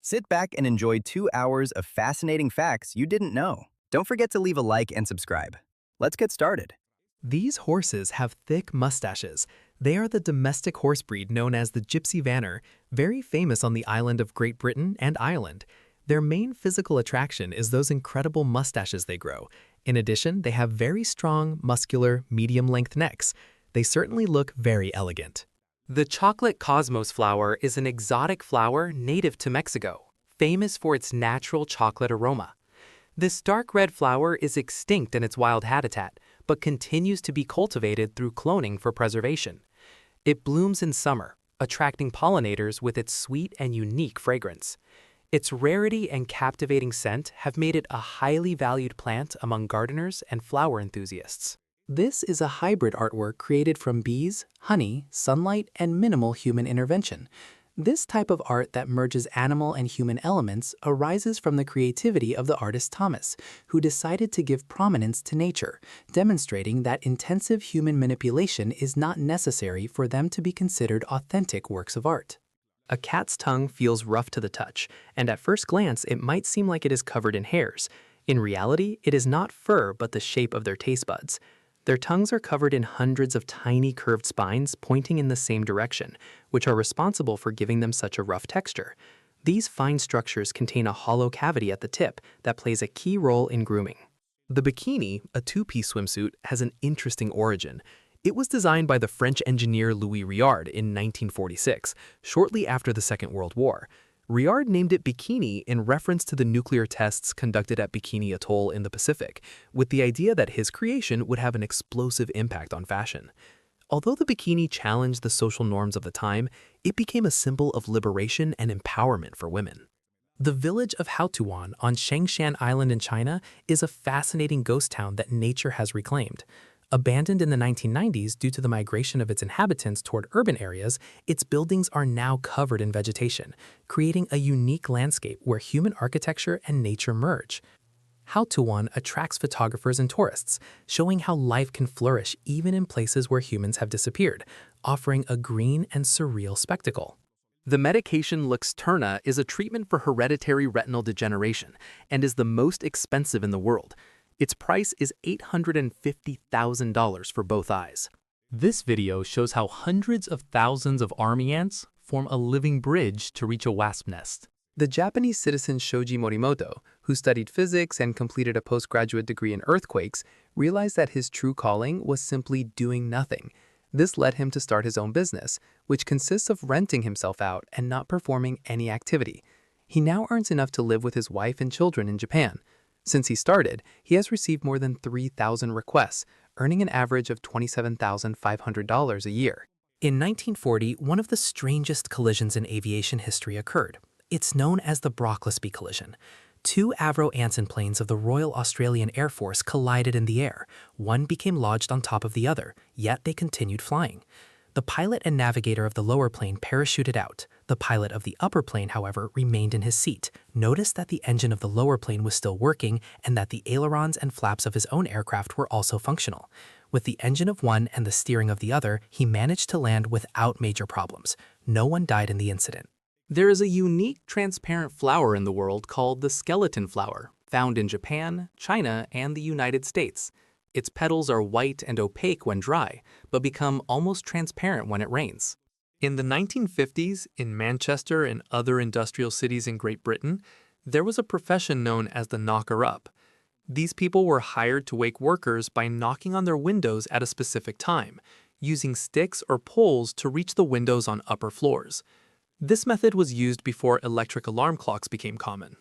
Sit back and enjoy 2 hours of fascinating facts you didn't know. Don't forget to leave a like and subscribe. Let's get started. These horses have thick mustaches. They are the domestic horse breed known as the Gypsy Vanner, very famous on the island of Great Britain and Ireland. Their main physical attraction is those incredible mustaches they grow. In addition, they have very strong, muscular, medium-length necks. They certainly look very elegant. The chocolate cosmos flower is an exotic flower native to Mexico, famous for its natural chocolate aroma. This dark red flower is extinct in its wild habitat, but continues to be cultivated through cloning for preservation. It blooms in summer, attracting pollinators with its sweet and unique fragrance. Its rarity and captivating scent have made it a highly valued plant among gardeners and flower enthusiasts. This is a hybrid artwork created from bees, honey, sunlight, and minimal human intervention. This type of art that merges animal and human elements arises from the creativity of the artist Thomas, who decided to give prominence to nature, demonstrating that intensive human manipulation is not necessary for them to be considered authentic works of art. A cat's tongue feels rough to the touch, and at first glance it might seem like it is covered in hairs. In reality, it is not fur but the shape of their taste buds. Their tongues are covered in hundreds of tiny curved spines pointing in the same direction, which are responsible for giving them such a rough texture. These fine structures contain a hollow cavity at the tip that plays a key role in grooming. The bikini, a two-piece swimsuit, has an interesting origin. It was designed by the French engineer Louis Réard in 1946, shortly after the Second World War. Réard named it bikini in reference to the nuclear tests conducted at Bikini Atoll in the Pacific, with the idea that his creation would have an explosive impact on fashion. Although the bikini challenged the social norms of the time, it became a symbol of liberation and empowerment for women. The village of Haotuan on Shengshan Island in China is a fascinating ghost town that nature has reclaimed. Abandoned in the 1990s due to the migration of its inhabitants toward urban areas, its buildings are now covered in vegetation, creating a unique landscape where human architecture and nature merge. Haotuan attracts photographers and tourists, showing how life can flourish even in places where humans have disappeared, offering a green and surreal spectacle. The medication Luxturna is a treatment for hereditary retinal degeneration and is the most expensive in the world. Its price is $850,000 for both eyes. This video shows how hundreds of thousands of army ants form a living bridge to reach a wasp nest. The Japanese citizen Shoji Morimoto, who studied physics and completed a postgraduate degree in earthquakes, realized that his true calling was simply doing nothing. This led him to start his own business, which consists of renting himself out and not performing any activity. He now earns enough to live with his wife and children in Japan. Since he started, he has received more than 3,000 requests, earning an average of $27,500 a year. In 1940, one of the strangest collisions in aviation history occurred. It's known as the Brocklesby collision. Two Avro Anson planes of the Royal Australian Air Force collided in the air. One became lodged on top of the other, yet they continued flying. The pilot and navigator of the lower plane parachuted out. The pilot of the upper plane, however, remained in his seat. Notice that the engine of the lower plane was still working and that the ailerons and flaps of his own aircraft were also functional. With the engine of one and the steering of the other, he managed to land without major problems. No one died in the incident. There is a unique transparent flower in the world called the skeleton flower, found in Japan, China, and the United States. Its petals are white and opaque when dry, but become almost transparent when it rains. In the 1950s, in Manchester and other industrial cities in Great Britain, there was a profession known as the knocker-up. These people were hired to wake workers by knocking on their windows at a specific time, using sticks or poles to reach the windows on upper floors. This method was used before electric alarm clocks became common.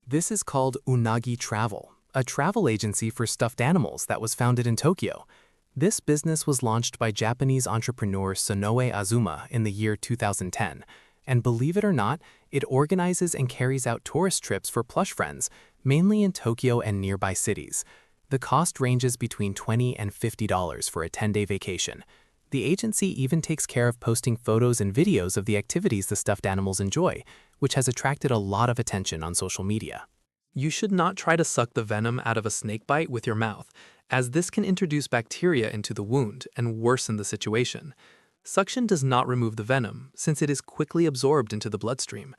This is called Unagi Travel, a travel agency for stuffed animals that was founded in Tokyo. This business was launched by Japanese entrepreneur Sonoe Azuma in the year 2010, and believe it or not, it organizes and carries out tourist trips for plush friends, mainly in Tokyo and nearby cities. The cost ranges between $20 and $50 for a 10-day vacation. The agency even takes care of posting photos and videos of the activities the stuffed animals enjoy, which has attracted a lot of attention on social media. You should not try to suck the venom out of a snake bite with your mouth, as this can introduce bacteria into the wound and worsen the situation. Suction does not remove the venom, since it is quickly absorbed into the bloodstream.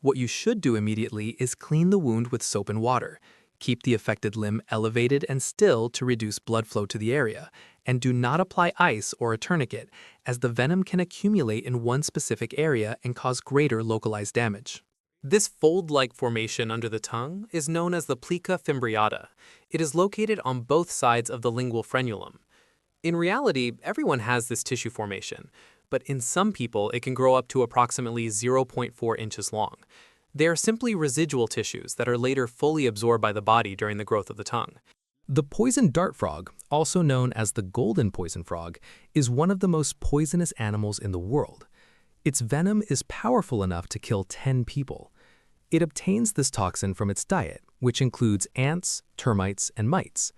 What you should do immediately is clean the wound with soap and water. Keep the affected limb elevated and still to reduce blood flow to the area, and do not apply ice or a tourniquet, as the venom can accumulate in one specific area and cause greater localized damage. This fold-like formation under the tongue is known as the plica fimbriata. It is located on both sides of the lingual frenulum. In reality, everyone has this tissue formation, but in some people it can grow up to approximately 0.4 inches long. They are simply residual tissues that are later fully absorbed by the body during the growth of the tongue. The poison dart frog, also known as the golden poison frog, is one of the most poisonous animals in the world. Its venom is powerful enough to kill 10 people. It obtains this toxin from its diet, which includes ants, termites, and mites.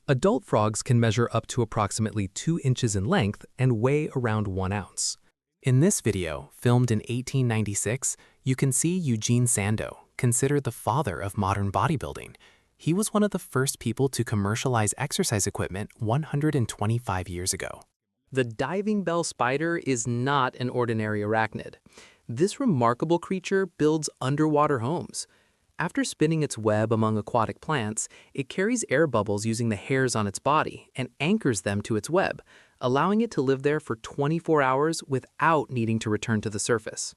Adult frogs can measure up to approximately 2 inches in length and weigh around 1 ounce. In this video, filmed in 1896, you can see Eugene Sandow, considered the father of modern bodybuilding. He was one of the first people to commercialize exercise equipment 125 years ago. The diving bell spider is not an ordinary arachnid. This remarkable creature builds underwater homes. After spinning its web among aquatic plants, it carries air bubbles using the hairs on its body and anchors them to its web, allowing it to live there for 24 hours without needing to return to the surface.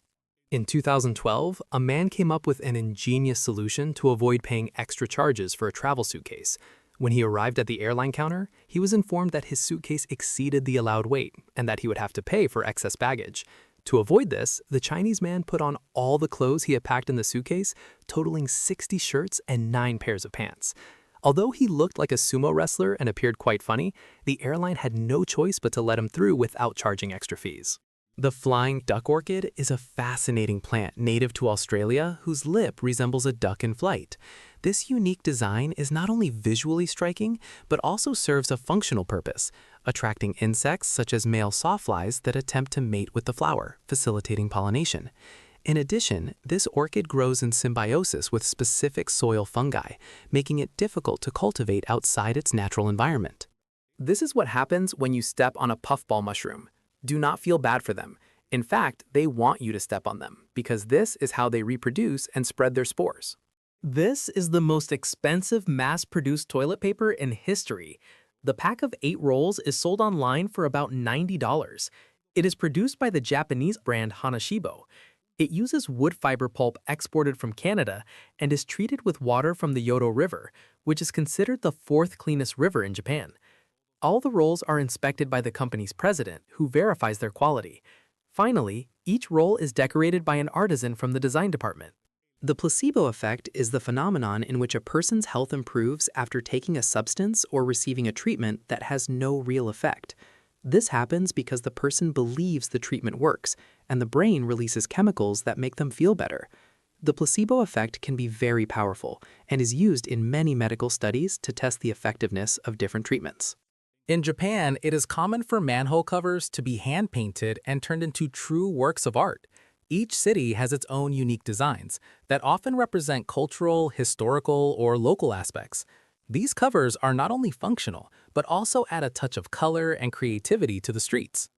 In 2012, a man came up with an ingenious solution to avoid paying extra charges for a travel suitcase. When he arrived at the airline counter, he was informed that his suitcase exceeded the allowed weight and that he would have to pay for excess baggage. To avoid this, the Chinese man put on all the clothes he had packed in the suitcase, totaling 60 shirts and 9 pairs of pants. Although he looked like a sumo wrestler and appeared quite funny, the airline had no choice but to let him through without charging extra fees. The flying duck orchid is a fascinating plant native to Australia whose lip resembles a duck in flight. This unique design is not only visually striking, but also serves a functional purpose, attracting insects such as male sawflies that attempt to mate with the flower, facilitating pollination. In addition, this orchid grows in symbiosis with specific soil fungi, making it difficult to cultivate outside its natural environment. This is what happens when you step on a puffball mushroom. Do not feel bad for them. In fact, they want you to step on them because this is how they reproduce and spread their spores. This is the most expensive mass-produced toilet paper in history. The pack of 8 rolls is sold online for about $90. It is produced by the Japanese brand Hanashibo. It uses wood fiber pulp exported from Canada and is treated with water from the Yodo River, which is considered the 4th cleanest river in Japan. All the rolls are inspected by the company's president, who verifies their quality. Finally, each roll is decorated by an artisan from the design department. The placebo effect is the phenomenon in which a person's health improves after taking a substance or receiving a treatment that has no real effect. This happens because the person believes the treatment works, and the brain releases chemicals that make them feel better. The placebo effect can be very powerful and is used in many medical studies to test the effectiveness of different treatments. In Japan, it is common for manhole covers to be hand-painted and turned into true works of art. Each city has its own unique designs that often represent cultural, historical, or local aspects. These covers are not only functional, but also add a touch of color and creativity to the streets.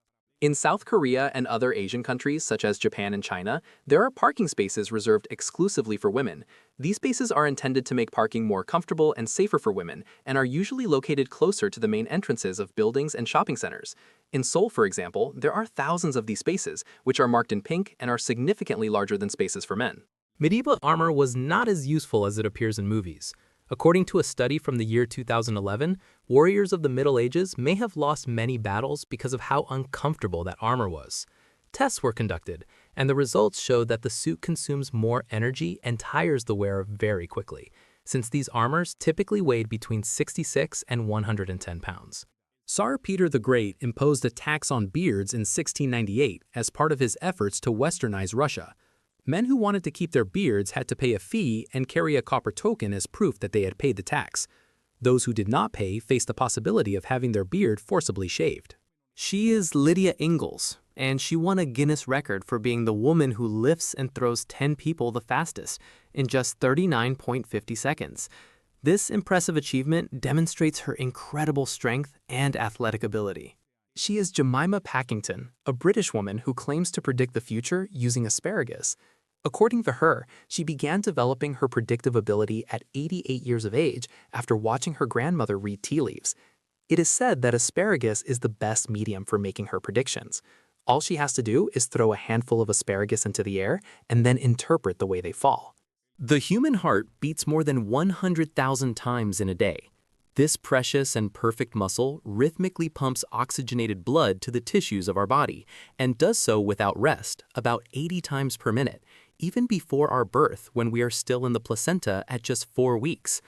In South Korea and other Asian countries such as Japan and China, there are parking spaces reserved exclusively for women. These spaces are intended to make parking more comfortable and safer for women and are usually located closer to the main entrances of buildings and shopping centers. In Seoul, for example, there are thousands of these spaces, which are marked in pink and are significantly larger than spaces for men. Medieval armor was not as useful as it appears in movies. According to a study from the year 2011, warriors of the Middle Ages may have lost many battles because of how uncomfortable that armor was. Tests were conducted, and the results showed that the suit consumes more energy and tires the wearer very quickly, since these armors typically weighed between 66 and 110 pounds. Tsar Peter the Great imposed a tax on beards in 1698 as part of his efforts to westernize Russia. Men who wanted to keep their beards had to pay a fee and carry a copper token as proof that they had paid the tax. Those who did not pay faced the possibility of having their beard forcibly shaved. She is Lydia Ingalls, and she won a Guinness record for being the woman who lifts and throws 10 people the fastest in just 39.50 seconds. This impressive achievement demonstrates her incredible strength and athletic ability. She is Jemima Packington, a British woman who claims to predict the future using asparagus. According to her, she began developing her predictive ability at 88 years of age after watching her grandmother read tea leaves. It is said that asparagus is the best medium for making her predictions. All she has to do is throw a handful of asparagus into the air and then interpret the way they fall. The human heart beats more than 100,000 times in a day. This precious and perfect muscle rhythmically pumps oxygenated blood to the tissues of our body and does so without rest, about 80 times per minute, even before our birth when we are still in the placenta at just 4 weeks.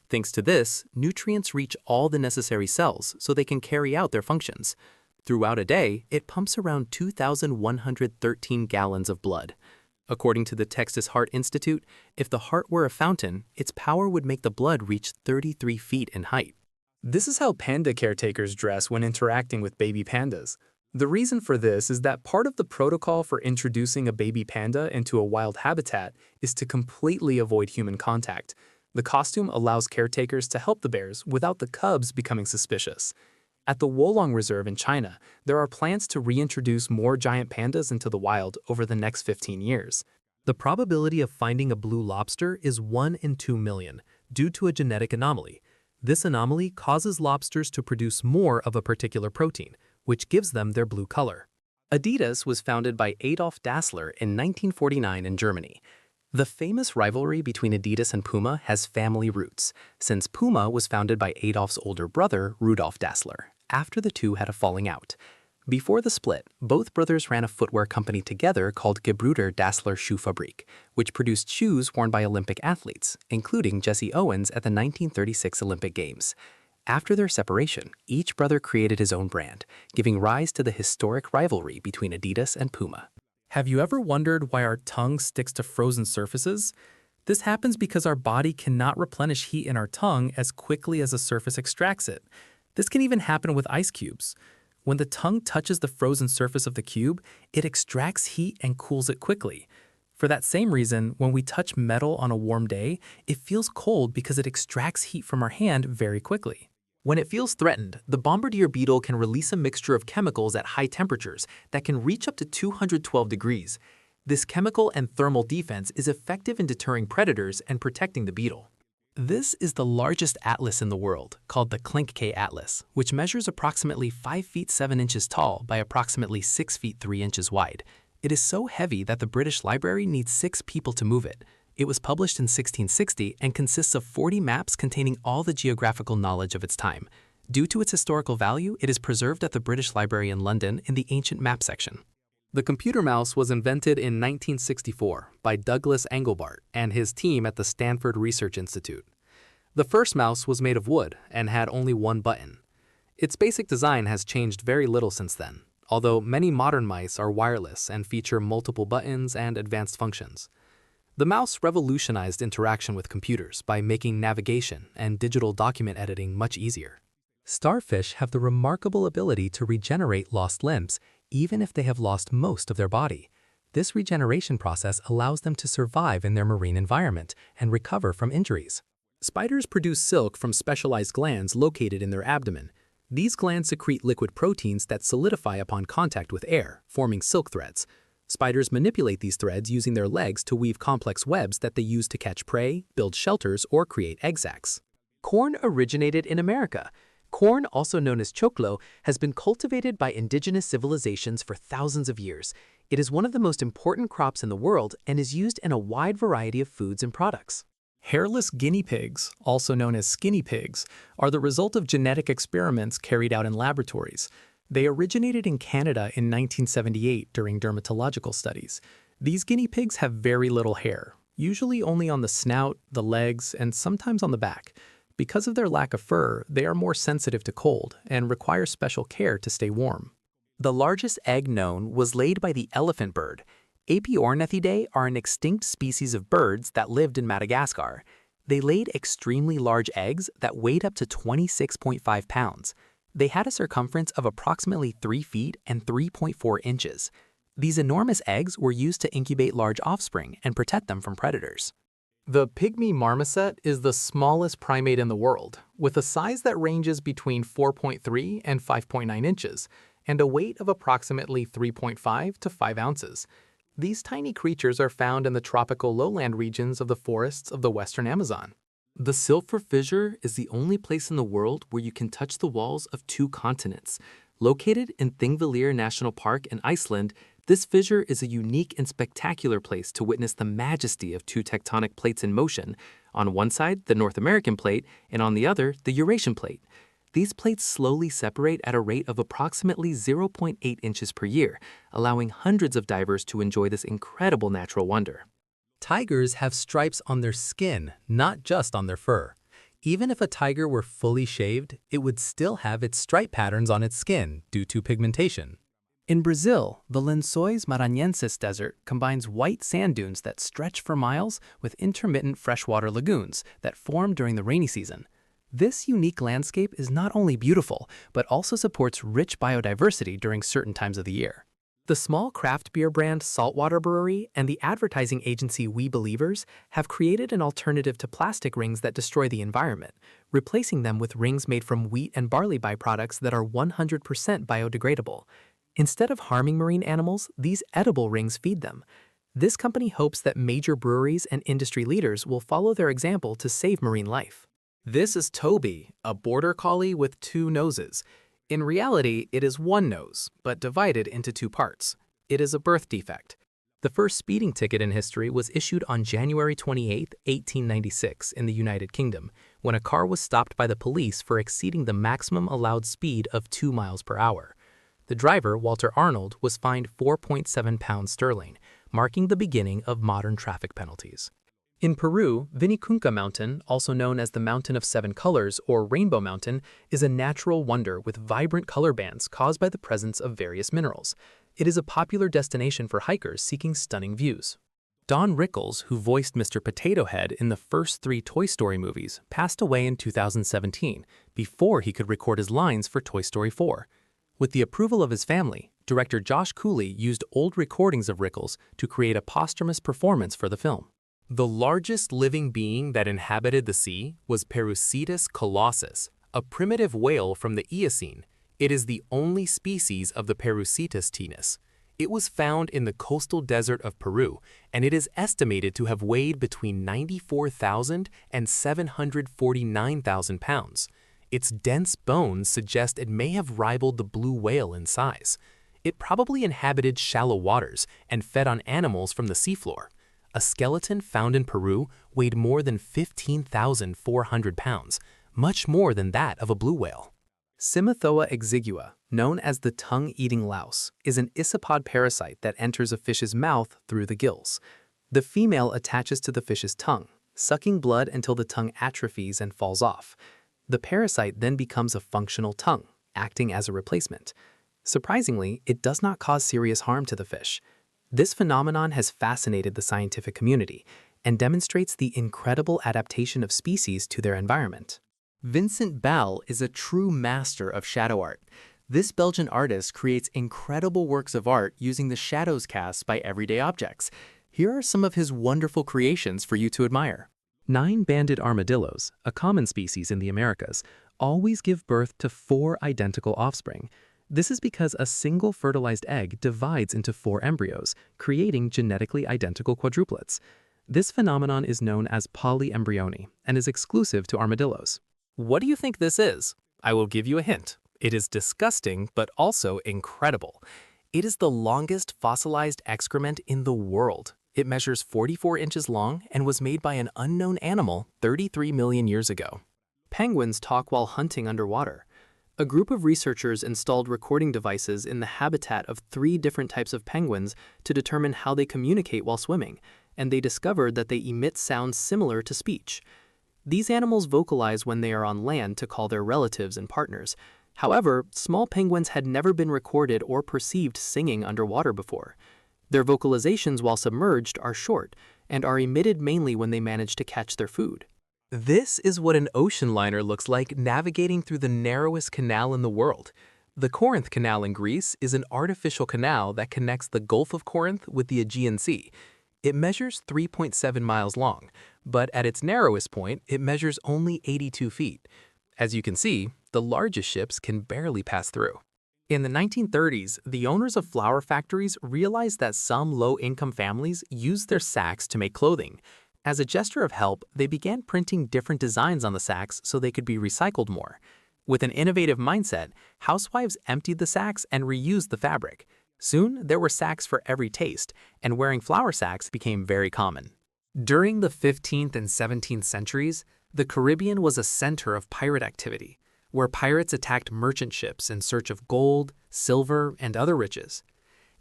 Thanks to this, nutrients reach all the necessary cells so they can carry out their functions. Throughout a day, it pumps around 2,113 gallons of blood. According to the Texas Heart Institute, if the heart were a fountain, its power would make the blood reach 33 feet in height. This is how panda caretakers dress when interacting with baby pandas. The reason for this is that part of the protocol for introducing a baby panda into a wild habitat is to completely avoid human contact. The costume allows caretakers to help the bears without the cubs becoming suspicious. At the Wolong Reserve in China, there are plans to reintroduce more giant pandas into the wild over the next 15 years. The probability of finding a blue lobster is 1 in 2 million, due to a genetic anomaly. This anomaly causes lobsters to produce more of a particular protein, which gives them their blue color. Adidas was founded by Adolf Dassler in 1949 in Germany. The famous rivalry between Adidas and Puma has family roots, since Puma was founded by Adolf's older brother, Rudolf Dassler, after the two had a falling out. Before the split, both brothers ran a footwear company together called Gebrüder Dassler Schuhfabrik, which produced shoes worn by Olympic athletes, including Jesse Owens at the 1936 Olympic Games. After their separation, each brother created his own brand, giving rise to the historic rivalry between Adidas and Puma. Have you ever wondered why our tongue sticks to frozen surfaces? This happens because our body cannot replenish heat in our tongue as quickly as a surface extracts it. This can even happen with ice cubes. When the tongue touches the frozen surface of the cube, it extracts heat and cools it quickly. For that same reason, when we touch metal on a warm day, it feels cold because it extracts heat from our hand very quickly. When it feels threatened, the bombardier beetle can release a mixture of chemicals at high temperatures that can reach up to 212 degrees. This chemical and thermal defense is effective in deterring predators and protecting the beetle. This is the largest atlas in the world, called the Klinkke Atlas, which measures approximately 5 feet 7 inches tall by approximately 6 feet 3 inches wide. It is so heavy that the British Library needs 6 people to move it. It was published in 1660 and consists of 40 maps containing all the geographical knowledge of its time. Due to its historical value, it is preserved at the British Library in London in the Ancient Map section. The computer mouse was invented in 1964 by Douglas Engelbart and his team at the Stanford Research Institute. The first mouse was made of wood and had only one button. Its basic design has changed very little since then, although many modern mice are wireless and feature multiple buttons and advanced functions. The mouse revolutionized interaction with computers by making navigation and digital document editing much easier. Starfish have the remarkable ability to regenerate lost limbs, even if they have lost most of their body. This regeneration process allows them to survive in their marine environment and recover from injuries. Spiders produce silk from specialized glands located in their abdomen. These glands secrete liquid proteins that solidify upon contact with air, forming silk threads. Spiders manipulate these threads using their legs to weave complex webs that they use to catch prey, build shelters, or create egg sacs. Corn originated in America. Corn, also known as choclo, has been cultivated by indigenous civilizations for thousands of years. It is one of the most important crops in the world and is used in a wide variety of foods and products. Hairless guinea pigs, also known as skinny pigs, are the result of genetic experiments carried out in laboratories. They originated in Canada in 1978 during dermatological studies. These guinea pigs have very little hair, usually only on the snout, the legs, and sometimes on the back. Because of their lack of fur, they are more sensitive to cold and require special care to stay warm. The largest egg known was laid by the elephant bird. Apiornithidae are an extinct species of birds that lived in Madagascar. They laid extremely large eggs that weighed up to 26.5 pounds. They had a circumference of approximately 3 feet and 3.4 inches. These enormous eggs were used to incubate large offspring and protect them from predators. The pygmy marmoset is the smallest primate in the world, with a size that ranges between 4.3 and 5.9 inches, and a weight of approximately 3.5 to 5 ounces. These tiny creatures are found in the tropical lowland regions of the forests of the western Amazon. The Silfur Fissure is the only place in the world where you can touch the walls of two continents. Located in Thingvellir National Park in Iceland, this fissure is a unique and spectacular place to witness the majesty of two tectonic plates in motion. On one side, the North American plate, and on the other, the Eurasian plate. These plates slowly separate at a rate of approximately 0.8 inches per year, allowing hundreds of divers to enjoy this incredible natural wonder. Tigers have stripes on their skin, not just on their fur. Even if a tiger were fully shaved, it would still have its stripe patterns on its skin due to pigmentation. In Brazil, the Lençóis Maranhenses Desert combines white sand dunes that stretch for miles with intermittent freshwater lagoons that form during the rainy season. This unique landscape is not only beautiful, but also supports rich biodiversity during certain times of the year. The small craft beer brand Saltwater Brewery and the advertising agency We Believers have created an alternative to plastic rings that destroy the environment, replacing them with rings made from wheat and barley byproducts that are 100% biodegradable. Instead of harming marine animals, these edible rings feed them. This company hopes that major breweries and industry leaders will follow their example to save marine life. This is Toby, a border collie with two noses. In reality, it is one nose, but divided into two parts. It is a birth defect. The first speeding ticket in history was issued on January 28, 1896 in the United Kingdom, when a car was stopped by the police for exceeding the maximum allowed speed of 2 miles per hour. The driver, Walter Arnold, was fined 4.7 pounds sterling, marking the beginning of modern traffic penalties. In Peru, Vinicunca Mountain, also known as the Mountain of Seven Colors or Rainbow Mountain, is a natural wonder with vibrant color bands caused by the presence of various minerals. It is a popular destination for hikers seeking stunning views. Don Rickles, who voiced Mr. Potato Head in the first 3 Toy Story movies, passed away in 2017, before he could record his lines for Toy Story 4. With the approval of his family, director Josh Cooley used old recordings of Rickles to create a posthumous performance for the film. The largest living being that inhabited the sea was Parusetus colossus, a primitive whale from the Eocene. It is the only species of the Parusetus genus. It was found in the coastal desert of Peru, and it is estimated to have weighed between 94,000 and 749,000 pounds. Its dense bones suggest it may have rivaled the blue whale in size. It probably inhabited shallow waters and fed on animals from the seafloor. A skeleton found in Peru weighed more than 15,400 pounds, much more than that of a blue whale. Simathoa exigua, known as the tongue-eating louse, is an isopod parasite that enters a fish's mouth through the gills. The female attaches to the fish's tongue, sucking blood until the tongue atrophies and falls off. The parasite then becomes a functional tongue, acting as a replacement. Surprisingly, it does not cause serious harm to the fish. This phenomenon has fascinated the scientific community and demonstrates the incredible adaptation of species to their environment. Vincent Bal is a true master of shadow art. This Belgian artist creates incredible works of art using the shadows cast by everyday objects. Here are some of his wonderful creations for you to admire. 9-banded armadillos, a common species in the Americas, always give birth to 4 identical offspring. This is because a single fertilized egg divides into 4 embryos, creating genetically identical quadruplets. This phenomenon is known as polyembryony and is exclusive to armadillos. What do you think this is? I will give you a hint. It is disgusting, but also incredible. It is the longest fossilized excrement in the world. It measures 44 inches long and was made by an unknown animal 33 million years ago. Penguins talk while hunting underwater. A group of researchers installed recording devices in the habitat of 3 different types of penguins to determine how they communicate while swimming, and they discovered that they emit sounds similar to speech. These animals vocalize when they are on land to call their relatives and partners. However, small penguins had never been recorded or perceived singing underwater before. Their vocalizations while submerged are short and are emitted mainly when they manage to catch their food. This is what an ocean liner looks like navigating through the narrowest canal in the world. The Corinth Canal in Greece is an artificial canal that connects the Gulf of Corinth with the Aegean Sea. It measures 3.7 miles long, but at its narrowest point, it measures only 82 feet. As you can see, the largest ships can barely pass through. In the 1930s, the owners of flour factories realized that some low-income families used their sacks to make clothing. As a gesture of help, they began printing different designs on the sacks so they could be recycled more. With an innovative mindset, housewives emptied the sacks and reused the fabric. Soon, there were sacks for every taste, and wearing flour sacks became very common. During the 15th and 17th centuries, the Caribbean was a center of pirate activity, where pirates attacked merchant ships in search of gold, silver, and other riches.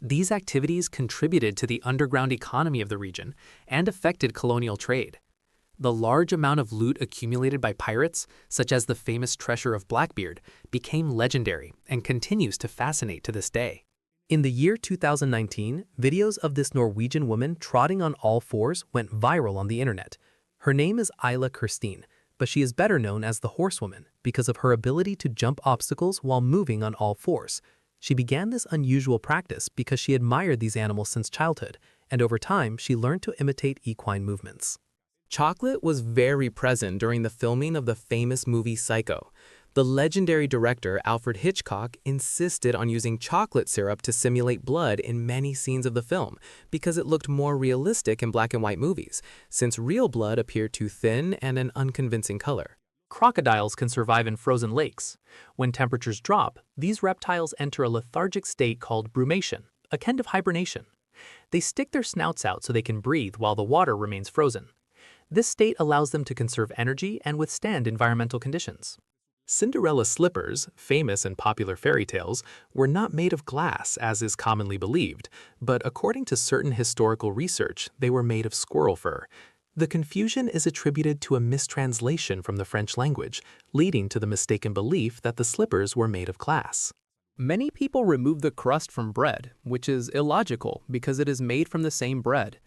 These activities contributed to the underground economy of the region and affected colonial trade. The large amount of loot accumulated by pirates, such as the famous treasure of Blackbeard, became legendary and continues to fascinate to this day. In the year 2019, videos of this Norwegian woman trotting on all fours went viral on the internet. Her name is Isla Kirstine, but she is better known as the Horsewoman because of her ability to jump obstacles while moving on all fours. She began this unusual practice because she admired these animals since childhood, and over time she learned to imitate equine movements. Chocolate was very present during the filming of the famous movie Psycho. The legendary director Alfred Hitchcock insisted on using chocolate syrup to simulate blood in many scenes of the film because it looked more realistic in black and white movies, since real blood appeared too thin and an unconvincing color. Crocodiles can survive in frozen lakes. When temperatures drop, these reptiles enter a lethargic state called brumation, a kind of hibernation. They stick their snouts out so they can breathe while the water remains frozen. This state allows them to conserve energy and withstand environmental conditions. Cinderella's slippers, famous in popular fairy tales, were not made of glass as is commonly believed, but according to certain historical research, they were made of squirrel fur. The confusion is attributed to a mistranslation from the French language, leading to the mistaken belief that the slippers were made of glass. Many people remove the crust from bread, which is illogical because it is made from the same bread.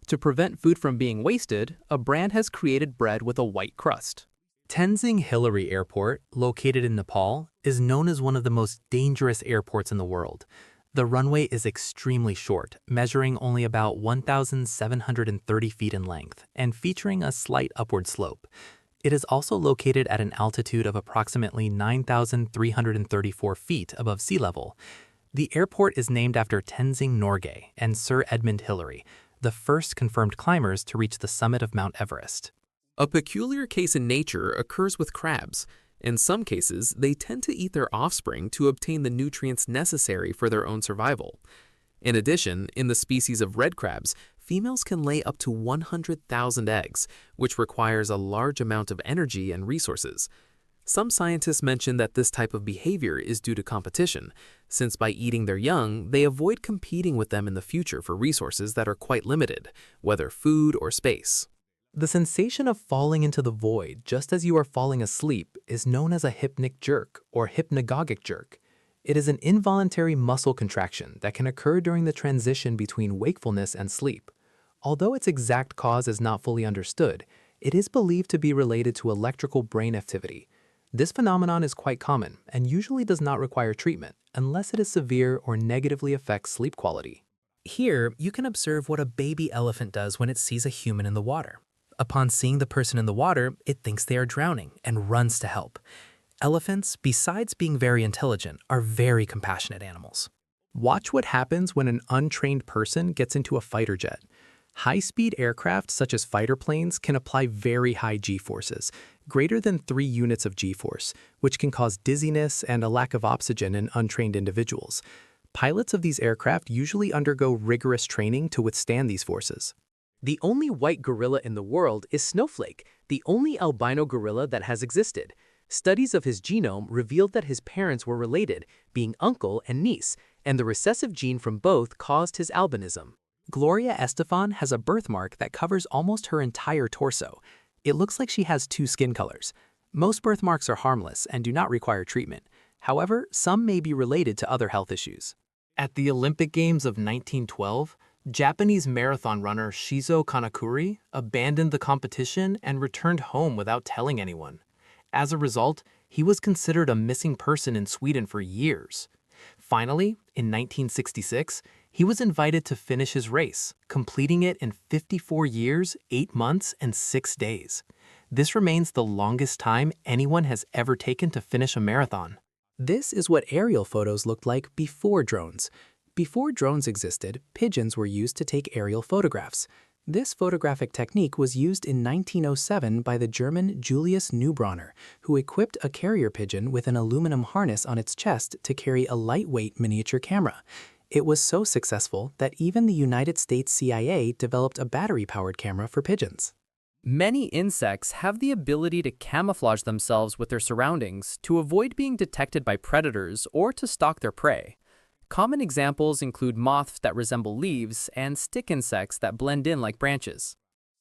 To prevent food from being wasted, a brand has created bread with a white crust. Tenzing Hillary Airport, located in Nepal, is known as one of the most dangerous airports in the world. The runway is extremely short, measuring only about 1,730 feet in length and featuring a slight upward slope. It is also located at an altitude of approximately 9,334 feet above sea level. The airport is named after Tenzing Norgay and Sir Edmund Hillary, the first confirmed climbers to reach the summit of Mount Everest. A peculiar case in nature occurs with crabs. In some cases, they tend to eat their offspring to obtain the nutrients necessary for their own survival. In addition, in the species of red crabs, females can lay up to 100,000 eggs, which requires a large amount of energy and resources. Some scientists mention that this type of behavior is due to competition, since by eating their young, they avoid competing with them in the future for resources that are quite limited, whether food or space. The sensation of falling into the void just as you are falling asleep is known as a hypnic jerk or hypnagogic jerk. It is an involuntary muscle contraction that can occur during the transition between wakefulness and sleep. Although its exact cause is not fully understood, it is believed to be related to electrical brain activity. This phenomenon is quite common and usually does not require treatment unless it is severe or negatively affects sleep quality. Here, you can observe what a baby elephant does when it sees a human in the water. Upon seeing the person in the water, it thinks they are drowning and runs to help. Elephants, besides being very intelligent, are very compassionate animals. Watch what happens when an untrained person gets into a fighter jet. High-speed aircraft such as fighter planes can apply very high G-forces, greater than 3 units of G-force, which can cause dizziness and a lack of oxygen in untrained individuals. Pilots of these aircraft usually undergo rigorous training to withstand these forces. The only white gorilla in the world is Snowflake, the only albino gorilla that has existed. Studies of his genome revealed that his parents were related, being uncle and niece, and the recessive gene from both caused his albinism. Gloria Estefan has a birthmark that covers almost her entire torso. It looks like she has 2 skin colors. Most birthmarks are harmless and do not require treatment. However, some may be related to other health issues. At the Olympic Games of 1912, Japanese marathon runner Shizo Kanakuri abandoned the competition and returned home without telling anyone. As a result, he was considered a missing person in Sweden for years. Finally, in 1966, he was invited to finish his race, completing it in 54 years, 8 months, and 6 days. This remains the longest time anyone has ever taken to finish a marathon. This is what aerial photos looked like before drones. Before drones existed, pigeons were used to take aerial photographs. This photographic technique was used in 1907 by the German Julius Neubronner, who equipped a carrier pigeon with an aluminum harness on its chest to carry a lightweight miniature camera. It was so successful that even the United States CIA developed a battery-powered camera for pigeons. Many insects have the ability to camouflage themselves with their surroundings to avoid being detected by predators or to stalk their prey. Common examples include moths that resemble leaves and stick insects that blend in like branches.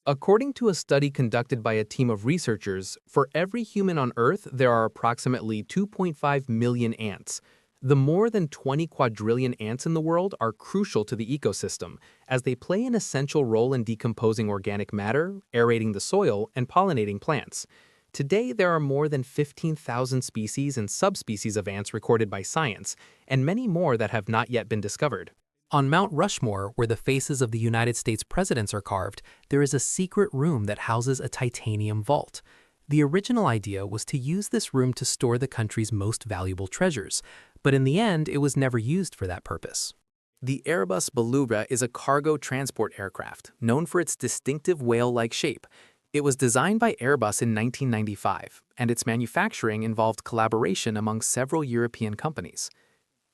According to a study conducted by a team of researchers, for every human on Earth, there are approximately 2.5 million ants. The more than 20 quadrillion ants in the world are crucial to the ecosystem, as they play an essential role in decomposing organic matter, aerating the soil, and pollinating plants. Today, there are more than 15,000 species and subspecies of ants recorded by science, and many more that have not yet been discovered. On Mount Rushmore, where the faces of the United States presidents are carved, there is a secret room that houses a titanium vault. The original idea was to use this room to store the country's most valuable treasures, but in the end, it was never used for that purpose. The Airbus Beluga is a cargo transport aircraft, known for its distinctive whale-like shape. It was designed by Airbus in 1995, and its manufacturing involved collaboration among several European companies.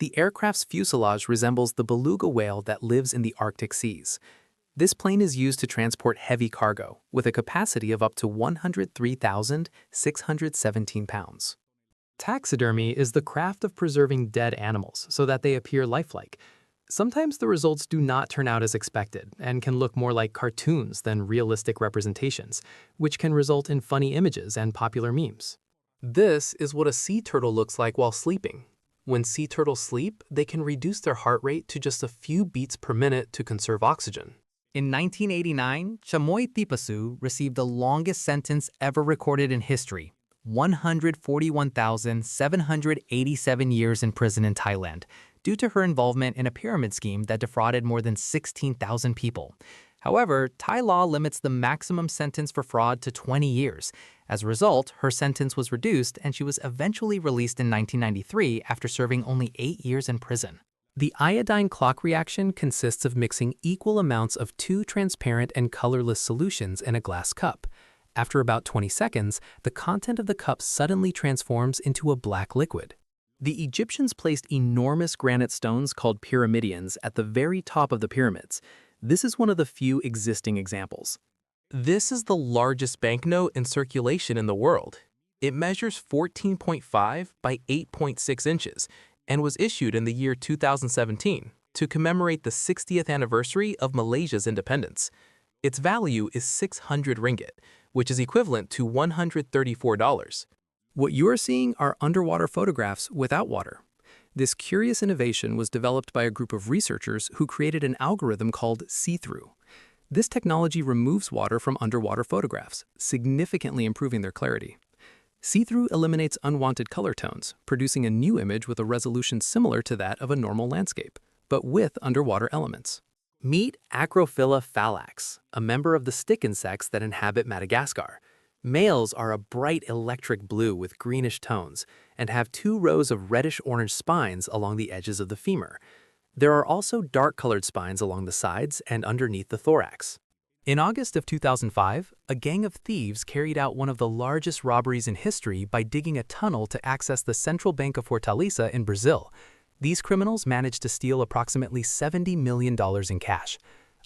The aircraft's fuselage resembles the beluga whale that lives in the Arctic seas. This plane is used to transport heavy cargo, with a capacity of up to 103,617 pounds. Taxidermy is the craft of preserving dead animals so that they appear lifelike. Sometimes the results do not turn out as expected and can look more like cartoons than realistic representations, which can result in funny images and popular memes. This is what a sea turtle looks like while sleeping. When sea turtles sleep, they can reduce their heart rate to just a few beats per minute to conserve oxygen. In 1989, Chamoy Tipasu received the longest sentence ever recorded in history, 141,787 years in prison in Thailand, due to her involvement in a pyramid scheme that defrauded more than 16,000 people. However, Thai law limits the maximum sentence for fraud to 20 years. As a result, her sentence was reduced and she was eventually released in 1993 after serving only 8 years in prison. The iodine clock reaction consists of mixing equal amounts of two transparent and colorless solutions in a glass cup. After about 20 seconds, the content of the cup suddenly transforms into a black liquid. The Egyptians placed enormous granite stones called pyramidions at the very top of the pyramids. This is one of the few existing examples. This is the largest banknote in circulation in the world. It measures 14.5 by 8.6 inches and was issued in the year 2017 to commemorate the 60th anniversary of Malaysia's independence. Its value is 600 ringgit, which is equivalent to $134. What you are seeing are underwater photographs without water. This curious innovation was developed by a group of researchers who created an algorithm called see-through. This technology removes water from underwater photographs, significantly improving their clarity. See-through eliminates unwanted color tones, producing a new image with a resolution similar to that of a normal landscape, but with underwater elements. Meet Acrophylla phallax, a member of the stick insects that inhabit Madagascar. Males are a bright electric blue with greenish tones and have 2 rows of reddish-orange spines along the edges of the femur. There are also dark-colored spines along the sides and underneath the thorax. In August of 2005, a gang of thieves carried out one of the largest robberies in history by digging a tunnel to access the central bank of Fortaleza in Brazil. These criminals managed to steal approximately $70 million in cash.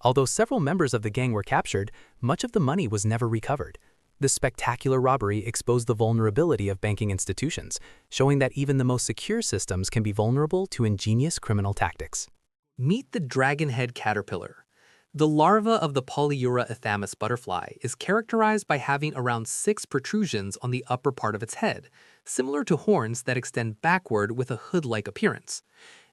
Although several members of the gang were captured, much of the money was never recovered. This spectacular robbery exposed the vulnerability of banking institutions, showing that even the most secure systems can be vulnerable to ingenious criminal tactics. Meet the dragonhead caterpillar. The larva of the Polyura butterfly is characterized by having around 6 protrusions on the upper part of its head, similar to horns that extend backward with a hood-like appearance.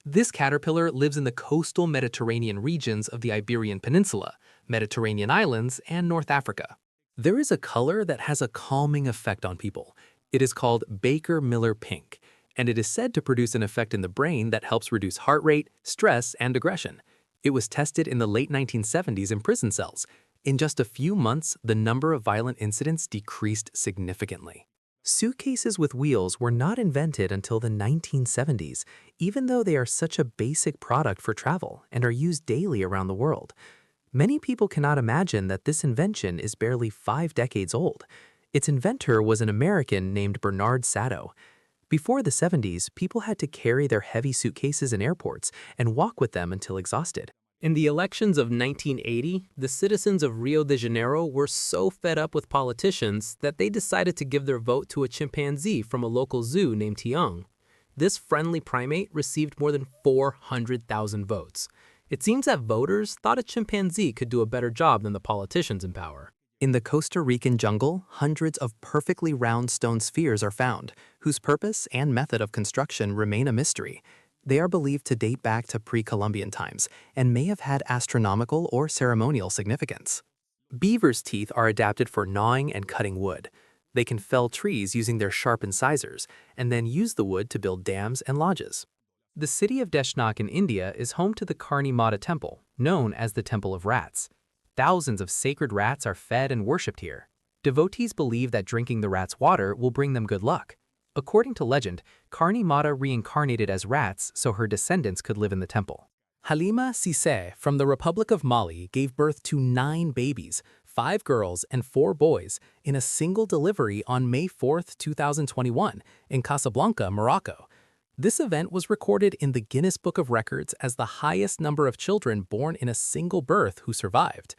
This caterpillar lives in the coastal Mediterranean regions of the Iberian Peninsula, Mediterranean islands, and North Africa. There is a color that has a calming effect on people. It is called Baker-Miller pink, and it is said to produce an effect in the brain that helps reduce heart rate, stress, and aggression. It was tested in the late 1970s in prison cells. In just a few months, the number of violent incidents decreased significantly. Suitcases with wheels were not invented until the 1970s, even though they are such a basic product for travel and are used daily around the world. Many people cannot imagine that this invention is barely 5 decades old. Its inventor was an American named Bernard Sato. Before the 70s, people had to carry their heavy suitcases in airports and walk with them until exhausted. In the elections of 1980, the citizens of Rio de Janeiro were so fed up with politicians that they decided to give their vote to a chimpanzee from a local zoo named Tiang. This friendly primate received more than 400,000 votes. It seems that voters thought a chimpanzee could do a better job than the politicians in power. In the Costa Rican jungle, hundreds of perfectly round stone spheres are found, whose purpose and method of construction remain a mystery. They are believed to date back to pre-Columbian times and may have had astronomical or ceremonial significance. Beavers' teeth are adapted for gnawing and cutting wood. They can fell trees using their sharp incisors and then use the wood to build dams and lodges. The city of Deshnak in India is home to the Karni Mata Temple, known as the Temple of Rats. Thousands of sacred rats are fed and worshipped here. Devotees believe that drinking the rats' water will bring them good luck. According to legend, Karni Mata reincarnated as rats so her descendants could live in the temple. Halima Cissé from the Republic of Mali gave birth to 9 babies, 5 girls and 4 boys, in a single delivery on May 4, 2021, in Casablanca, Morocco. This event was recorded in the Guinness Book of Records as the highest number of children born in a single birth who survived.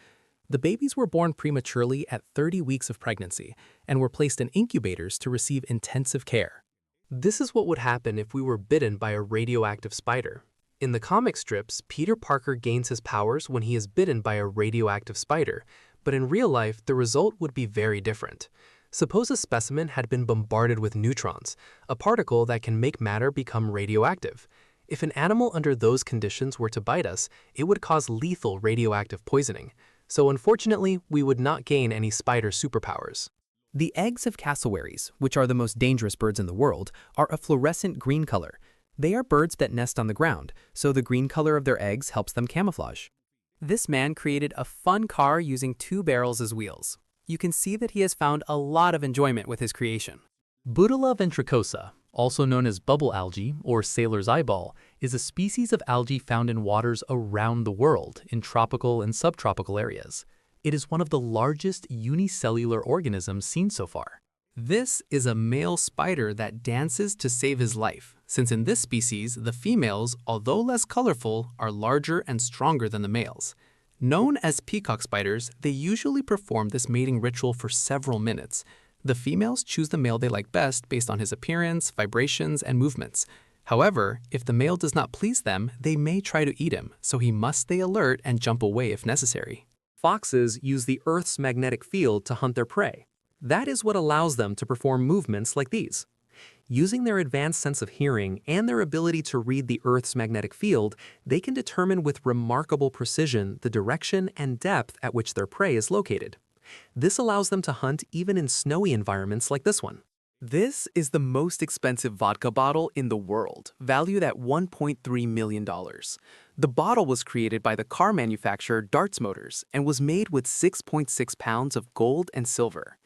The babies were born prematurely at 30 weeks of pregnancy and were placed in incubators to receive intensive care. This is what would happen if we were bitten by a radioactive spider. In the comic strips, Peter Parker gains his powers when he is bitten by a radioactive spider, but in real life, the result would be very different. Suppose a specimen had been bombarded with neutrons, a particle that can make matter become radioactive. If an animal under those conditions were to bite us, it would cause lethal radioactive poisoning. So unfortunately, we would not gain any spider superpowers. The eggs of cassowaries, which are the most dangerous birds in the world, are a fluorescent green color. They are birds that nest on the ground, so the green color of their eggs helps them camouflage. This man created a fun car using 2 barrels as wheels. You can see that he has found a lot of enjoyment with his creation. Butula ventricosa, also known as bubble algae or sailor's eyeball, is a species of algae found in waters around the world in tropical and subtropical areas. It is one of the largest unicellular organisms seen so far. This is a male spider that dances to save his life, since in this species, the females, although less colorful, are larger and stronger than the males. Known as peacock spiders, they usually perform this mating ritual for several minutes. The females choose the male they like best based on his appearance, vibrations, and movements. However, if the male does not please them, they may try to eat him, so he must stay alert and jump away if necessary. Foxes use the Earth's magnetic field to hunt their prey. That is what allows them to perform movements like these. Using their advanced sense of hearing and their ability to read the Earth's magnetic field, they can determine with remarkable precision the direction and depth at which their prey is located. This allows them to hunt even in snowy environments like this one. This is the most expensive vodka bottle in the world, valued at $1.3 million. The bottle was created by the car manufacturer Darts Motors and was made with 6.6 pounds of gold and silver.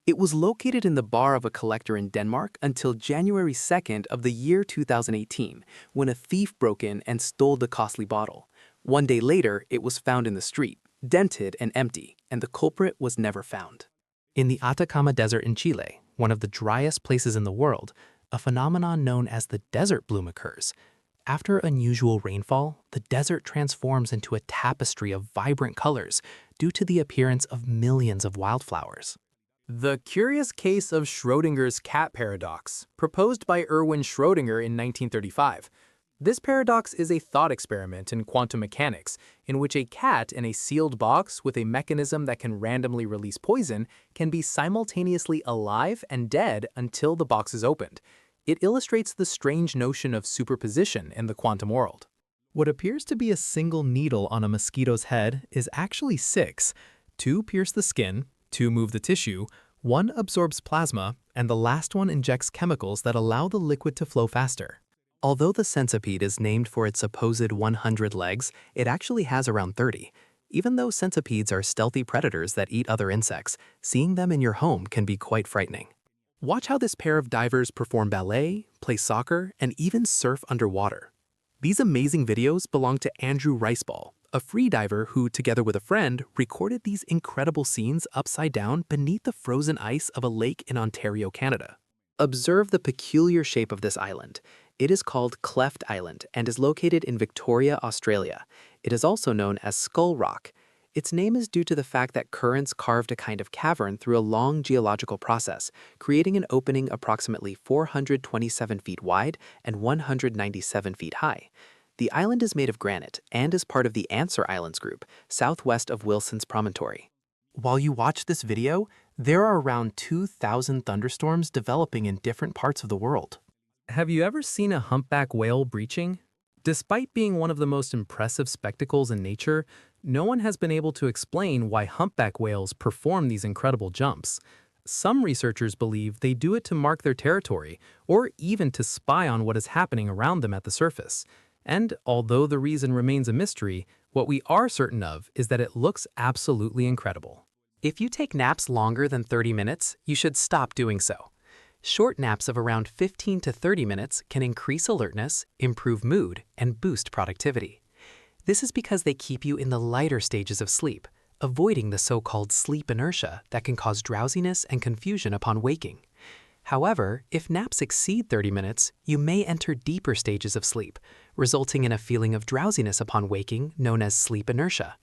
It was located in the bar of a collector in Denmark until January 2nd of the year 2018, when a thief broke in and stole the costly bottle. One day later, it was found in the street, dented and empty, and the culprit was never found. In the Atacama Desert in Chile, one of the driest places in the world, a phenomenon known as the desert bloom occurs. After unusual rainfall, the desert transforms into a tapestry of vibrant colors due to the appearance of millions of wildflowers. The curious case of Schrödinger's cat paradox, proposed by Erwin Schrödinger in 1935. This paradox is a thought experiment in quantum mechanics, in which a cat in a sealed box with a mechanism that can randomly release poison can be simultaneously alive and dead until the box is opened. It illustrates the strange notion of superposition in the quantum world. What appears to be a single needle on a mosquito's head is actually 6. 2 pierce the skin, 2 move the tissue, 1 absorbs plasma, and the last one injects chemicals that allow the liquid to flow faster. Although the centipede is named for its supposed 100 legs, it actually has around 30. Even though centipedes are stealthy predators that eat other insects, seeing them in your home can be quite frightening. Watch how this pair of divers perform ballet, play soccer, and even surf underwater. These amazing videos belong to Andrew Riceball, a free diver who, together with a friend, recorded these incredible scenes upside down beneath the frozen ice of a lake in Ontario, Canada. Observe the peculiar shape of this island. It is called Cleft Island and is located in Victoria, Australia. It is also known as Skull Rock. Its name is due to the fact that currents carved a kind of cavern through a long geological process, creating an opening approximately 427 feet wide and 197 feet high. The island is made of granite and is part of the Answer Islands group, southwest of Wilson's Promontory. While you watch this video, there are around 2,000 thunderstorms developing in different parts of the world. Have you ever seen a humpback whale breaching? Despite being one of the most impressive spectacles in nature, no one has been able to explain why humpback whales perform these incredible jumps. Some researchers believe they do it to mark their territory, or even to spy on what is happening around them at the surface. And although the reason remains a mystery, what we are certain of is that it looks absolutely incredible. If you take naps longer than 30 minutes, you should stop doing so. Short naps of around 15 to 30 minutes can increase alertness, improve mood, and boost productivity. This is because they keep you in the lighter stages of sleep, avoiding the so-called sleep inertia that can cause drowsiness and confusion upon waking. However, if naps exceed 30 minutes, you may enter deeper stages of sleep, resulting in a feeling of drowsiness upon waking known as sleep inertia.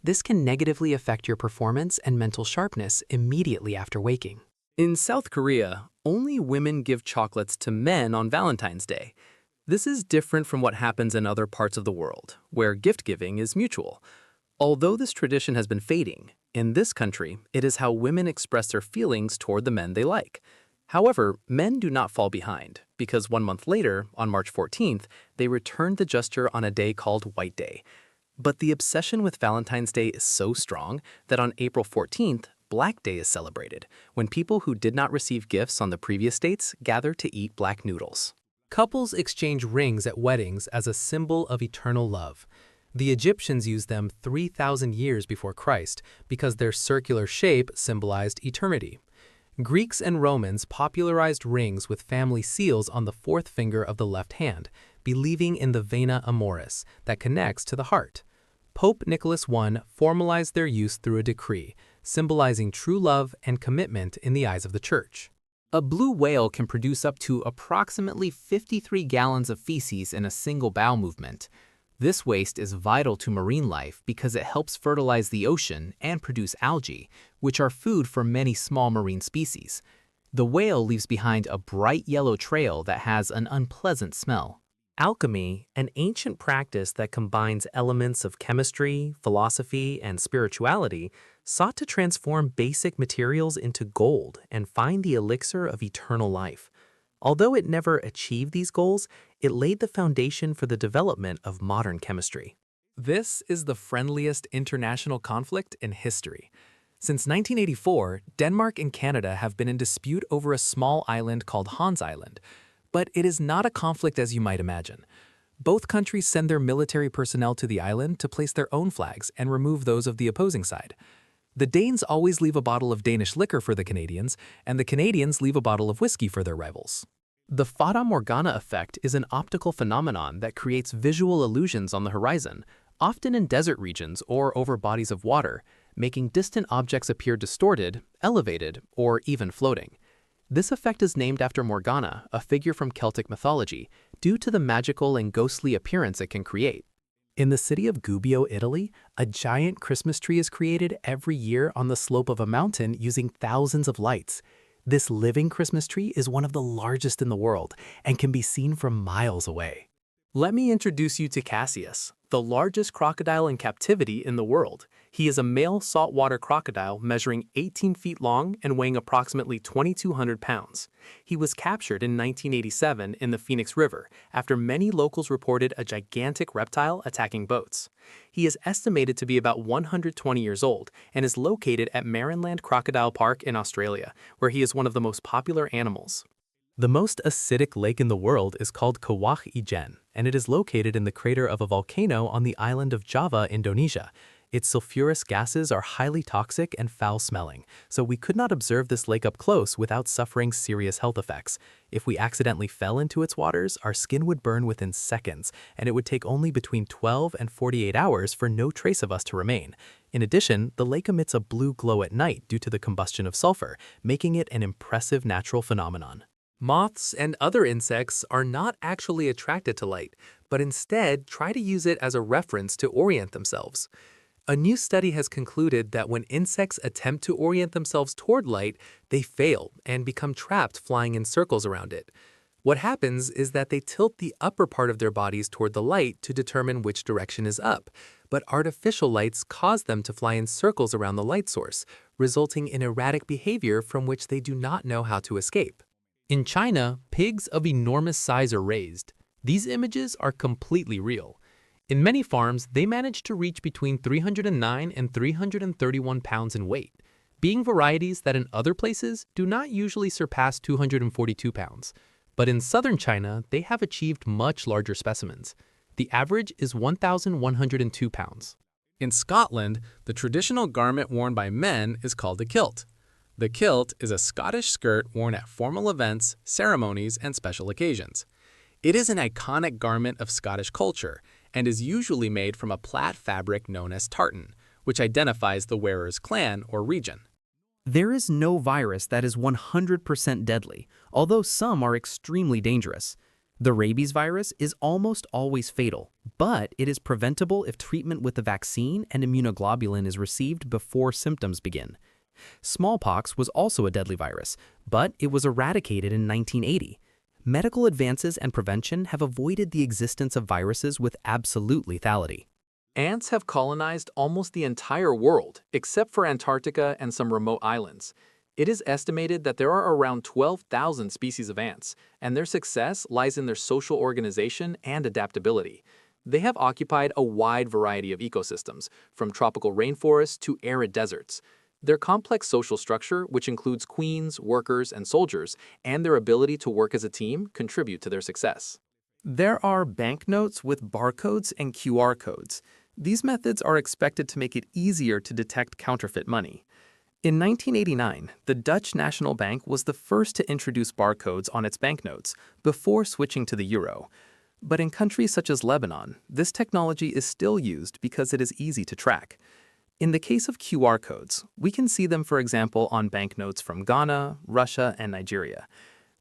This can negatively affect your performance and mental sharpness immediately after waking. In South Korea, only women give chocolates to men on Valentine's Day. This is different from what happens in other parts of the world, where gift giving is mutual. Although this tradition has been fading, in this country, it is how women express their feelings toward the men they like. However, men do not fall behind, because 1 month later, on March 14th, they returned the gesture on a day called White Day. But the obsession with Valentine's Day is so strong that on April 14th, Black Day is celebrated, when people who did not receive gifts on the previous dates gather to eat black noodles. Couples exchange rings at weddings as a symbol of eternal love. The Egyptians used them 3,000 years before Christ because their circular shape symbolized eternity. Greeks and Romans popularized rings with family seals on the fourth finger of the left hand, believing in the vena amoris that connects to the heart. Pope Nicholas I formalized their use through a decree, symbolizing true love and commitment in the eyes of the church. A blue whale can produce up to approximately 53 gallons of feces in a single bowel movement. This waste is vital to marine life because it helps fertilize the ocean and produce algae, which are food for many small marine species. The whale leaves behind a bright yellow trail that has an unpleasant smell. Alchemy, an ancient practice that combines elements of chemistry, philosophy, and spirituality, sought to transform basic materials into gold and find the elixir of eternal life. Although it never achieved these goals, it laid the foundation for the development of modern chemistry. This is the friendliest international conflict in history. Since 1984, Denmark and Canada have been in dispute over a small island called Hans Island. But it is not a conflict as you might imagine. Both countries send their military personnel to the island to place their own flags and remove those of the opposing side. The Danes always leave a bottle of Danish liquor for the Canadians, and the Canadians leave a bottle of whiskey for their rivals. The Fata Morgana effect is an optical phenomenon that creates visual illusions on the horizon, often in desert regions or over bodies of water, making distant objects appear distorted, elevated, or even floating. This effect is named after Morgana, a figure from Celtic mythology, due to the magical and ghostly appearance it can create. In the city of Gubbio, Italy, a giant Christmas tree is created every year on the slope of a mountain using thousands of lights. This living Christmas tree is one of the largest in the world and can be seen from miles away. Let me introduce you to Cassius, the largest crocodile in captivity in the world. He is a male saltwater crocodile measuring 18 feet long and weighing approximately 2,200 pounds. He was captured in 1987 in the Phoenix River after many locals reported a gigantic reptile attacking boats. He is estimated to be about 120 years old and is located at Marineland Crocodile Park in Australia, where he is one of the most popular animals. The most acidic lake in the world is called Kawah Ijen, and it is located in the crater of a volcano on the island of Java, Indonesia. Its sulfurous gases are highly toxic and foul-smelling, so we could not observe this lake up close without suffering serious health effects. If we accidentally fell into its waters, our skin would burn within seconds, and it would take only between 12 and 48 hours for no trace of us to remain. In addition, the lake emits a blue glow at night due to the combustion of sulfur, making it an impressive natural phenomenon. Moths and other insects are not actually attracted to light, but instead try to use it as a reference to orient themselves. A new study has concluded that when insects attempt to orient themselves toward light, they fail and become trapped flying in circles around it. What happens is that they tilt the upper part of their bodies toward the light to determine which direction is up, but artificial lights cause them to fly in circles around the light source, resulting in erratic behavior from which they do not know how to escape. In China, pigs of enormous size are raised. These images are completely real. In many farms, they manage to reach between 309 and 331 pounds in weight, being varieties that in other places do not usually surpass 242 pounds. But in southern China, they have achieved much larger specimens. The average is 1,102 pounds. In Scotland, the traditional garment worn by men is called a kilt. The kilt is a Scottish skirt worn at formal events, ceremonies, and special occasions. It is an iconic garment of Scottish culture and is usually made from a plaid fabric known as tartan, which identifies the wearer's clan or region. There is no virus that is 100% deadly, although some are extremely dangerous. The rabies virus is almost always fatal, but it is preventable if treatment with a vaccine and immunoglobulin is received before symptoms begin. Smallpox was also a deadly virus, but it was eradicated in 1980. Medical advances and prevention have avoided the existence of viruses with absolute lethality. Ants have colonized almost the entire world, except for Antarctica and some remote islands. It is estimated that there are around 12,000 species of ants, and their success lies in their social organization and adaptability. They have occupied a wide variety of ecosystems, from tropical rainforests to arid deserts. Their complex social structure, which includes queens, workers, and soldiers, and their ability to work as a team, contribute to their success. There are banknotes with barcodes and QR codes. These methods are expected to make it easier to detect counterfeit money. In 1989, the Dutch National Bank was the first to introduce barcodes on its banknotes before switching to the euro. But in countries such as Lebanon, this technology is still used because it is easy to track. In the case of QR codes, we can see them, for example, on banknotes from Ghana, Russia, and Nigeria.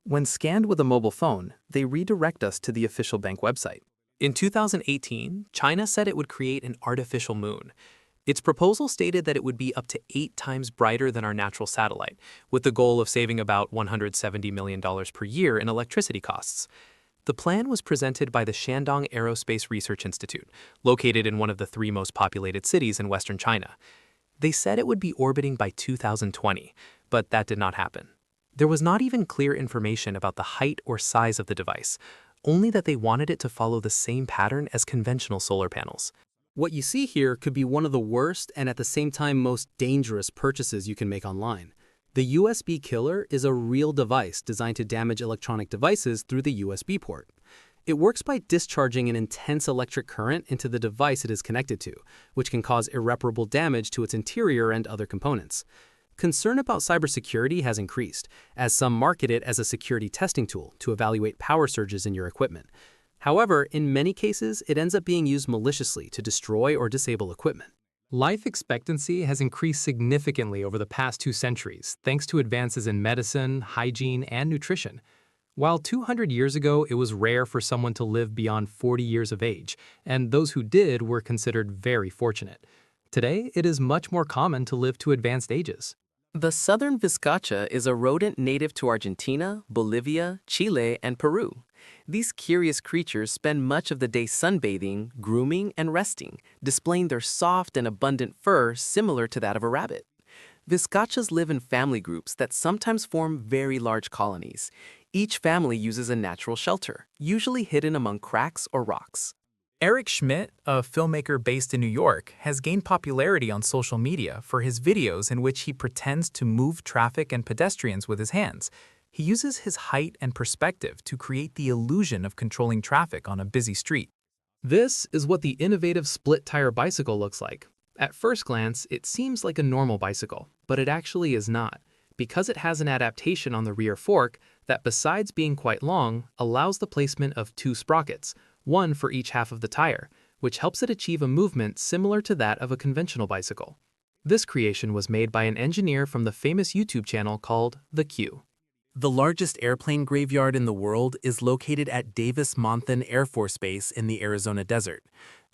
When scanned with a mobile phone, they redirect us to the official bank website. In 2018, China said it would create an artificial moon. Its proposal stated that it would be up to 8 times brighter than our natural satellite, with the goal of saving about $170 million per year in electricity costs. The plan was presented by the Shandong Aerospace Research Institute, located in one of the 3 most populated cities in western China. They said it would be orbiting by 2020, but that did not happen. There was not even clear information about the height or size of the device, only that they wanted it to follow the same pattern as conventional solar panels. What you see here could be one of the worst and at the same time most dangerous purchases you can make online. The USB killer is a real device designed to damage electronic devices through the USB port. It works by discharging an intense electric current into the device it is connected to, which can cause irreparable damage to its interior and other components. Concern about cybersecurity has increased, as some market it as a security testing tool to evaluate power surges in your equipment. However, in many cases, it ends up being used maliciously to destroy or disable equipment. Life expectancy has increased significantly over the past 2 centuries, thanks to advances in medicine, hygiene, and nutrition. While 200 years ago it was rare for someone to live beyond 40 years of age, and those who did were considered very fortunate. Today, it is much more common to live to advanced ages. The southern vizcacha is a rodent native to Argentina, Bolivia, Chile, and Peru. These curious creatures spend much of the day sunbathing, grooming, and resting, displaying their soft and abundant fur similar to that of a rabbit. Vizcachas live in family groups that sometimes form very large colonies. Each family uses a natural shelter, usually hidden among cracks or rocks. Eric Schmidt, a filmmaker based in New York, has gained popularity on social media for his videos in which he pretends to move traffic and pedestrians with his hands. He uses his height and perspective to create the illusion of controlling traffic on a busy street. This is what the innovative split-tire bicycle looks like. At first glance, it seems like a normal bicycle, but it actually is not, because it has an adaptation on the rear fork that, besides being quite long, allows the placement of two sprockets, one for each half of the tire, which helps it achieve a movement similar to that of a conventional bicycle. This creation was made by an engineer from the famous YouTube channel called The Q. The largest airplane graveyard in the world is located at Davis-Monthan Air Force Base in the Arizona desert.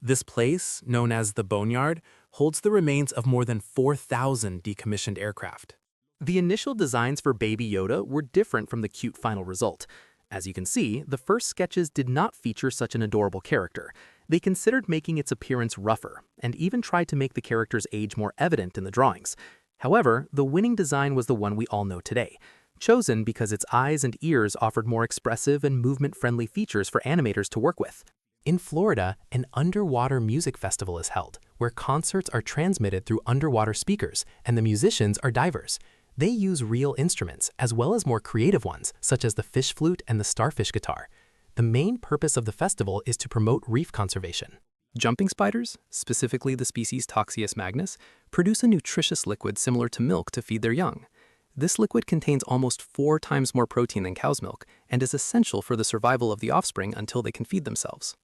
This place, known as the Boneyard, holds the remains of more than 4,000 decommissioned aircraft. The initial designs for Baby Yoda were different from the cute final result. As you can see, the first sketches did not feature such an adorable character. They considered making its appearance rougher, and even tried to make the character's age more evident in the drawings. However, the winning design was the one we all know today, chosen because its eyes and ears offered more expressive and movement-friendly features for animators to work with. In Florida, an underwater music festival is held, where concerts are transmitted through underwater speakers, and the musicians are divers. They use real instruments, as well as more creative ones, such as the fish flute and the starfish guitar. The main purpose of the festival is to promote reef conservation. Jumping spiders, specifically the species Toxius magnus, produce a nutritious liquid similar to milk to feed their young. This liquid contains almost 4 times more protein than cow's milk and is essential for the survival of the offspring until they can feed themselves.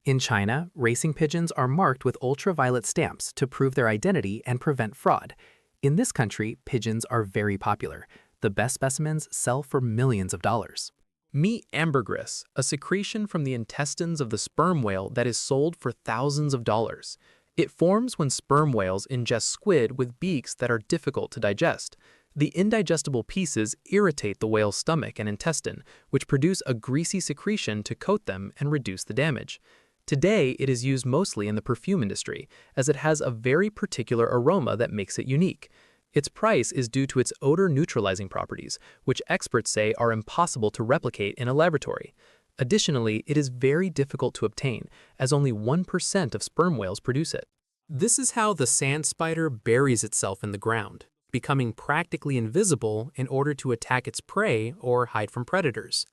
In China, racing pigeons are marked with ultraviolet stamps to prove their identity and prevent fraud. In this country, pigeons are very popular. The best specimens sell for millions of dollars. Meet ambergris, a secretion from the intestines of the sperm whale that is sold for thousands of dollars. It forms when sperm whales ingest squid with beaks that are difficult to digest. The indigestible pieces irritate the whale's stomach and intestine, which produce a greasy secretion to coat them and reduce the damage. Today, it is used mostly in the perfume industry, as it has a very particular aroma that makes it unique. Its price is due to its odor-neutralizing properties, which experts say are impossible to replicate in a laboratory. Additionally, it is very difficult to obtain, as only 1% of sperm whales produce it. This is how the sand spider buries itself in the ground, becoming practically invisible in order to attack its prey or hide from predators.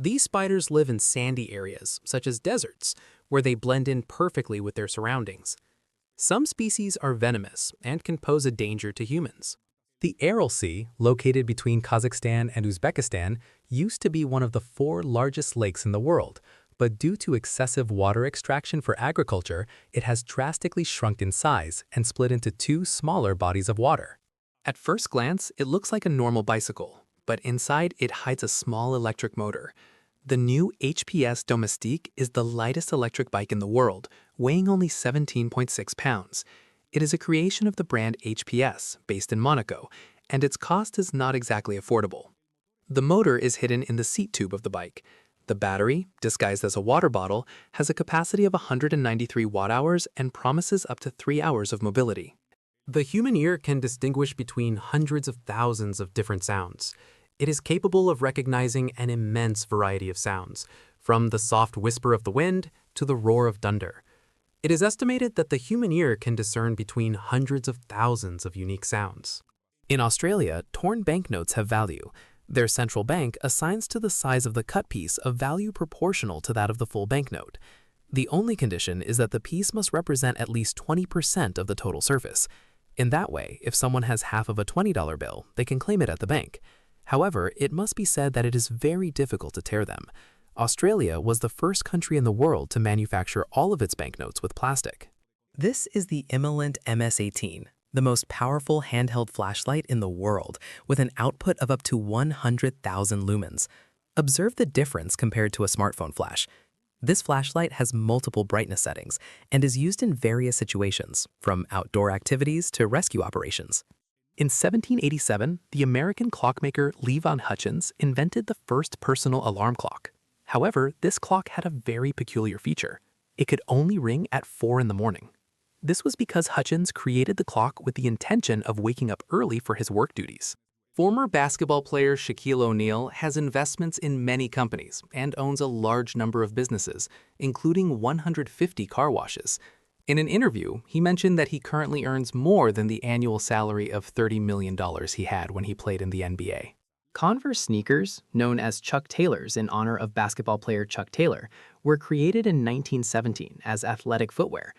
These spiders live in sandy areas, such as deserts, where they blend in perfectly with their surroundings. Some species are venomous and can pose a danger to humans. The Aral Sea, located between Kazakhstan and Uzbekistan, used to be one of the 4 largest lakes in the world, but due to excessive water extraction for agriculture, it has drastically shrunk in size and split into 2 smaller bodies of water. At first glance, it looks like a normal bicycle, but inside it hides a small electric motor. The new HPS Domestique is the lightest electric bike in the world, weighing only 17.6 pounds. It is a creation of the brand HPS, based in Monaco, and its cost is not exactly affordable. The motor is hidden in the seat tube of the bike. The battery, disguised as a water bottle, has a capacity of 193 watt-hours and promises up to 3 hours of mobility. The human ear can distinguish between hundreds of thousands of different sounds. It is capable of recognizing an immense variety of sounds, from the soft whisper of the wind to the roar of thunder. It is estimated that the human ear can discern between hundreds of thousands of unique sounds. In Australia, torn banknotes have value. Their central bank assigns to the size of the cut piece a value proportional to that of the full banknote. The only condition is that the piece must represent at least 20% of the total surface. In that way, if someone has half of a $20 bill, they can claim it at the bank. However, it must be said that it is very difficult to tear them. Australia was the first country in the world to manufacture all of its banknotes with plastic. This is the Immolent MS-18, the most powerful handheld flashlight in the world, with an output of up to 100,000 lumens. Observe the difference compared to a smartphone flash. This flashlight has multiple brightness settings and is used in various situations, from outdoor activities to rescue operations. In 1787, the American clockmaker Lee von Hutchins invented the first personal alarm clock. However, this clock had a very peculiar feature. It could only ring at 4 in the morning. This was because Hutchins created the clock with the intention of waking up early for his work duties. Former basketball player Shaquille O'Neal has investments in many companies and owns a large number of businesses, including 150 car washes. In an interview, he mentioned that he currently earns more than the annual salary of $30 million he had when he played in the NBA. Converse sneakers, known as Chuck Taylors in honor of basketball player Chuck Taylor, were created in 1917 as athletic footwear.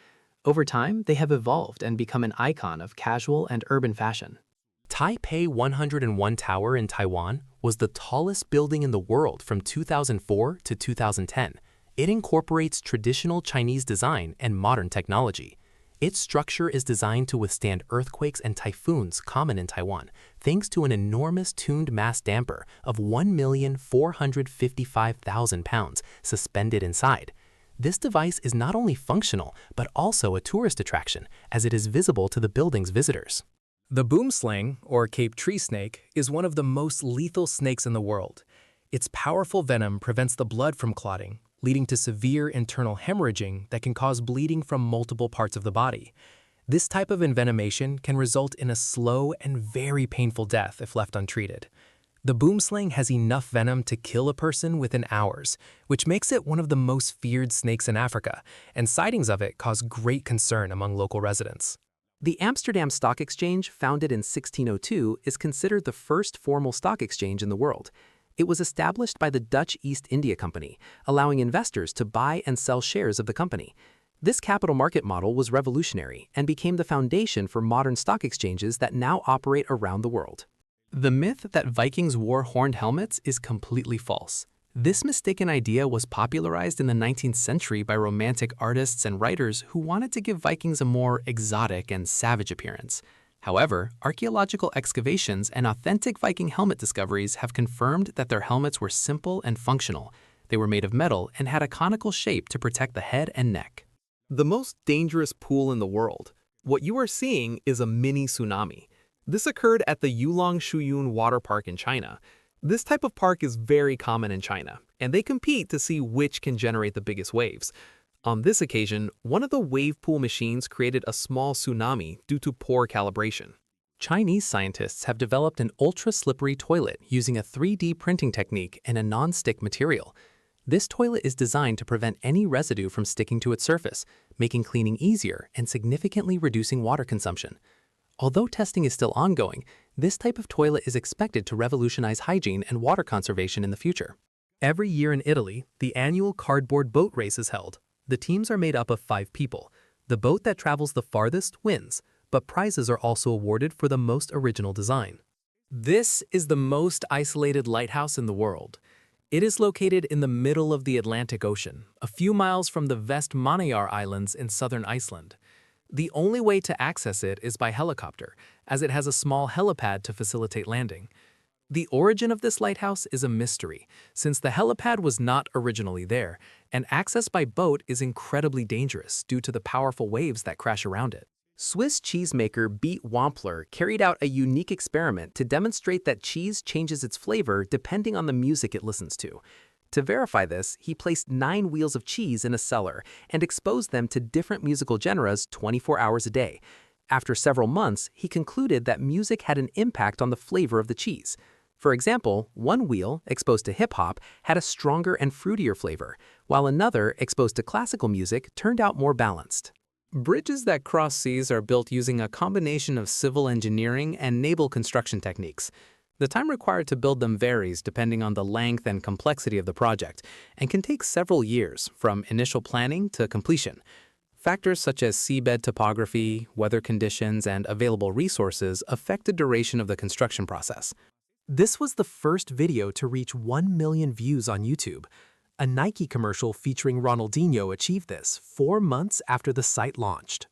Over time, they have evolved and become an icon of casual and urban fashion. Taipei 101 Tower in Taiwan was the tallest building in the world from 2004 to 2010. It incorporates traditional Chinese design and modern technology. Its structure is designed to withstand earthquakes and typhoons common in Taiwan, thanks to an enormous tuned mass damper of 1,455,000 pounds suspended inside. This device is not only functional, but also a tourist attraction, as it is visible to the building's visitors. The boomslang, or Cape tree snake, is one of the most lethal snakes in the world. Its powerful venom prevents the blood from clotting, leading to severe internal hemorrhaging that can cause bleeding from multiple parts of the body. This type of envenomation can result in a slow and very painful death if left untreated. The boomslang has enough venom to kill a person within hours, which makes it one of the most feared snakes in Africa, and sightings of it cause great concern among local residents. The Amsterdam Stock Exchange, founded in 1602, is considered the first formal stock exchange in the world. It was established by the Dutch East India Company, allowing investors to buy and sell shares of the company. This capital market model was revolutionary and became the foundation for modern stock exchanges that now operate around the world. The myth that Vikings wore horned helmets is completely false. This mistaken idea was popularized in the 19th century by romantic artists and writers who wanted to give Vikings a more exotic and savage appearance. However, archaeological excavations and authentic Viking helmet discoveries have confirmed that their helmets were simple and functional. They were made of metal and had a conical shape to protect the head and neck. The most dangerous pool in the world. What you are seeing is a mini tsunami. This occurred at the Yulong Shuyun Water Park in China. This type of park is very common in China, and they compete to see which can generate the biggest waves. On this occasion, one of the wave pool machines created a small tsunami due to poor calibration. Chinese scientists have developed an ultra-slippery toilet using a 3D printing technique and a non-stick material. This toilet is designed to prevent any residue from sticking to its surface, making cleaning easier and significantly reducing water consumption. Although testing is still ongoing, this type of toilet is expected to revolutionize hygiene and water conservation in the future. Every year in Italy, the annual cardboard boat race is held. The teams are made up of 5 people. The boat that travels the farthest wins, but prizes are also awarded for the most original design. This is the most isolated lighthouse in the world. It is located in the middle of the Atlantic Ocean, a few miles from the Vestmannaeyjar Islands in southern Iceland. The only way to access it is by helicopter, as it has a small helipad to facilitate landing. The origin of this lighthouse is a mystery, since the helipad was not originally there, and access by boat is incredibly dangerous due to the powerful waves that crash around it. Swiss cheesemaker Beat Wampler carried out a unique experiment to demonstrate that cheese changes its flavor depending on the music it listens to. To verify this, he placed 9 wheels of cheese in a cellar and exposed them to different musical genres 24 hours a day. After several months, he concluded that music had an impact on the flavor of the cheese. For example, one wheel, exposed to hip-hop, had a stronger and fruitier flavor, while another, exposed to classical music, turned out more balanced. Bridges that cross seas are built using a combination of civil engineering and naval construction techniques. The time required to build them varies depending on the length and complexity of the project, and can take several years, from initial planning to completion. Factors such as seabed topography, weather conditions, and available resources affect the duration of the construction process. This was the first video to reach 1 million views on YouTube. A Nike commercial featuring Ronaldinho achieved this 4 months after the site launched.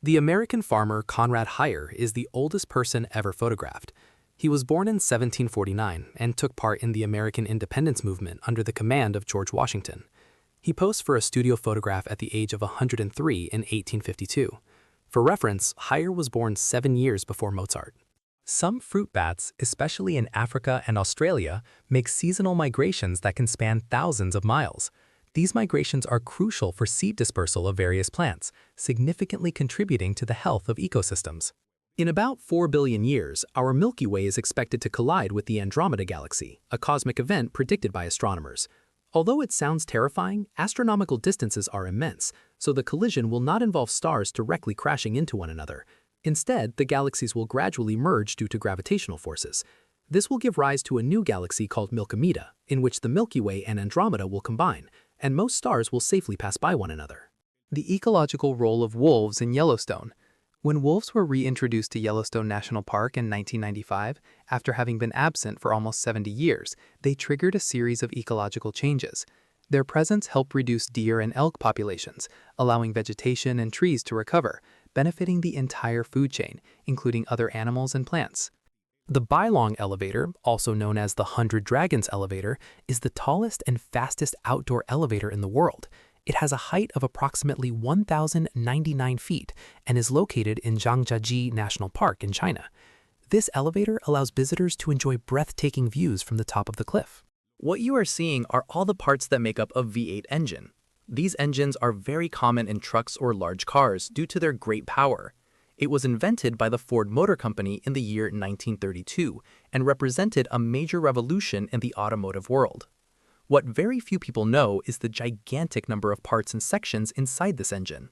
The American farmer Conrad Heyer is the oldest person ever photographed. He was born in 1749 and took part in the American independence movement under the command of George Washington. He posed for a studio photograph at the age of 103 in 1852. For reference, Heyer was born 7 years before Mozart. Some fruit bats, especially in Africa and Australia, make seasonal migrations that can span thousands of miles. These migrations are crucial for seed dispersal of various plants, significantly contributing to the health of ecosystems. In about 4 billion years, our Milky Way is expected to collide with the Andromeda Galaxy, a cosmic event predicted by astronomers. Although it sounds terrifying, astronomical distances are immense, so the collision will not involve stars directly crashing into one another. Instead, the galaxies will gradually merge due to gravitational forces. This will give rise to a new galaxy called Milkomeda, in which the Milky Way and Andromeda will combine, and most stars will safely pass by one another. The ecological role of wolves in Yellowstone. When wolves were reintroduced to Yellowstone National Park in 1995, after having been absent for almost 70 years, they triggered a series of ecological changes. Their presence helped reduce deer and elk populations, allowing vegetation and trees to recover, benefiting the entire food chain, including other animals and plants. The Bylong Elevator, also known as the 100 Dragons Elevator, is the tallest and fastest outdoor elevator in the world. It has a height of approximately 1,099 feet and is located in Zhangjiajie National Park in China. This elevator allows visitors to enjoy breathtaking views from the top of the cliff. What you are seeing are all the parts that make up a V8 engine. These engines are very common in trucks or large cars due to their great power. It was invented by the Ford Motor Company in the year 1932 and represented a major revolution in the automotive world. What very few people know is the gigantic number of parts and sections inside this engine.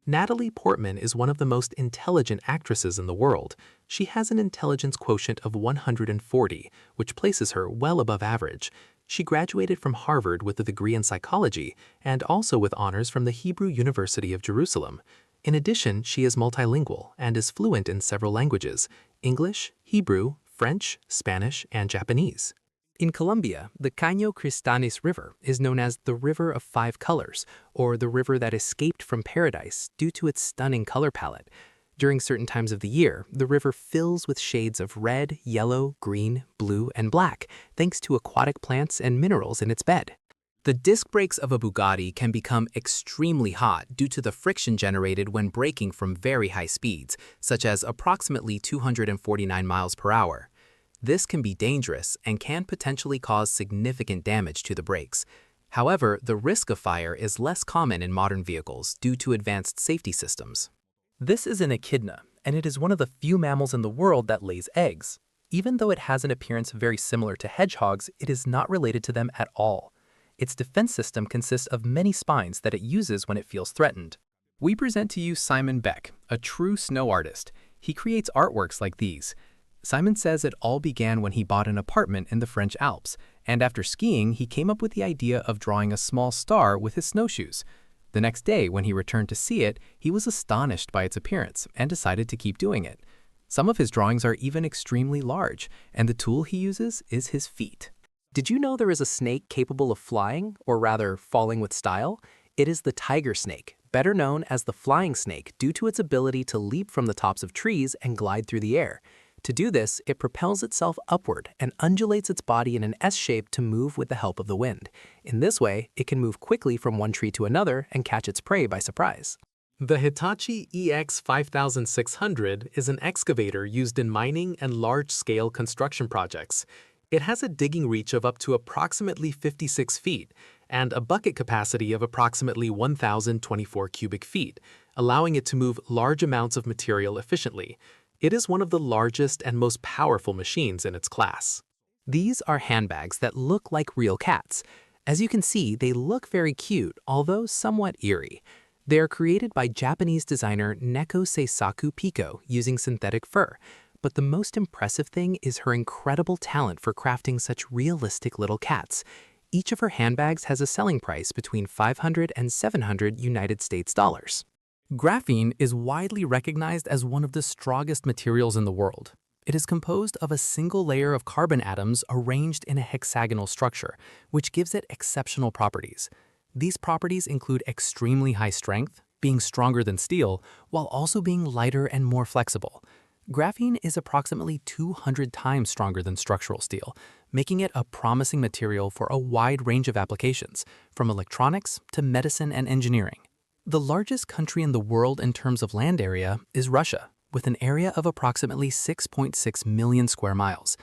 Natalie Portman is one of the most intelligent actresses in the world. She has an intelligence quotient of 140, which places her well above average. She graduated from Harvard with a degree in psychology and also with honors from the Hebrew University of Jerusalem. In addition, she is multilingual and is fluent in several languages: English, Hebrew, French, Spanish, and Japanese. In Colombia, the Caño Cristanis River is known as the River of Five Colors, or the river that escaped from paradise due to its stunning color palette. During certain times of the year, the river fills with shades of red, yellow, green, blue, and black, thanks to aquatic plants and minerals in its bed. The disc brakes of a Bugatti can become extremely hot due to the friction generated when braking from very high speeds, such as approximately 249 miles per hour. This can be dangerous and can potentially cause significant damage to the brakes. However, the risk of fire is less common in modern vehicles due to advanced safety systems. This is an echidna, and it is one of the few mammals in the world that lays eggs. Even though it has an appearance very similar to hedgehogs, it is not related to them at all. Its defense system consists of many spines that it uses when it feels threatened. We present to you Simon Beck, a true snow artist. He creates artworks like these. Simon says it all began when he bought an apartment in the French Alps, and after skiing, he came up with the idea of drawing a small star with his snowshoes. The next day, when he returned to see it, he was astonished by its appearance and decided to keep doing it. Some of his drawings are even extremely large, and the tool he uses is his feet. Did you know there is a snake capable of flying, or rather, falling with style? It is the tiger snake, better known as the flying snake due to its ability to leap from the tops of trees and glide through the air. To do this, it propels itself upward and undulates its body in an S shape to move with the help of the wind. In this way, it can move quickly from one tree to another and catch its prey by surprise. The Hitachi EX5600 is an excavator used in mining and large-scale construction projects. It has a digging reach of up to approximately 56 feet and a bucket capacity of approximately 1,024 cubic feet, allowing it to move large amounts of material efficiently. It is one of the largest and most powerful machines in its class. These are handbags that look like real cats. As you can see, they look very cute, although somewhat eerie. They are created by Japanese designer Neko Seisaku Piko using synthetic fur. But the most impressive thing is her incredible talent for crafting such realistic little cats. Each of her handbags has a selling price between $500 and $700 United States dollars. Graphene is widely recognized as one of the strongest materials in the world. It is composed of a single layer of carbon atoms arranged in a hexagonal structure, which gives it exceptional properties. These properties include extremely high strength, being stronger than steel, while also being lighter and more flexible. Graphene is approximately 200 times stronger than structural steel, making it a promising material for a wide range of applications, from electronics to medicine and engineering. The largest country in the world in terms of land area is Russia, with an area of approximately 6.6 million square miles.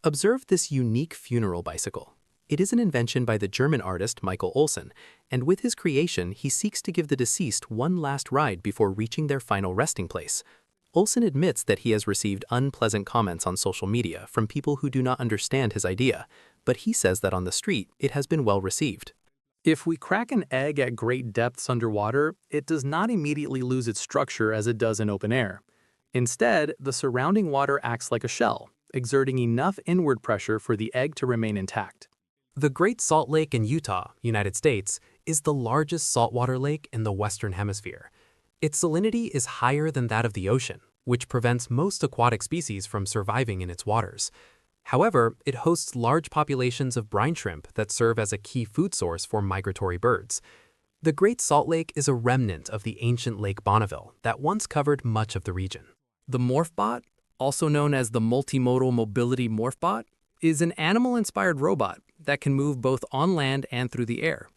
Observe this unique funeral bicycle. It is an invention by the German artist Michael Olsen, and with his creation, he seeks to give the deceased one last ride before reaching their final resting place. Olsen admits that he has received unpleasant comments on social media from people who do not understand his idea, but he says that on the street, it has been well received. If we crack an egg at great depths underwater, it does not immediately lose its structure as it does in open air. Instead, the surrounding water acts like a shell, exerting enough inward pressure for the egg to remain intact. The Great Salt Lake in Utah, United States, is the largest saltwater lake in the Western Hemisphere. Its salinity is higher than that of the ocean, which prevents most aquatic species from surviving in its waters. However, it hosts large populations of brine shrimp that serve as a key food source for migratory birds. The Great Salt Lake is a remnant of the ancient Lake Bonneville that once covered much of the region. The MorphBot, also known as the Multimodal Mobility MorphBot, is an animal-inspired robot that can move both on land and through the air.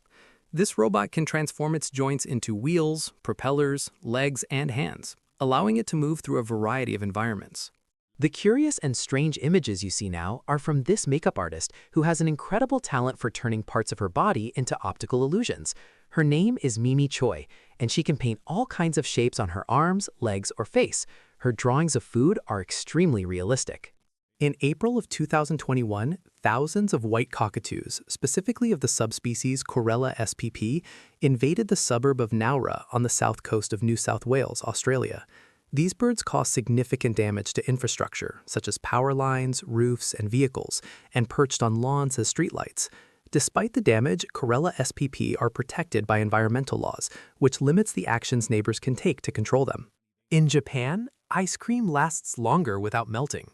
This robot can transform its joints into wheels, propellers, legs, and hands, allowing it to move through a variety of environments. The curious and strange images you see now are from this makeup artist who has an incredible talent for turning parts of her body into optical illusions. Her name is Mimi Choi, and she can paint all kinds of shapes on her arms, legs, or face. Her drawings of food are extremely realistic. In April of 2021, thousands of white cockatoos, specifically of the subspecies Corella spp, invaded the suburb of Nowra on the south coast of New South Wales, Australia. These birds cause significant damage to infrastructure, such as power lines, roofs, and vehicles, and perched on lawns as streetlights. Despite the damage, Corella spp are protected by environmental laws, which limits the actions neighbors can take to control them. In Japan, ice cream lasts longer without melting.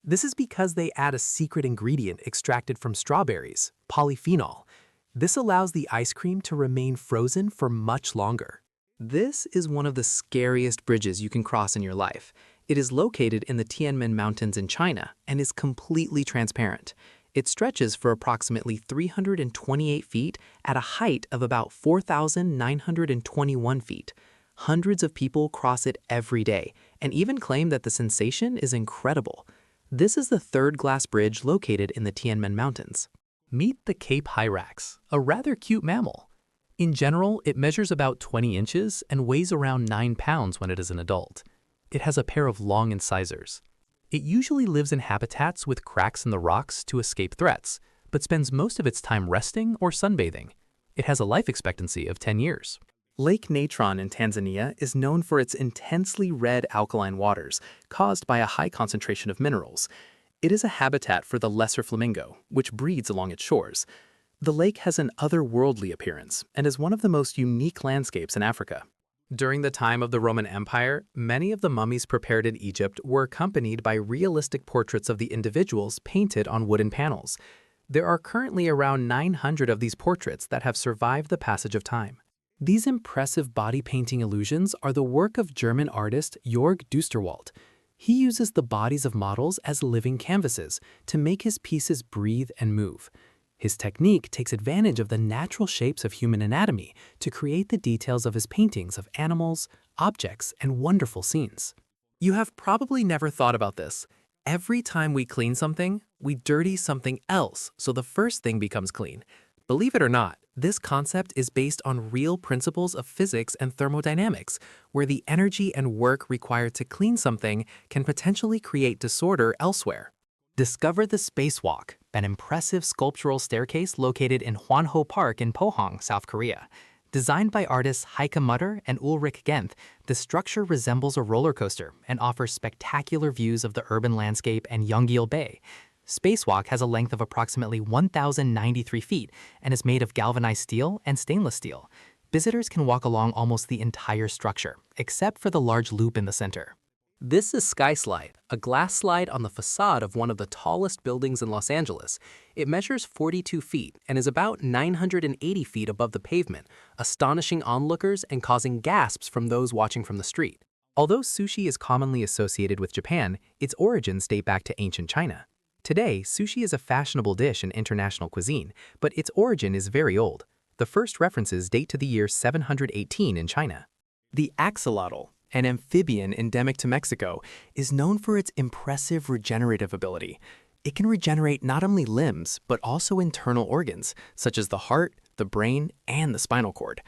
This is because they add a secret ingredient extracted from strawberries, polyphenol. This allows the ice cream to remain frozen for much longer. This is one of the scariest bridges you can cross in your life. It is located in the Tianmen Mountains in China and is completely transparent. It stretches for approximately 328 feet at a height of about 4,921 feet. Hundreds of people cross it every day and even claim that the sensation is incredible. This is the third glass bridge located in the Tianmen Mountains. Meet the Cape Hyrax, a rather cute mammal. In general, it measures about 20 inches and weighs around 9 pounds when it is an adult. It has a pair of long incisors. It usually lives in habitats with cracks in the rocks to escape threats, but spends most of its time resting or sunbathing. It has a life expectancy of 10 years. Lake Natron in Tanzania is known for its intensely red alkaline waters caused by a high concentration of minerals. It is a habitat for the lesser flamingo, which breeds along its shores. The lake has an otherworldly appearance and is one of the most unique landscapes in Africa. During the time of the Roman Empire, many of the mummies prepared in Egypt were accompanied by realistic portraits of the individuals painted on wooden panels. There are currently around 900 of these portraits that have survived the passage of time. These impressive body painting illusions are the work of German artist Jörg Dusterwald. He uses the bodies of models as living canvases to make his pieces breathe and move. His technique takes advantage of the natural shapes of human anatomy to create the details of his paintings of animals, objects, and wonderful scenes. You have probably never thought about this. Every time we clean something, we dirty something else, so the first thing becomes clean. Believe it or not, this concept is based on real principles of physics and thermodynamics, where the energy and work required to clean something can potentially create disorder elsewhere. Discover the Spacewalk, an impressive sculptural staircase located in Hwanho Park in Pohang, South Korea. Designed by artists Heike Mutter and Ulrich Genth, the structure resembles a roller coaster and offers spectacular views of the urban landscape and Yeonggil Bay. Spacewalk has a length of approximately 1,093 feet and is made of galvanized steel and stainless steel. Visitors can walk along almost the entire structure, except for the large loop in the center. This is Skyslide, a glass slide on the facade of one of the tallest buildings in Los Angeles. It measures 42 feet and is about 980 feet above the pavement, astonishing onlookers and causing gasps from those watching from the street. Although sushi is commonly associated with Japan, its origins date back to ancient China. Today, sushi is a fashionable dish in international cuisine, but its origin is very old. The first references date to the year 718 in China. The axolotl, an amphibian endemic to Mexico, is known for its impressive regenerative ability. It can regenerate not only limbs, but also internal organs, such as the heart, the brain, and the spinal cord.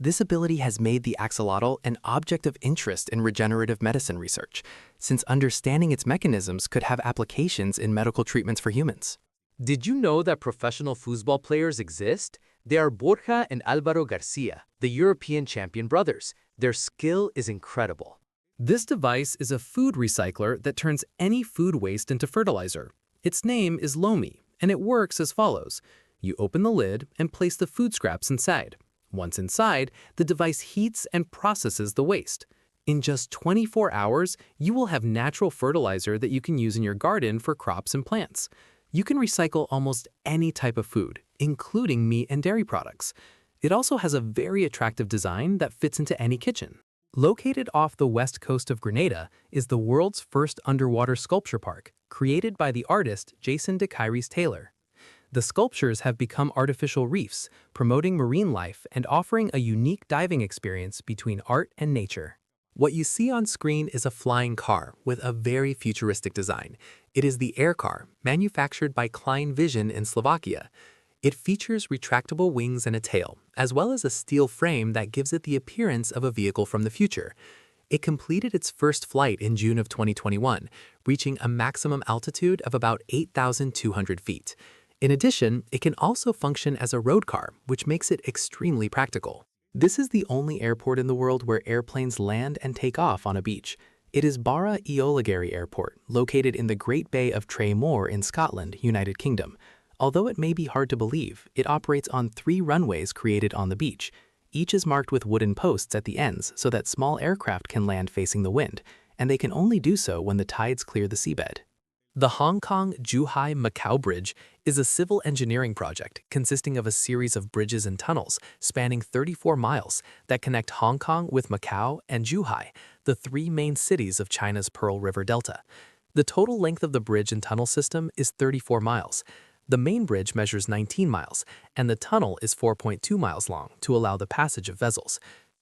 This ability has made the axolotl an object of interest in regenerative medicine research, since understanding its mechanisms could have applications in medical treatments for humans. Did you know that professional football players exist? They are Borja and Álvaro Garcia, the European champion brothers. Their skill is incredible. This device is a food recycler that turns any food waste into fertilizer. Its name is Lomi, and it works as follows. You open the lid and place the food scraps inside. Once inside, the device heats and processes the waste. In just 24 hours, you will have natural fertilizer that you can use in your garden for crops and plants. You can recycle almost any type of food, including meat and dairy products. It also has a very attractive design that fits into any kitchen. Located off the west coast of Grenada is the world's first underwater sculpture park, created by the artist Jason de Kyries Taylor. The sculptures have become artificial reefs, promoting marine life and offering a unique diving experience between art and nature. What you see on screen is a flying car with a very futuristic design. It is the Air Car, manufactured by Klein Vision in Slovakia. It features retractable wings and a tail, as well as a steel frame that gives it the appearance of a vehicle from the future. It completed its first flight in June of 2021, reaching a maximum altitude of about 8,200 feet. In addition, it can also function as a road car, which makes it extremely practical. This is the only airport in the world where airplanes land and take off on a beach. It is Barra Eoligary Airport, located in the Great Bay of Traymore in Scotland, United Kingdom. Although it may be hard to believe, it operates on 3 runways created on the beach. Each is marked with wooden posts at the ends so that small aircraft can land facing the wind, and they can only do so when the tides clear the seabed. The Hong Kong-Zhuhai-Macau Bridge is a civil engineering project consisting of a series of bridges and tunnels spanning 34 miles that connect Hong Kong with Macau and Zhuhai, the 3 main cities of China's Pearl River Delta. The total length of the bridge and tunnel system is 34 miles. The main bridge measures 19 miles, and the tunnel is 4.2 miles long to allow the passage of vessels.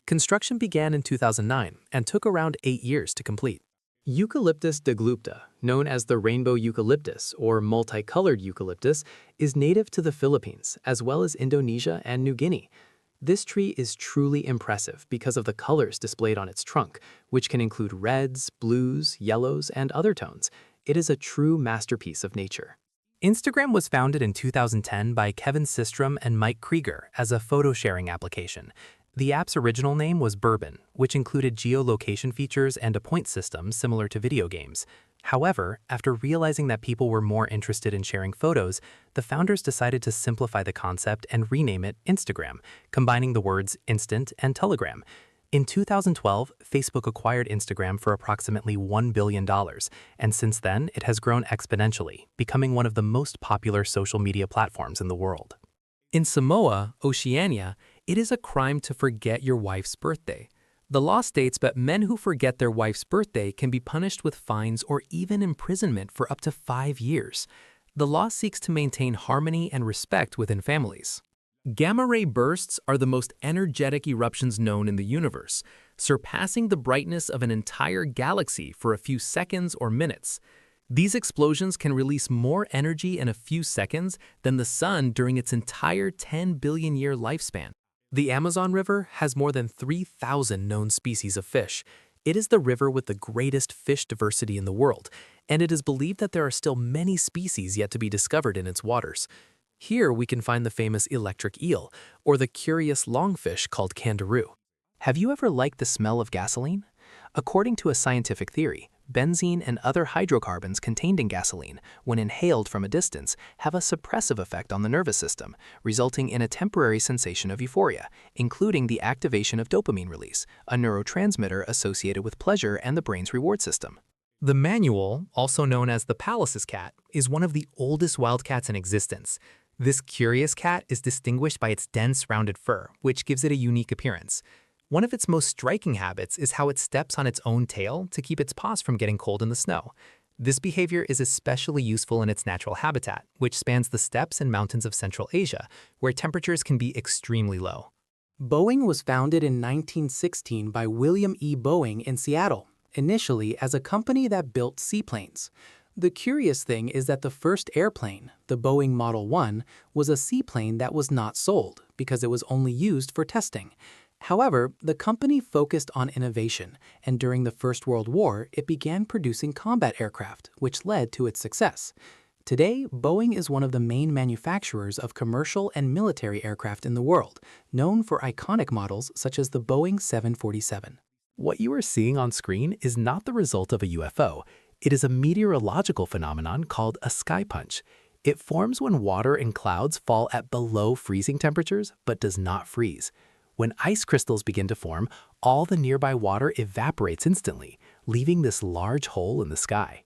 Construction began in 2009 and took around 8 years to complete. Eucalyptus deglupta, known as the rainbow eucalyptus or multicolored eucalyptus, is native to the Philippines as well as Indonesia and New Guinea. This tree is truly impressive because of the colors displayed on its trunk, which can include reds, blues, yellows, and other tones. It is a true masterpiece of nature. Instagram was founded in 2010 by Kevin Systrom and Mike Krieger as a photo-sharing application. The app's original name was Bourbon, which included geolocation features and a point system similar to video games. However, after realizing that people were more interested in sharing photos, the founders decided to simplify the concept and rename it Instagram, combining the words instant and telegram. In 2012, Facebook acquired Instagram for approximately $1 billion, and since then, it has grown exponentially, becoming one of the most popular social media platforms in the world. In Samoa, Oceania, it is a crime to forget your wife's birthday. The law states that men who forget their wife's birthday can be punished with fines or even imprisonment for up to 5 years. The law seeks to maintain harmony and respect within families. Gamma-ray bursts are the most energetic eruptions known in the universe, surpassing the brightness of an entire galaxy for a few seconds or minutes. These explosions can release more energy in a few seconds than the sun during its entire 10 billion-year lifespan. The Amazon River has more than 3,000 known species of fish. It is the river with the greatest fish diversity in the world, and it is believed that there are still many species yet to be discovered in its waters. Here we can find the famous electric eel, or the curious longfish called kangaroo. Have you ever liked the smell of gasoline? According to a scientific theory, benzene and other hydrocarbons contained in gasoline, when inhaled from a distance, have a suppressive effect on the nervous system, resulting in a temporary sensation of euphoria, including the activation of dopamine release, a neurotransmitter associated with pleasure and the brain's reward system. The manual, also known as the Pallas's cat, is one of the oldest wild cats in existence. This curious cat is distinguished by its dense, rounded fur, which gives it a unique appearance. One of its most striking habits is how it steps on its own tail to keep its paws from getting cold in the snow. This behavior is especially useful in its natural habitat, which spans the steppes and mountains of Central Asia, where temperatures can be extremely low. Boeing was founded in 1916 by William E. Boeing in Seattle, initially as a company that built seaplanes. The curious thing is that the first airplane, the Boeing Model 1, was a seaplane that was not sold because it was only used for testing. However, the company focused on innovation, and during the First World War, it began producing combat aircraft, which led to its success. Today, Boeing is one of the main manufacturers of commercial and military aircraft in the world, known for iconic models such as the Boeing 747. What you are seeing on screen is not the result of a UFO. It is a meteorological phenomenon called a sky punch. It forms when water in clouds fall at below freezing temperatures but does not freeze. When ice crystals begin to form, all the nearby water evaporates instantly, leaving this large hole in the sky.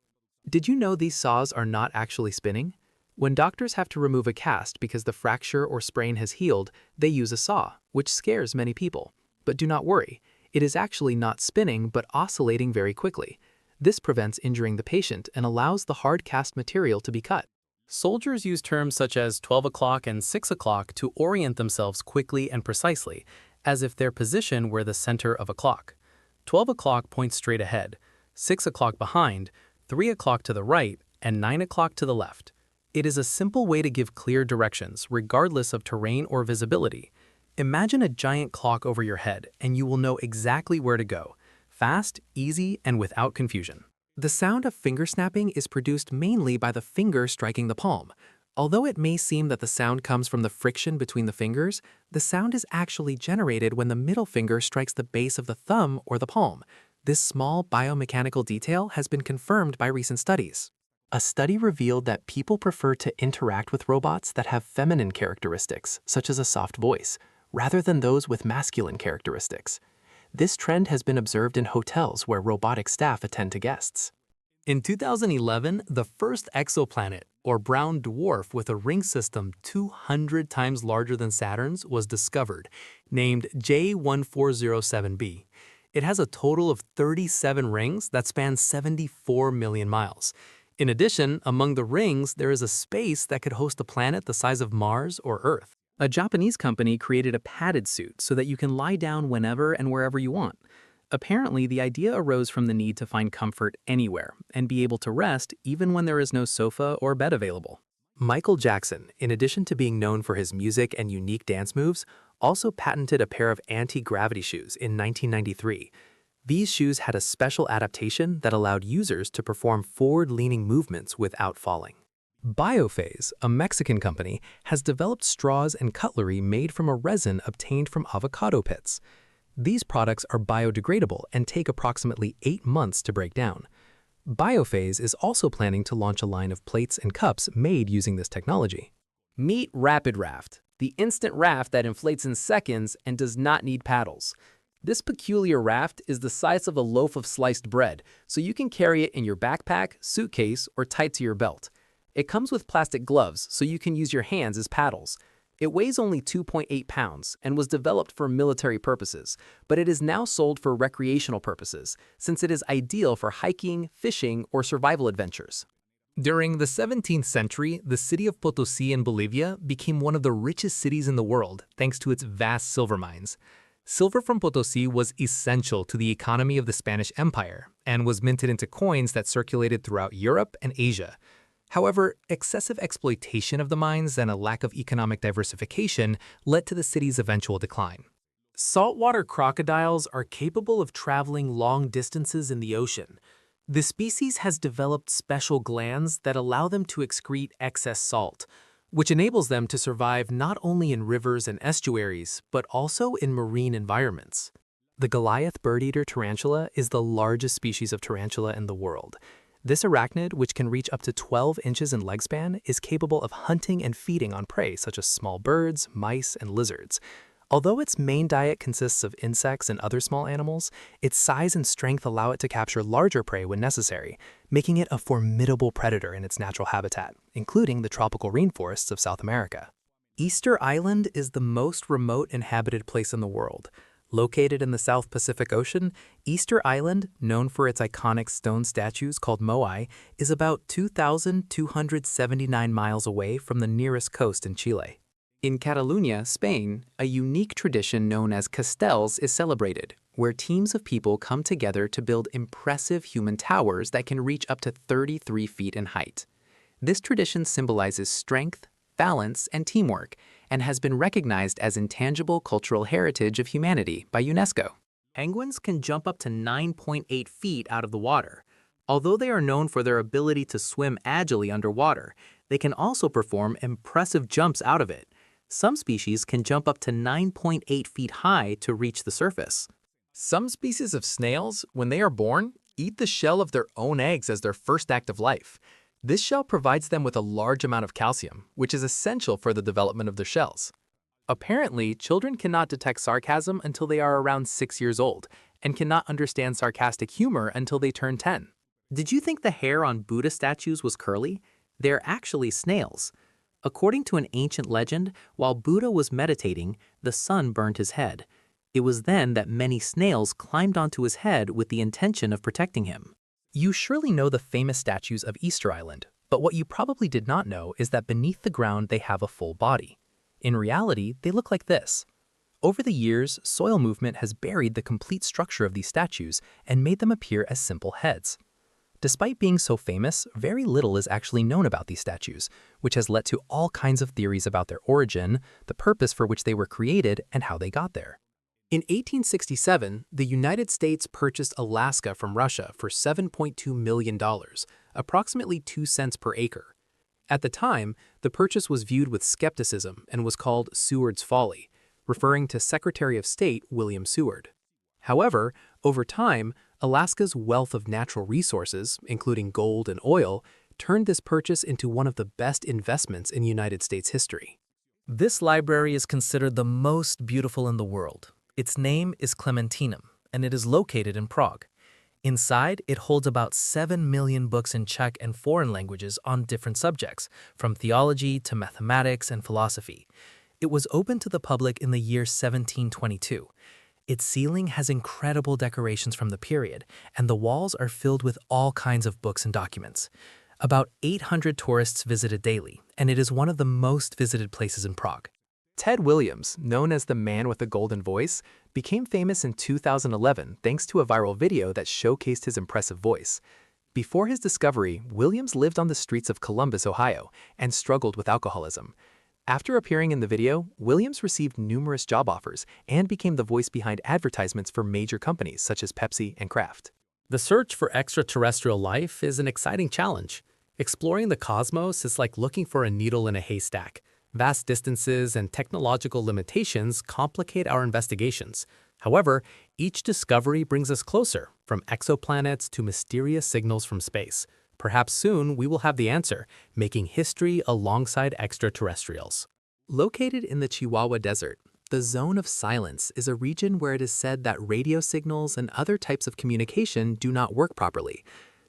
Did you know these saws are not actually spinning? When doctors have to remove a cast because the fracture or sprain has healed, they use a saw, which scares many people. But do not worry, it is actually not spinning but oscillating very quickly. This prevents injuring the patient and allows the hard cast material to be cut. Soldiers use terms such as 12 o'clock and 6 o'clock to orient themselves quickly and precisely, as if their position were the center of a clock. 12 o'clock points straight ahead, 6 o'clock behind, 3 o'clock to the right, and 9 o'clock to the left. It is a simple way to give clear directions, regardless of terrain or visibility. Imagine a giant clock over your head, and you will know exactly where to go. Fast, easy, and without confusion. The sound of finger snapping is produced mainly by the finger striking the palm. Although it may seem that the sound comes from the friction between the fingers, the sound is actually generated when the middle finger strikes the base of the thumb or the palm. This small biomechanical detail has been confirmed by recent studies. A study revealed that people prefer to interact with robots that have feminine characteristics, such as a soft voice, rather than those with masculine characteristics. This trend has been observed in hotels where robotic staff attend to guests. In 2011, the first exoplanet, or brown dwarf with a ring system 200 times larger than Saturn's, was discovered, named J1407b. It has a total of 37 rings that span 74 million miles. In addition, among the rings, there is a space that could host a planet the size of Mars or Earth. A Japanese company created a padded suit so that you can lie down whenever and wherever you want. Apparently, the idea arose from the need to find comfort anywhere and be able to rest even when there is no sofa or bed available. Michael Jackson, in addition to being known for his music and unique dance moves, also patented a pair of anti-gravity shoes in 1993. These shoes had a special adaptation that allowed users to perform forward-leaning movements without falling. Biophase, a Mexican company, has developed straws and cutlery made from a resin obtained from avocado pits. These products are biodegradable and take approximately 8 months to break down. Biophase is also planning to launch a line of plates and cups made using this technology. Meet Rapid Raft, the instant raft that inflates in seconds and does not need paddles. This peculiar raft is the size of a loaf of sliced bread, so you can carry it in your backpack, suitcase, or tied to your belt. It comes with plastic gloves, so you can use your hands as paddles. It weighs only 2.8 pounds and was developed for military purposes, but it is now sold for recreational purposes, since it is ideal for hiking, fishing, or survival adventures. During the 17th century, the city of Potosí in Bolivia became one of the richest cities in the world thanks to its vast silver mines. Silver from Potosí was essential to the economy of the Spanish Empire and was minted into coins that circulated throughout Europe and Asia. However, excessive exploitation of the mines and a lack of economic diversification led to the city's eventual decline. Saltwater crocodiles are capable of traveling long distances in the ocean. The species has developed special glands that allow them to excrete excess salt, which enables them to survive not only in rivers and estuaries, but also in marine environments. The Goliath bird-eater tarantula is the largest species of tarantula in the world. This arachnid, which can reach up to 12 inches in leg span, is capable of hunting and feeding on prey such as small birds, mice, and lizards. Although its main diet consists of insects and other small animals, its size and strength allow it to capture larger prey when necessary, making it a formidable predator in its natural habitat, including the tropical rainforests of South America. Easter Island is the most remote inhabited place in the world. Located in the South Pacific Ocean, Easter Island, known for its iconic stone statues called moai, is about 2,279 miles away from the nearest coast in Chile. In Catalonia, Spain, a unique tradition known as castells is celebrated, where teams of people come together to build impressive human towers that can reach up to 33 feet in height. This tradition symbolizes strength, balance, and teamwork, and has been recognized as intangible cultural heritage of humanity by UNESCO. Penguins can jump up to 9.8 feet out of the water. Although they are known for their ability to swim agilely underwater, they can also perform impressive jumps out of it. Some species can jump up to 9.8 feet high to reach the surface. Some species of snails, when they are born, eat the shell of their own eggs as their first act of life. This shell provides them with a large amount of calcium, which is essential for the development of their shells. Apparently, children cannot detect sarcasm until they are around 6 years old, and cannot understand sarcastic humor until they turn 10. Did you think the hair on Buddha statues was curly? They're actually snails. According to an ancient legend, while Buddha was meditating, the sun burned his head. It was then that many snails climbed onto his head with the intention of protecting him. You surely know the famous statues of Easter Island, but what you probably did not know is that beneath the ground they have a full body. In reality, they look like this. Over the years, soil movement has buried the complete structure of these statues and made them appear as simple heads. Despite being so famous, very little is actually known about these statues, which has led to all kinds of theories about their origin, the purpose for which they were created, and how they got there. In 1867, the United States purchased Alaska from Russia for $7.2 million, approximately 2 cents per acre. At the time, the purchase was viewed with skepticism and was called Seward's Folly, referring to Secretary of State William Seward. However, over time, Alaska's wealth of natural resources, including gold and oil, turned this purchase into one of the best investments in United States history. This library is considered the most beautiful in the world. Its name is Clementinum, and it is located in Prague. Inside, it holds about 7 million books in Czech and foreign languages on different subjects, from theology to mathematics and philosophy. It was opened to the public in the year 1722. Its ceiling has incredible decorations from the period, and the walls are filled with all kinds of books and documents. About 800 tourists visit it daily, and it is one of the most visited places in Prague. Ted Williams, known as the man with the golden voice, became famous in 2011 thanks to a viral video that showcased his impressive voice. Before his discovery, Williams lived on the streets of Columbus, Ohio, and struggled with alcoholism. After appearing in the video, Williams received numerous job offers and became the voice behind advertisements for major companies such as Pepsi and Kraft. The search for extraterrestrial life is an exciting challenge. Exploring the cosmos is like looking for a needle in a haystack. Vast distances and technological limitations complicate our investigations. However, each discovery brings us closer, from exoplanets to mysterious signals from space. Perhaps soon we will have the answer, making history alongside extraterrestrials. Located in the Chihuahua Desert, the Zone of Silence is a region where it is said that radio signals and other types of communication do not work properly.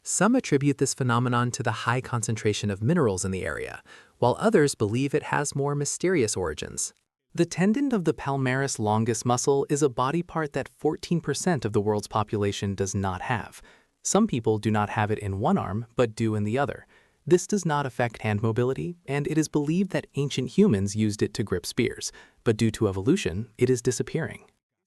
Some attribute this phenomenon to the high concentration of minerals in the area, while others believe it has more mysterious origins. The tendon of the palmaris longus muscle is a body part that 14% of the world's population does not have. Some people do not have it in one arm, but do in the other. This does not affect hand mobility, and it is believed that ancient humans used it to grip spears, but due to evolution, it is disappearing.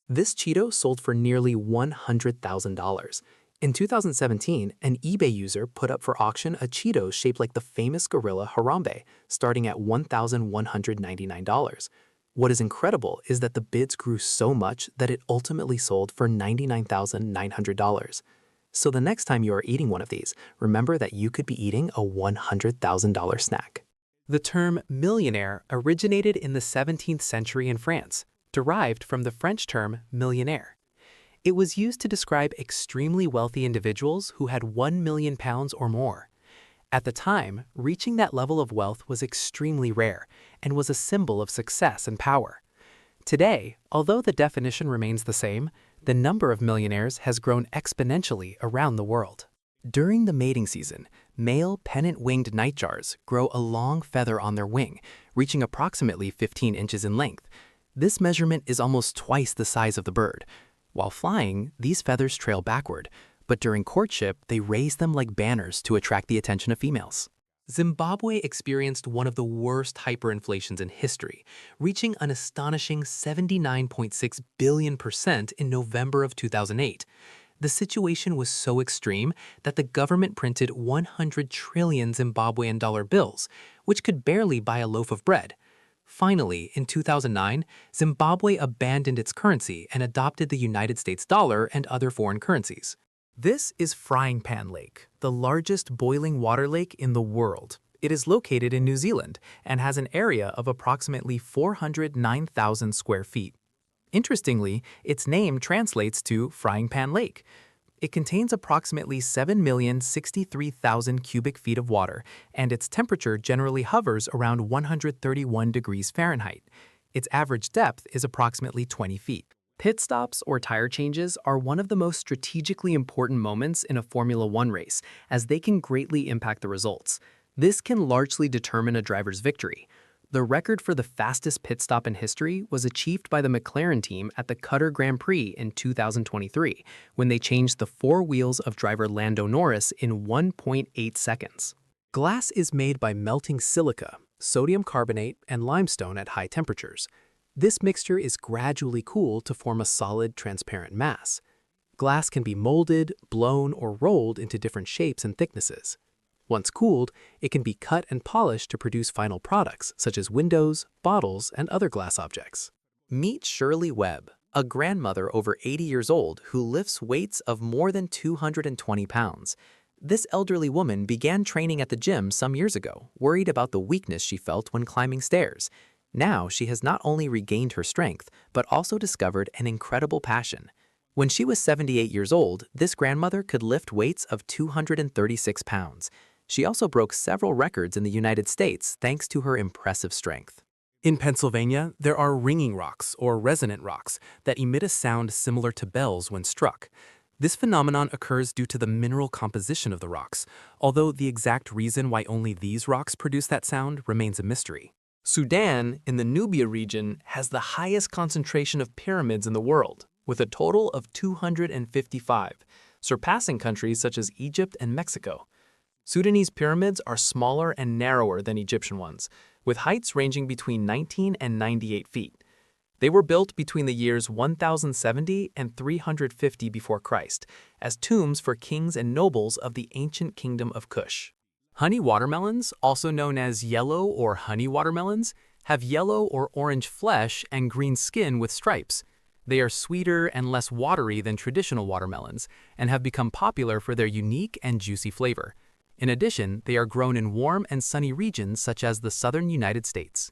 This Cheeto sold for nearly $100,000. In 2017, an eBay user put up for auction a Cheeto shaped like the famous gorilla Harambe, starting at $1,199. What is incredible is that the bids grew so much that it ultimately sold for $99,900. So the next time you are eating one of these, remember that you could be eating a $100,000 snack. The term millionaire originated in the 17th century in France, derived from the French term millionnaire. It was used to describe extremely wealthy individuals who had 1 million pounds or more. At the time, reaching that level of wealth was extremely rare and was a symbol of success and power. Today, although the definition remains the same, the number of millionaires has grown exponentially around the world. During the mating season, male pennant-winged nightjars grow a long feather on their wing, reaching approximately 15 inches in length. This measurement is almost twice the size of the bird. While flying, these feathers trail backward, but during courtship, they raise them like banners to attract the attention of females. Zimbabwe experienced one of the worst hyperinflations in history, reaching an astonishing 79.6 billion% in November of 2008. The situation was so extreme that the government printed 100 trillion Zimbabwean dollar bills, which could barely buy a loaf of bread. Finally, in 2009, Zimbabwe abandoned its currency and adopted the United States dollar and other foreign currencies. This is Frying Pan Lake, the largest boiling water lake in the world. It is located in New Zealand and has an area of approximately 409,000 square feet. Interestingly, its name translates to Frying Pan Lake. It contains approximately 7,063,000 cubic feet of water, and its temperature generally hovers around 131 degrees Fahrenheit. Its average depth is approximately 20 feet. Pit stops or tire changes are one of the most strategically important moments in a Formula One race, as they can greatly impact the results. This can largely determine a driver's victory. The record for the fastest pit stop in history was achieved by the McLaren team at the Qatar Grand Prix in 2023, when they changed the four wheels of driver Lando Norris in 1.8 seconds. Glass is made by melting silica, sodium carbonate, and limestone at high temperatures. This mixture is gradually cooled to form a solid, transparent mass. Glass can be molded, blown, or rolled into different shapes and thicknesses. Once cooled, it can be cut and polished to produce final products such as windows, bottles, and other glass objects. Meet Shirley Webb, a grandmother over 80 years old who lifts weights of more than 220 pounds. This elderly woman began training at the gym some years ago, worried about the weakness she felt when climbing stairs. Now she has not only regained her strength, but also discovered an incredible passion. When she was 78 years old, this grandmother could lift weights of 236 pounds. She also broke several records in the United States thanks to her impressive strength. In Pennsylvania, there are ringing rocks, or resonant rocks, that emit a sound similar to bells when struck. This phenomenon occurs due to the mineral composition of the rocks, although the exact reason why only these rocks produce that sound remains a mystery. Sudan, in the Nubia region, has the highest concentration of pyramids in the world, with a total of 255, surpassing countries such as Egypt and Mexico. Sudanese pyramids are smaller and narrower than Egyptian ones, with heights ranging between 19 and 98 feet. They were built between the years 1070 and 350 before Christ, as tombs for kings and nobles of the ancient kingdom of Kush. Honey watermelons, also known as yellow or honey watermelons, have yellow or orange flesh and green skin with stripes. They are sweeter and less watery than traditional watermelons, and have become popular for their unique and juicy flavor. In addition, they are grown in warm and sunny regions such as the southern United States.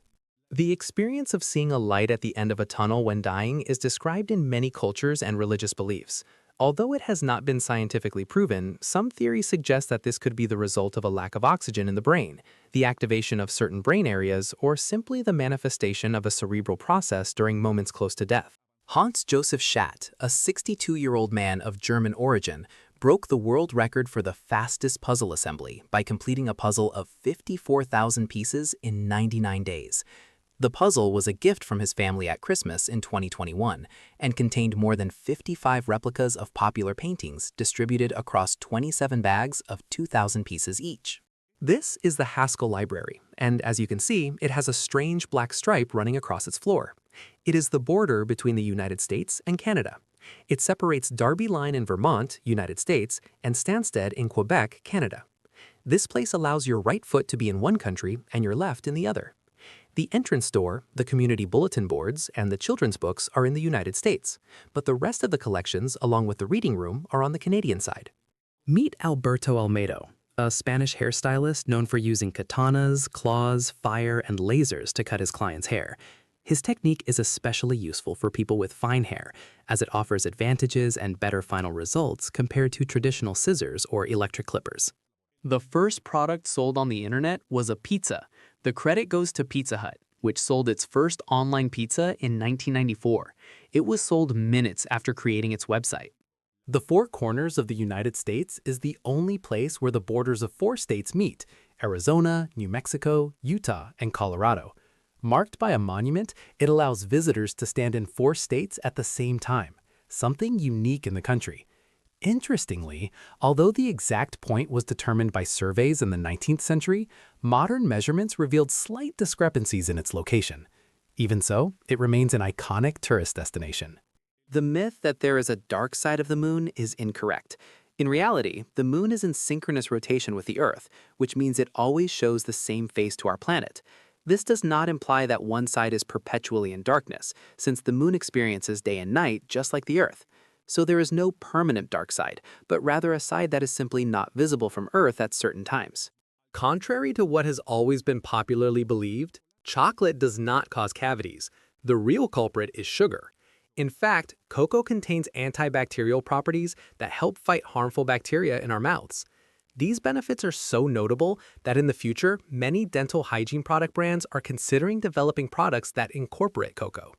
The experience of seeing a light at the end of a tunnel when dying is described in many cultures and religious beliefs. Although it has not been scientifically proven, some theories suggest that this could be the result of a lack of oxygen in the brain, the activation of certain brain areas, or simply the manifestation of a cerebral process during moments close to death. Hans Josef Schatt, a 62-year-old man of German origin, broke the world record for the fastest puzzle assembly by completing a puzzle of 54,000 pieces in 99 days. The puzzle was a gift from his family at Christmas in 2021 and contained more than 55 replicas of popular paintings distributed across 27 bags of 2,000 pieces each. This is the Haskell Library, and as you can see, it has a strange black stripe running across its floor. It is the border between the United States and Canada. It separates Darby Line in Vermont, United States, and Stansted in Quebec, Canada. This place allows your right foot to be in one country and your left in the other. The entrance door, the community bulletin boards, and the children's books are in the United States, but the rest of the collections, along with the reading room, are on the Canadian side. Meet Alberto Almedo, a Spanish hairstylist known for using katanas, claws, fire, and lasers to cut his clients' hair. His technique is especially useful for people with fine hair, as it offers advantages and better final results compared to traditional scissors or electric clippers. The first product sold on the internet was a pizza. The credit goes to Pizza Hut, which sold its first online pizza in 1994. It was sold minutes after creating its website. The Four Corners of the United States is the only place where the borders of 4 states meet: Arizona, New Mexico, Utah, and Colorado. Marked by a monument, it allows visitors to stand in 4 states at the same time, something unique in the country. Interestingly, although the exact point was determined by surveys in the 19th century, modern measurements revealed slight discrepancies in its location. Even so, it remains an iconic tourist destination. The myth that there is a dark side of the moon is incorrect. In reality, the moon is in synchronous rotation with the Earth, which means it always shows the same face to our planet. This does not imply that one side is perpetually in darkness, since the moon experiences day and night just like the Earth. So there is no permanent dark side, but rather a side that is simply not visible from Earth at certain times. Contrary to what has always been popularly believed, chocolate does not cause cavities. The real culprit is sugar. In fact, cocoa contains antibacterial properties that help fight harmful bacteria in our mouths. These benefits are so notable that in the future, many dental hygiene product brands are considering developing products that incorporate cocoa.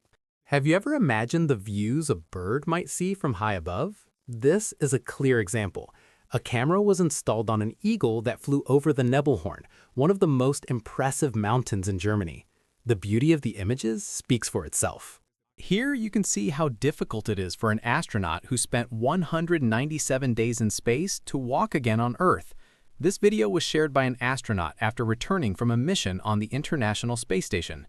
Have you ever imagined the views a bird might see from high above? This is a clear example. A camera was installed on an eagle that flew over the Nebelhorn, one of the most impressive mountains in Germany. The beauty of the images speaks for itself. Here you can see how difficult it is for an astronaut who spent 197 days in space to walk again on Earth. This video was shared by an astronaut after returning from a mission on the International Space Station.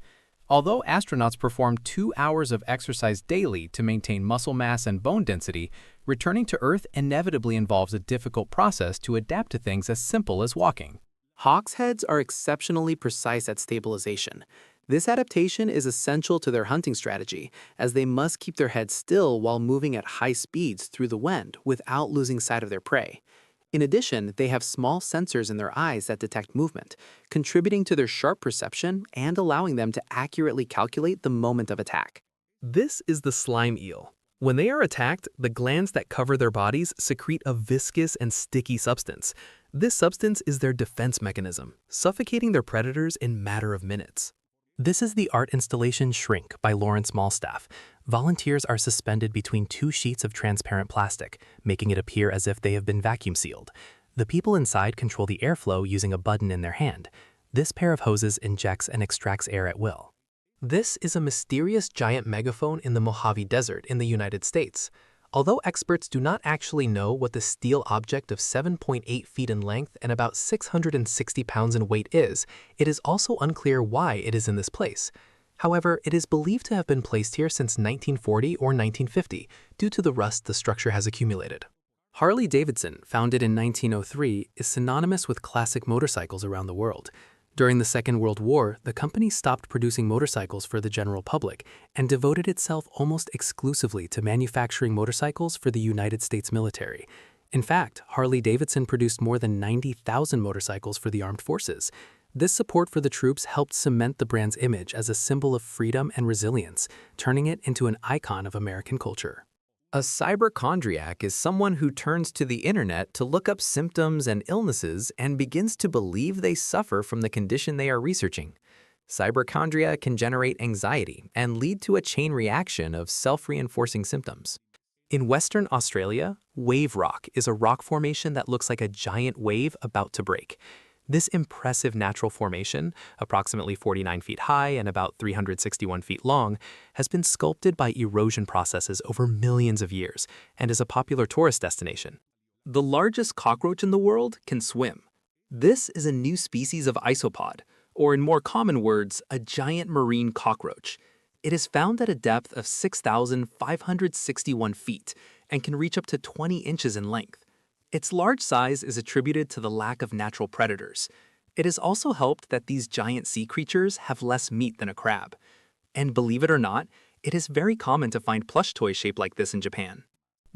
Although astronauts perform 2 hours of exercise daily to maintain muscle mass and bone density, returning to Earth inevitably involves a difficult process to adapt to things as simple as walking. Hawks' heads are exceptionally precise at stabilization. This adaptation is essential to their hunting strategy, as they must keep their heads still while moving at high speeds through the wind without losing sight of their prey. In addition, they have small sensors in their eyes that detect movement, contributing to their sharp perception and allowing them to accurately calculate the moment of attack. This is the slime eel. When they are attacked, the glands that cover their bodies secrete a viscous and sticky substance. This substance is their defense mechanism, suffocating their predators in a matter of minutes. This is the art installation Shrink by Lawrence Malstaff. Volunteers are suspended between 2 sheets of transparent plastic, making it appear as if they have been vacuum sealed. The people inside control the airflow using a button in their hand. This pair of hoses injects and extracts air at will. This is a mysterious giant megaphone in the Mojave Desert in the United States. Although experts do not actually know what the steel object of 7.8 feet in length and about 660 pounds in weight is, it is also unclear why it is in this place. However, it is believed to have been placed here since 1940 or 1950 due to the rust the structure has accumulated. Harley-Davidson, founded in 1903, is synonymous with classic motorcycles around the world. During the Second World War, the company stopped producing motorcycles for the general public and devoted itself almost exclusively to manufacturing motorcycles for the United States military. In fact, Harley-Davidson produced more than 90,000 motorcycles for the armed forces. This support for the troops helped cement the brand's image as a symbol of freedom and resilience, turning it into an icon of American culture. A cyberchondriac is someone who turns to the internet to look up symptoms and illnesses and begins to believe they suffer from the condition they are researching. Cyberchondria can generate anxiety and lead to a chain reaction of self-reinforcing symptoms. In Western Australia, wave rock is a rock formation that looks like a giant wave about to break. This impressive natural formation, approximately 49 feet high and about 361 feet long, has been sculpted by erosion processes over millions of years and is a popular tourist destination. The largest cockroach in the world can swim. This is a new species of isopod, or in more common words, a giant marine cockroach. It is found at a depth of 6,561 feet and can reach up to 20 inches in length. Its large size is attributed to the lack of natural predators. It is also helped that these giant sea creatures have less meat than a crab. And believe it or not, it is very common to find plush toys shaped like this in Japan.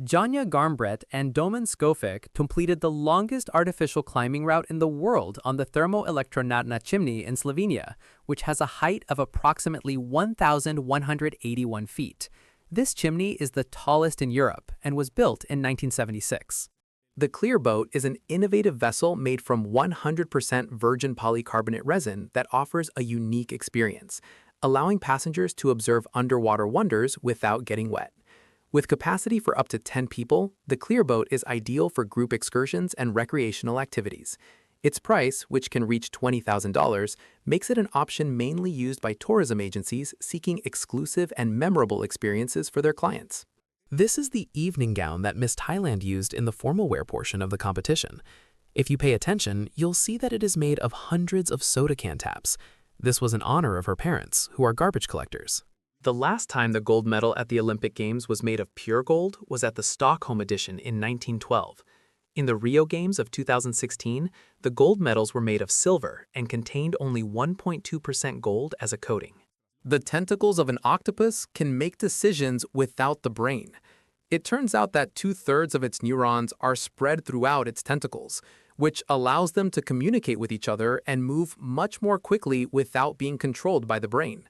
Janja Garmbret and Domen Skofek completed the longest artificial climbing route in the world on the Thermoelektroniczna chimney in Slovenia, which has a height of approximately 1,181 feet. This chimney is the tallest in Europe and was built in 1976. The Clear Boat is an innovative vessel made from 100% virgin polycarbonate resin that offers a unique experience, allowing passengers to observe underwater wonders without getting wet. With capacity for up to 10 people, the Clear Boat is ideal for group excursions and recreational activities. Its price, which can reach $20,000, makes it an option mainly used by tourism agencies seeking exclusive and memorable experiences for their clients. This is the evening gown that Miss Thailand used in the formal wear portion of the competition. If you pay attention, you'll see that it is made of hundreds of soda can taps. This was in honor of her parents, who are garbage collectors. The last time the gold medal at the Olympic Games was made of pure gold was at the Stockholm edition in 1912. In the Rio Games of 2016, the gold medals were made of silver and contained only 1.2% gold as a coating. The tentacles of an octopus can make decisions without the brain. It turns out that 2/3 of its neurons are spread throughout its tentacles, which allows them to communicate with each other and move much more quickly without being controlled by the brain.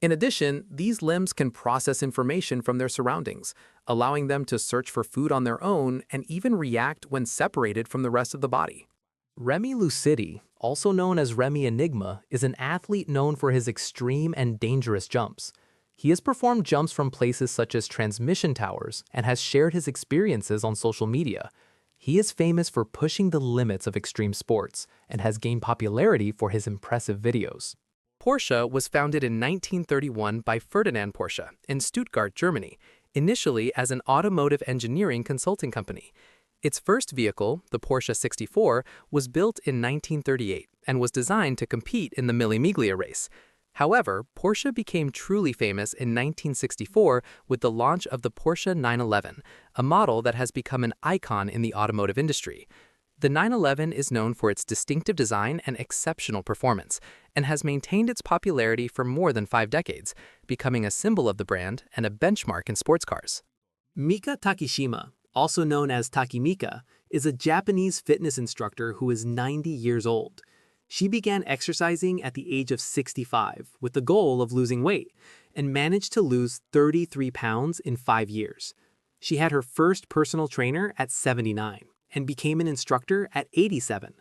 In addition, these limbs can process information from their surroundings, allowing them to search for food on their own and even react when separated from the rest of the body. Remy Lucidi, also known as Remy Enigma, is an athlete known for his extreme and dangerous jumps. He has performed jumps from places such as transmission towers and has shared his experiences on social media. He is famous for pushing the limits of extreme sports and has gained popularity for his impressive videos. Porsche was founded in 1931 by Ferdinand Porsche in Stuttgart, Germany, initially as an automotive engineering consulting company. Its first vehicle, the Porsche 64, was built in 1938 and was designed to compete in the Mille Miglia race. However, Porsche became truly famous in 1964 with the launch of the Porsche 911, a model that has become an icon in the automotive industry. The 911 is known for its distinctive design and exceptional performance, and has maintained its popularity for more than 5 decades, becoming a symbol of the brand and a benchmark in sports cars. Mika Takishima, also known as Takimika, is a Japanese fitness instructor who is 90 years old. She began exercising at the age of 65 with the goal of losing weight, and managed to lose 33 pounds in 5 years. She had her first personal trainer at 79 and became an instructor at 87.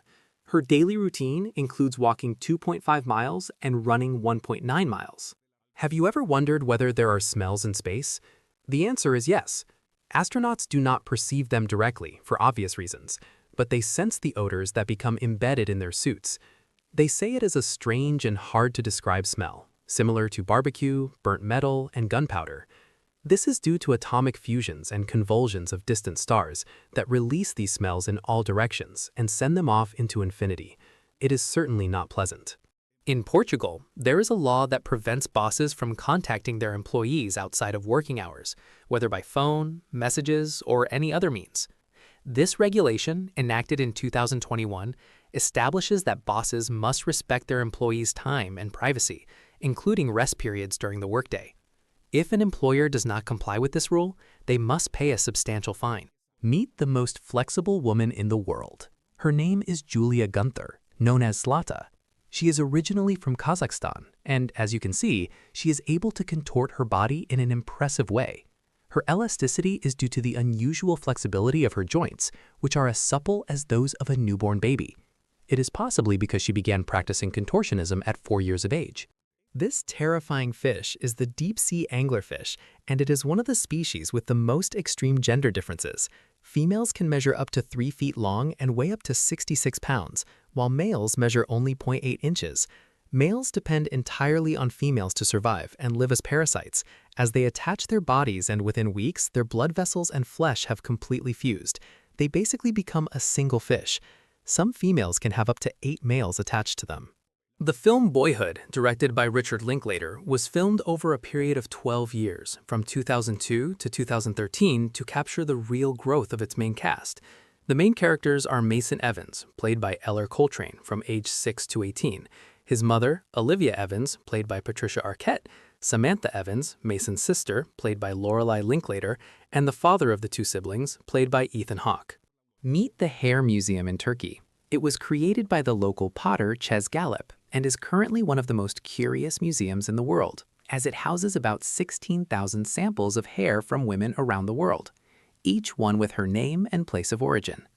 Her daily routine includes walking 2.5 miles and running 1.9 miles. Have you ever wondered whether there are smells in space? The answer is yes. Astronauts do not perceive them directly, for obvious reasons, but they sense the odors that become embedded in their suits. They say it is a strange and hard-to-describe smell, similar to barbecue, burnt metal, and gunpowder. This is due to atomic fusions and convulsions of distant stars that release these smells in all directions and send them off into infinity. It is certainly not pleasant. In Portugal, there is a law that prevents bosses from contacting their employees outside of working hours, whether by phone, messages, or any other means. This regulation, enacted in 2021, establishes that bosses must respect their employees' time and privacy, including rest periods during the workday. If an employer does not comply with this rule, they must pay a substantial fine. Meet the most flexible woman in the world. Her name is Julia Gunther, known as Zlata. She is originally from Kazakhstan, and as you can see, she is able to contort her body in an impressive way. Her elasticity is due to the unusual flexibility of her joints, which are as supple as those of a newborn baby. It is possibly because she began practicing contortionism at 4 years of age. This terrifying fish is the deep-sea anglerfish, and it is one of the species with the most extreme gender differences. Females can measure up to 3 feet long and weigh up to 66 pounds, while males measure only 0.8 inches. Males depend entirely on females to survive and live as parasites, as they attach their bodies and within weeks, their blood vessels and flesh have completely fused. They basically become a single fish. Some females can have up to 8 males attached to them. The film Boyhood, directed by Richard Linklater, was filmed over a period of 12 years, from 2002 to 2013, to capture the real growth of its main cast. The main characters are Mason Evans, played by Eller Coltrane, from age 6 to 18, his mother, Olivia Evans, played by Patricia Arquette, Samantha Evans, Mason's sister, played by Lorelei Linklater, and the father of the 2 siblings, played by Ethan Hawke. Meet the Hair Museum in Turkey. It was created by the local potter Chez Galip and is currently one of the most curious museums in the world, as it houses about 16,000 samples of hair from women around the world, each one with her name and place of origin.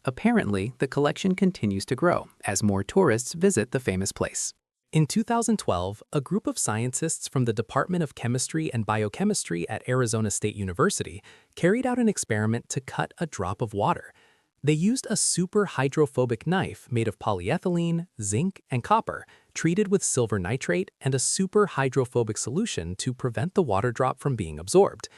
Apparently, the collection continues to grow as more tourists visit the famous place. In 2012, a group of scientists from the Department of Chemistry and Biochemistry at Arizona State University carried out an experiment to cut a drop of water. They used a super hydrophobic knife made of polyethylene, zinc, and copper, treated with silver nitrate and a super hydrophobic solution to prevent the water drop from being absorbed.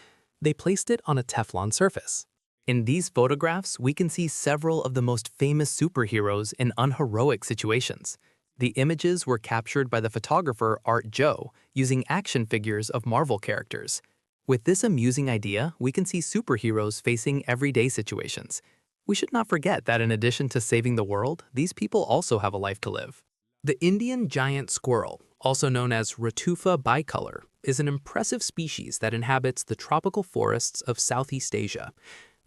They placed it on a Teflon surface. In these photographs, we can see several of the most famous superheroes in unheroic situations. The images were captured by the photographer Art Joe using action figures of Marvel characters. With this amusing idea, we can see superheroes facing everyday situations. We should not forget that in addition to saving the world, these people also have a life to live. The Indian giant squirrel, also known as Ratufa bicolor, is an impressive species that inhabits the tropical forests of Southeast Asia.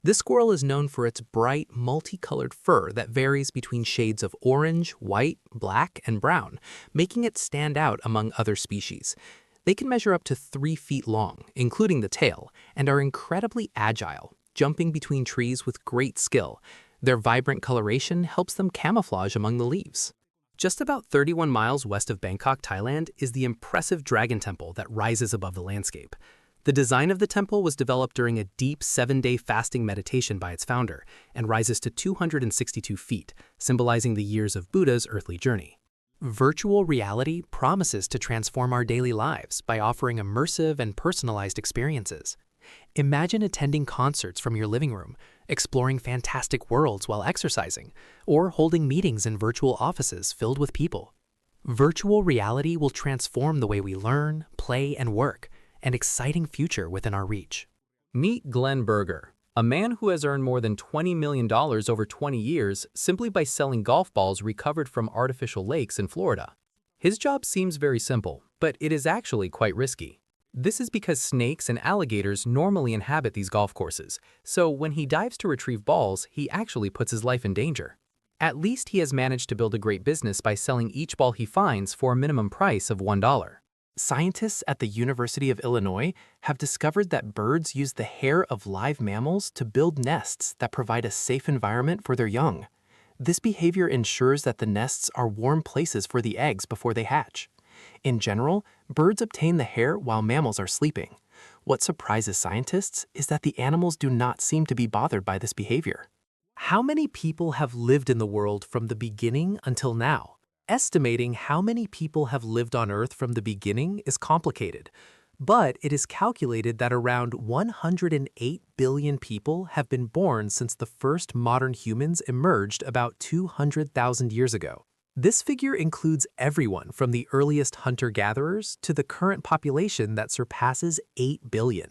This squirrel is known for its bright, multicolored fur that varies between shades of orange, white, black, and brown, making it stand out among other species. They can measure up to 3 feet long, including the tail, and are incredibly agile, jumping between trees with great skill. Their vibrant coloration helps them camouflage among the leaves. Just about 31 miles west of Bangkok, Thailand, is the impressive Dragon Temple that rises above the landscape. The design of the temple was developed during a deep 7-day fasting meditation by its founder and rises to 262 feet, symbolizing the years of Buddha's earthly journey. Virtual reality promises to transform our daily lives by offering immersive and personalized experiences. Imagine attending concerts from your living room, exploring fantastic worlds while exercising, or holding meetings in virtual offices filled with people. Virtual reality will transform the way we learn, play, and work, an exciting future within our reach. Meet Glenn Berger, a man who has earned more than $20 million over 20 years simply by selling golf balls recovered from artificial lakes in Florida. His job seems very simple, but it is actually quite risky. This is because snakes and alligators normally inhabit these golf courses, so when he dives to retrieve balls, he actually puts his life in danger. At least he has managed to build a great business by selling each ball he finds for a minimum price of $1. Scientists at the University of Illinois have discovered that birds use the hair of live mammals to build nests that provide a safe environment for their young. This behavior ensures that the nests are warm places for the eggs before they hatch. In general, birds obtain the hair while mammals are sleeping. What surprises scientists is that the animals do not seem to be bothered by this behavior. How many people have lived in the world from the beginning until now? Estimating how many people have lived on Earth from the beginning is complicated, but it is calculated that around 108 billion people have been born since the first modern humans emerged about 200,000 years ago. This figure includes everyone from the earliest hunter-gatherers to the current population that surpasses 8 billion,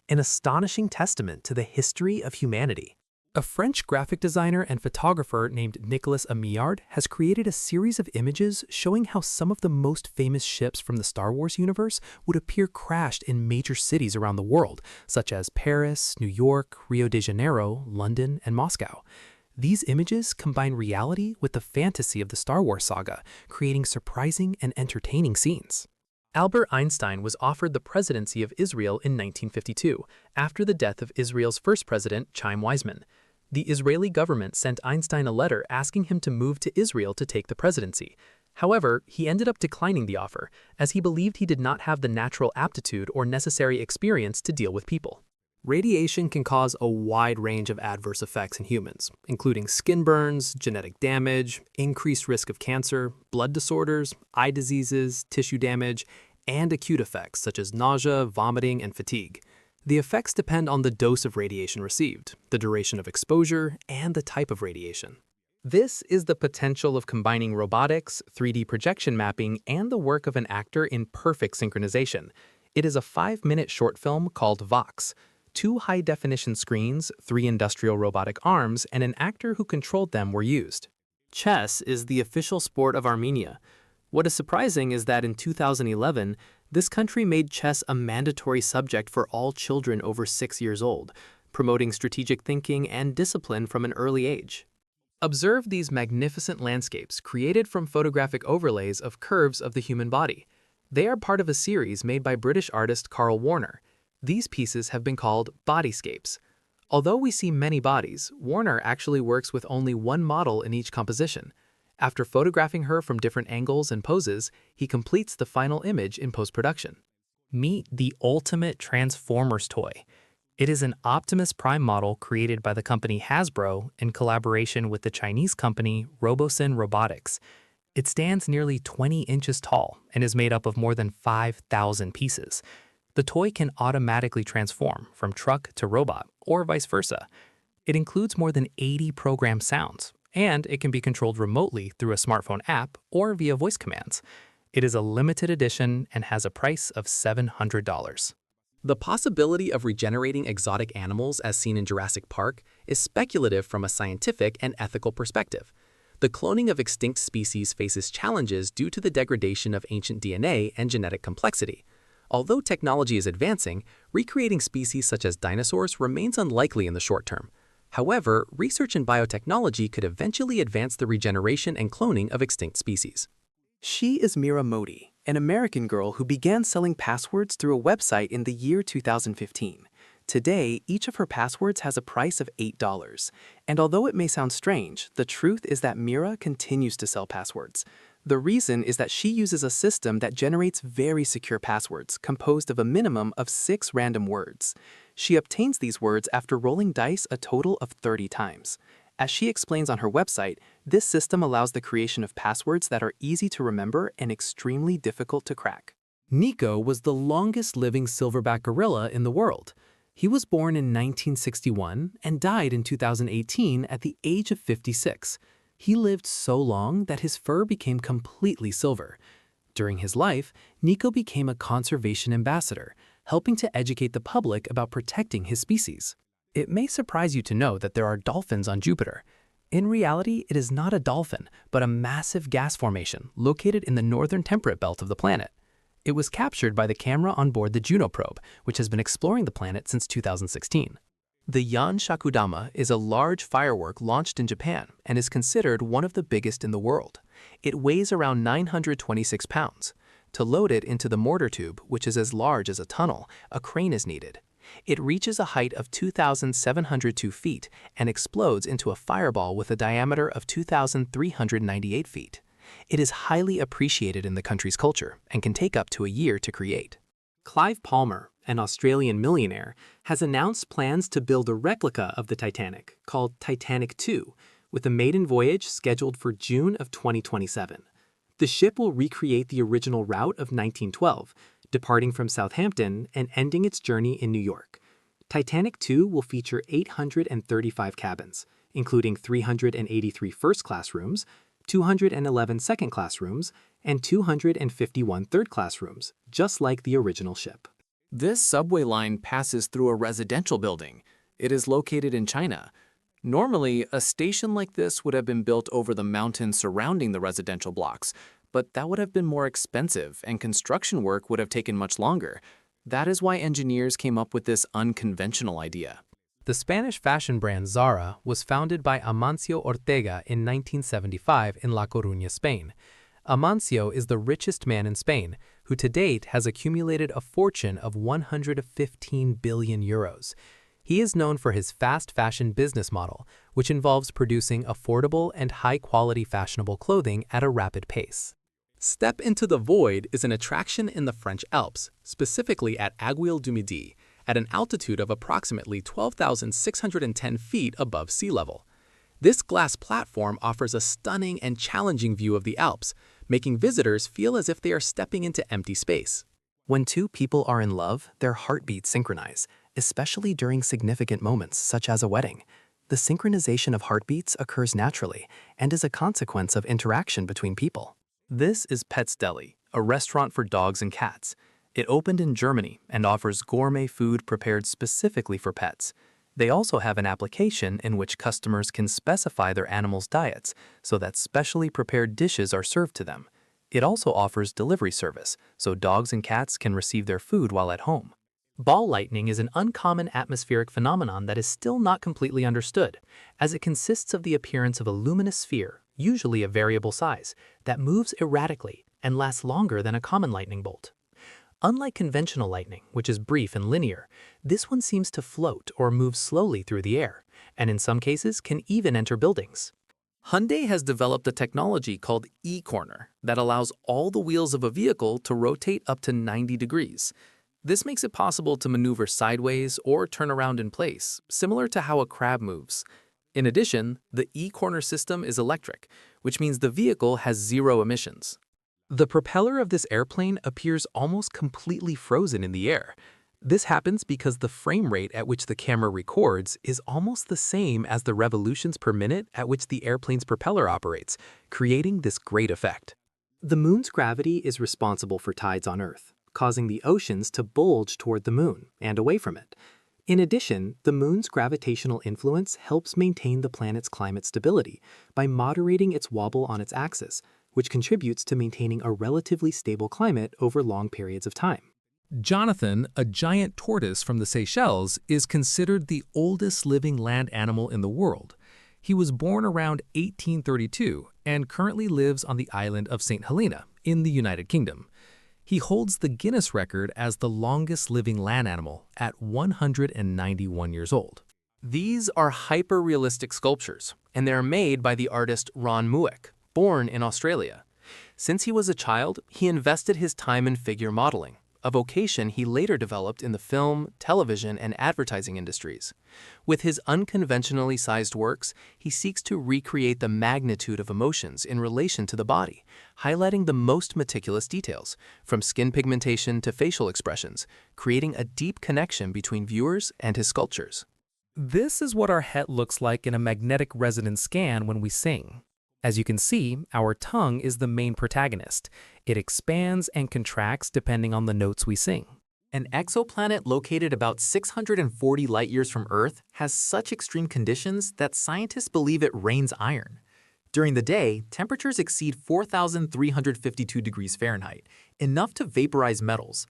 an astonishing testament to the history of humanity. A French graphic designer and photographer named Nicolas Amillard has created a series of images showing how some of the most famous ships from the Star Wars universe would appear crashed in major cities around the world, such as Paris, New York, Rio de Janeiro, London, and Moscow. These images combine reality with the fantasy of the Star Wars saga, creating surprising and entertaining scenes. Albert Einstein was offered the presidency of Israel in 1952, after the death of Israel's first president, Chaim Weizmann. The Israeli government sent Einstein a letter asking him to move to Israel to take the presidency. However, he ended up declining the offer, as he believed he did not have the natural aptitude or necessary experience to deal with people. Radiation can cause a wide range of adverse effects in humans, including skin burns, genetic damage, increased risk of cancer, blood disorders, eye diseases, tissue damage, and acute effects such as nausea, vomiting, and fatigue. The effects depend on the dose of radiation received, the duration of exposure, and the type of radiation. This is the potential of combining robotics, 3D projection mapping, and the work of an actor in perfect synchronization. It is a 5-minute short film called Vox. 2 high-definition screens, 3 industrial robotic arms, and an actor who controlled them were used. Chess is the official sport of Armenia. What is surprising is that in 2011, this country made chess a mandatory subject for all children over 6 years old, promoting strategic thinking and discipline from an early age. Observe these magnificent landscapes created from photographic overlays of curves of the human body. They are part of a series made by British artist Carl Warner. These pieces have been called bodyscapes. Although we see many bodies, Warner actually works with only one model in each composition. After photographing her from different angles and poses, he completes the final image in post-production. Meet the ultimate Transformers toy. It is an Optimus Prime model created by the company Hasbro in collaboration with the Chinese company Robosen Robotics. It stands nearly 20 inches tall and is made up of more than 5,000 pieces. The toy can automatically transform from truck to robot, or vice versa. It includes more than 80 programmed sounds, and it can be controlled remotely through a smartphone app or via voice commands. It is a limited edition and has a price of $700. The possibility of regenerating exotic animals as seen in Jurassic Park is speculative from a scientific and ethical perspective. The cloning of extinct species faces challenges due to the degradation of ancient DNA and genetic complexity. Although technology is advancing, recreating species such as dinosaurs remains unlikely in the short term. However, research in biotechnology could eventually advance the regeneration and cloning of extinct species. She is Mira Modi, an American girl who began selling passwords through a website in the year 2015. Today, each of her passwords has a price of $8. And although it may sound strange, the truth is that Mira continues to sell passwords. The reason is that she uses a system that generates very secure passwords composed of a minimum of 6 random words. She obtains these words after rolling dice a total of 30 times. As she explains on her website, this system allows the creation of passwords that are easy to remember and extremely difficult to crack. Nico was the longest living silverback gorilla in the world. He was born in 1961 and died in 2018 at the age of 56. He lived so long that his fur became completely silver. During his life, Nico became a conservation ambassador, helping to educate the public about protecting his species. It may surprise you to know that there are dolphins on Jupiter. In reality, it is not a dolphin, but a massive gas formation located in the northern temperate belt of the planet. It was captured by the camera on board the Juno probe, which has been exploring the planet since 2016. The Yan Shakudama is a large firework launched in Japan and is considered one of the biggest in the world. It weighs around 926 pounds. To load it into the mortar tube, which is as large as a tunnel, a crane is needed. It reaches a height of 2,702 feet and explodes into a fireball with a diameter of 2,398 feet. It is highly appreciated in the country's culture and can take up to a year to create. Clive Palmer, an Australian millionaire, has announced plans to build a replica of the Titanic called Titanic II, with a maiden voyage scheduled for June of 2027. The ship will recreate the original route of 1912, departing from Southampton and ending its journey in New York. Titanic II will feature 835 cabins, including 383 first-class rooms, 211 second-class rooms, and 251 third-class rooms, just like the original ship. This subway line passes through a residential building. It is located in China. Normally, a station like this would have been built over the mountains surrounding the residential blocks, but that would have been more expensive and construction work would have taken much longer. That is why engineers came up with this unconventional idea. The Spanish fashion brand Zara was founded by Amancio Ortega in 1975 in La Coruña, Spain. Amancio is the richest man in Spain, who to date has accumulated a fortune of 115 billion euros. He is known for his fast fashion business model, which involves producing affordable and high-quality fashionable clothing at a rapid pace. Step into the Void is an attraction in the French Alps, specifically at Aiguille-du-Midi, at an altitude of approximately 12,610 feet above sea level. This glass platform offers a stunning and challenging view of the Alps, making visitors feel as if they are stepping into empty space. When two people are in love, their heartbeats synchronize, especially during significant moments such as a wedding. The synchronization of heartbeats occurs naturally and is a consequence of interaction between people. This is Pet's Deli, a restaurant for dogs and cats. It opened in Germany and offers gourmet food prepared specifically for pets. They also have an application in which customers can specify their animals' diets so that specially prepared dishes are served to them. It also offers delivery service, so dogs and cats can receive their food while at home. Ball lightning is an uncommon atmospheric phenomenon that is still not completely understood, as it consists of the appearance of a luminous sphere, usually of variable size, that moves erratically and lasts longer than a common lightning bolt. Unlike conventional lightning, which is brief and linear, this one seems to float or move slowly through the air, and in some cases can even enter buildings. Hyundai has developed a technology called e-corner that allows all the wheels of a vehicle to rotate up to 90 degrees. This makes it possible to maneuver sideways or turn around in place, similar to how a crab moves. In addition, the e-corner system is electric, which means the vehicle has zero emissions. The propeller of this airplane appears almost completely frozen in the air. This happens because the frame rate at which the camera records is almost the same as the revolutions per minute at which the airplane's propeller operates, creating this great effect. The moon's gravity is responsible for tides on Earth, causing the oceans to bulge toward the moon and away from it. In addition, the moon's gravitational influence helps maintain the planet's climate stability by moderating its wobble on its axis, which contributes to maintaining a relatively stable climate over long periods of time. Jonathan, a giant tortoise from the Seychelles, is considered the oldest living land animal in the world. He was born around 1832 and currently lives on the island of St. Helena in the United Kingdom. He holds the Guinness record as the longest living land animal at 191 years old. These are hyper-realistic sculptures, and they are made by the artist Ron Mueck, born in Australia. Since he was a child, he invested his time in figure modeling, a vocation he later developed in the film, television, and advertising industries. With his unconventionally sized works, he seeks to recreate the magnitude of emotions in relation to the body, highlighting the most meticulous details, from skin pigmentation to facial expressions, creating a deep connection between viewers and his sculptures. This is what our head looks like in a magnetic resonance scan when we sing. As you can see, our tongue is the main protagonist. It expands and contracts depending on the notes we sing. An exoplanet located about 640 light-years from Earth has such extreme conditions that scientists believe it rains iron. During the day, temperatures exceed 4,352 degrees Fahrenheit, enough to vaporize metals.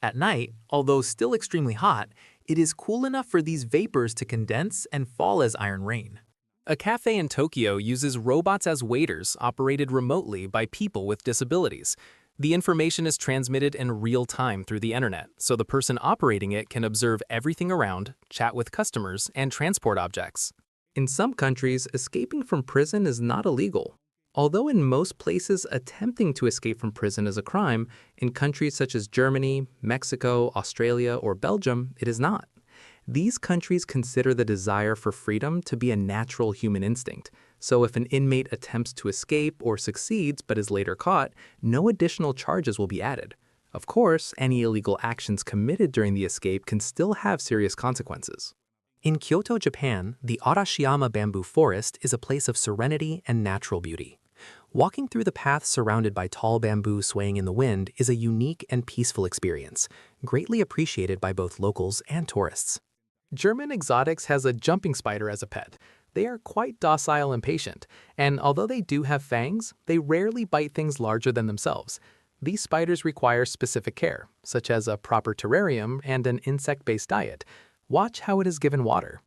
At night, although still extremely hot, it is cool enough for these vapors to condense and fall as iron rain. A cafe in Tokyo uses robots as waiters operated remotely by people with disabilities. The information is transmitted in real time through the internet, so the person operating it can observe everything around, chat with customers, and transport objects. In some countries, escaping from prison is not illegal. Although in most places attempting to escape from prison is a crime, in countries such as Germany, Mexico, Australia, or Belgium, it is not. These countries consider the desire for freedom to be a natural human instinct, so if an inmate attempts to escape or succeeds but is later caught, no additional charges will be added. Of course, any illegal actions committed during the escape can still have serious consequences. In Kyoto, Japan, the Arashiyama bamboo forest is a place of serenity and natural beauty. Walking through the paths surrounded by tall bamboo swaying in the wind is a unique and peaceful experience, greatly appreciated by both locals and tourists. German exotics has a jumping spider as a pet. They are quite docile and patient, and although they do have fangs, they rarely bite things larger than themselves. These spiders require specific care, such as a proper terrarium and an insect-based diet. Watch how it is given water.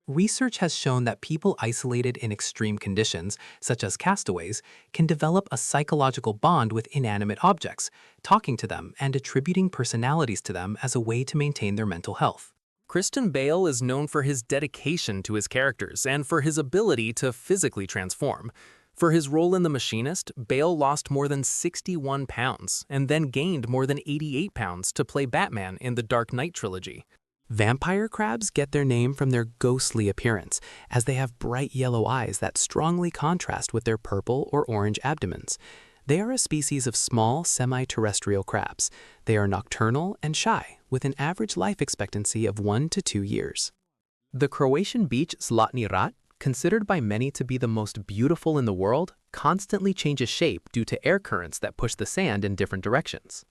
Research has shown that people isolated in extreme conditions, such as castaways, can develop a psychological bond with inanimate objects, talking to them and attributing personalities to them as a way to maintain their mental health. Christian Bale is known for his dedication to his characters and for his ability to physically transform. For his role in The Machinist, Bale lost more than 61 pounds and then gained more than 88 pounds to play Batman in the Dark Knight trilogy. Vampire crabs get their name from their ghostly appearance, as they have bright yellow eyes that strongly contrast with their purple or orange abdomens. They are a species of small, semi-terrestrial crabs. They are nocturnal and shy, with an average life expectancy of 1 to 2 years. The Croatian beach Zlatni Rat, considered by many to be the most beautiful in the world, constantly changes shape due to air currents that push the sand in different directions.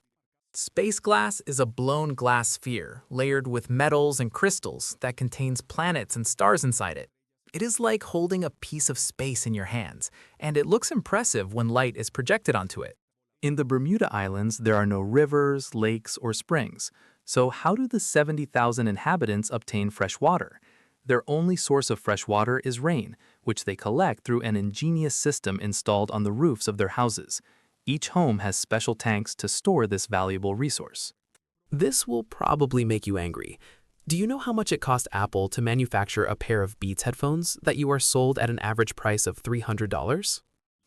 Space glass is a blown glass sphere layered with metals and crystals that contains planets and stars inside it. It is like holding a piece of space in your hands, and it looks impressive when light is projected onto it. In the Bermuda Islands, there are no rivers, lakes, or springs. So how do the 70,000 inhabitants obtain fresh water? Their only source of fresh water is rain, which they collect through an ingenious system installed on the roofs of their houses. Each home has special tanks to store this valuable resource. This will probably make you angry. Do you know how much it cost Apple to manufacture a pair of Beats headphones that you are sold at an average price of $300?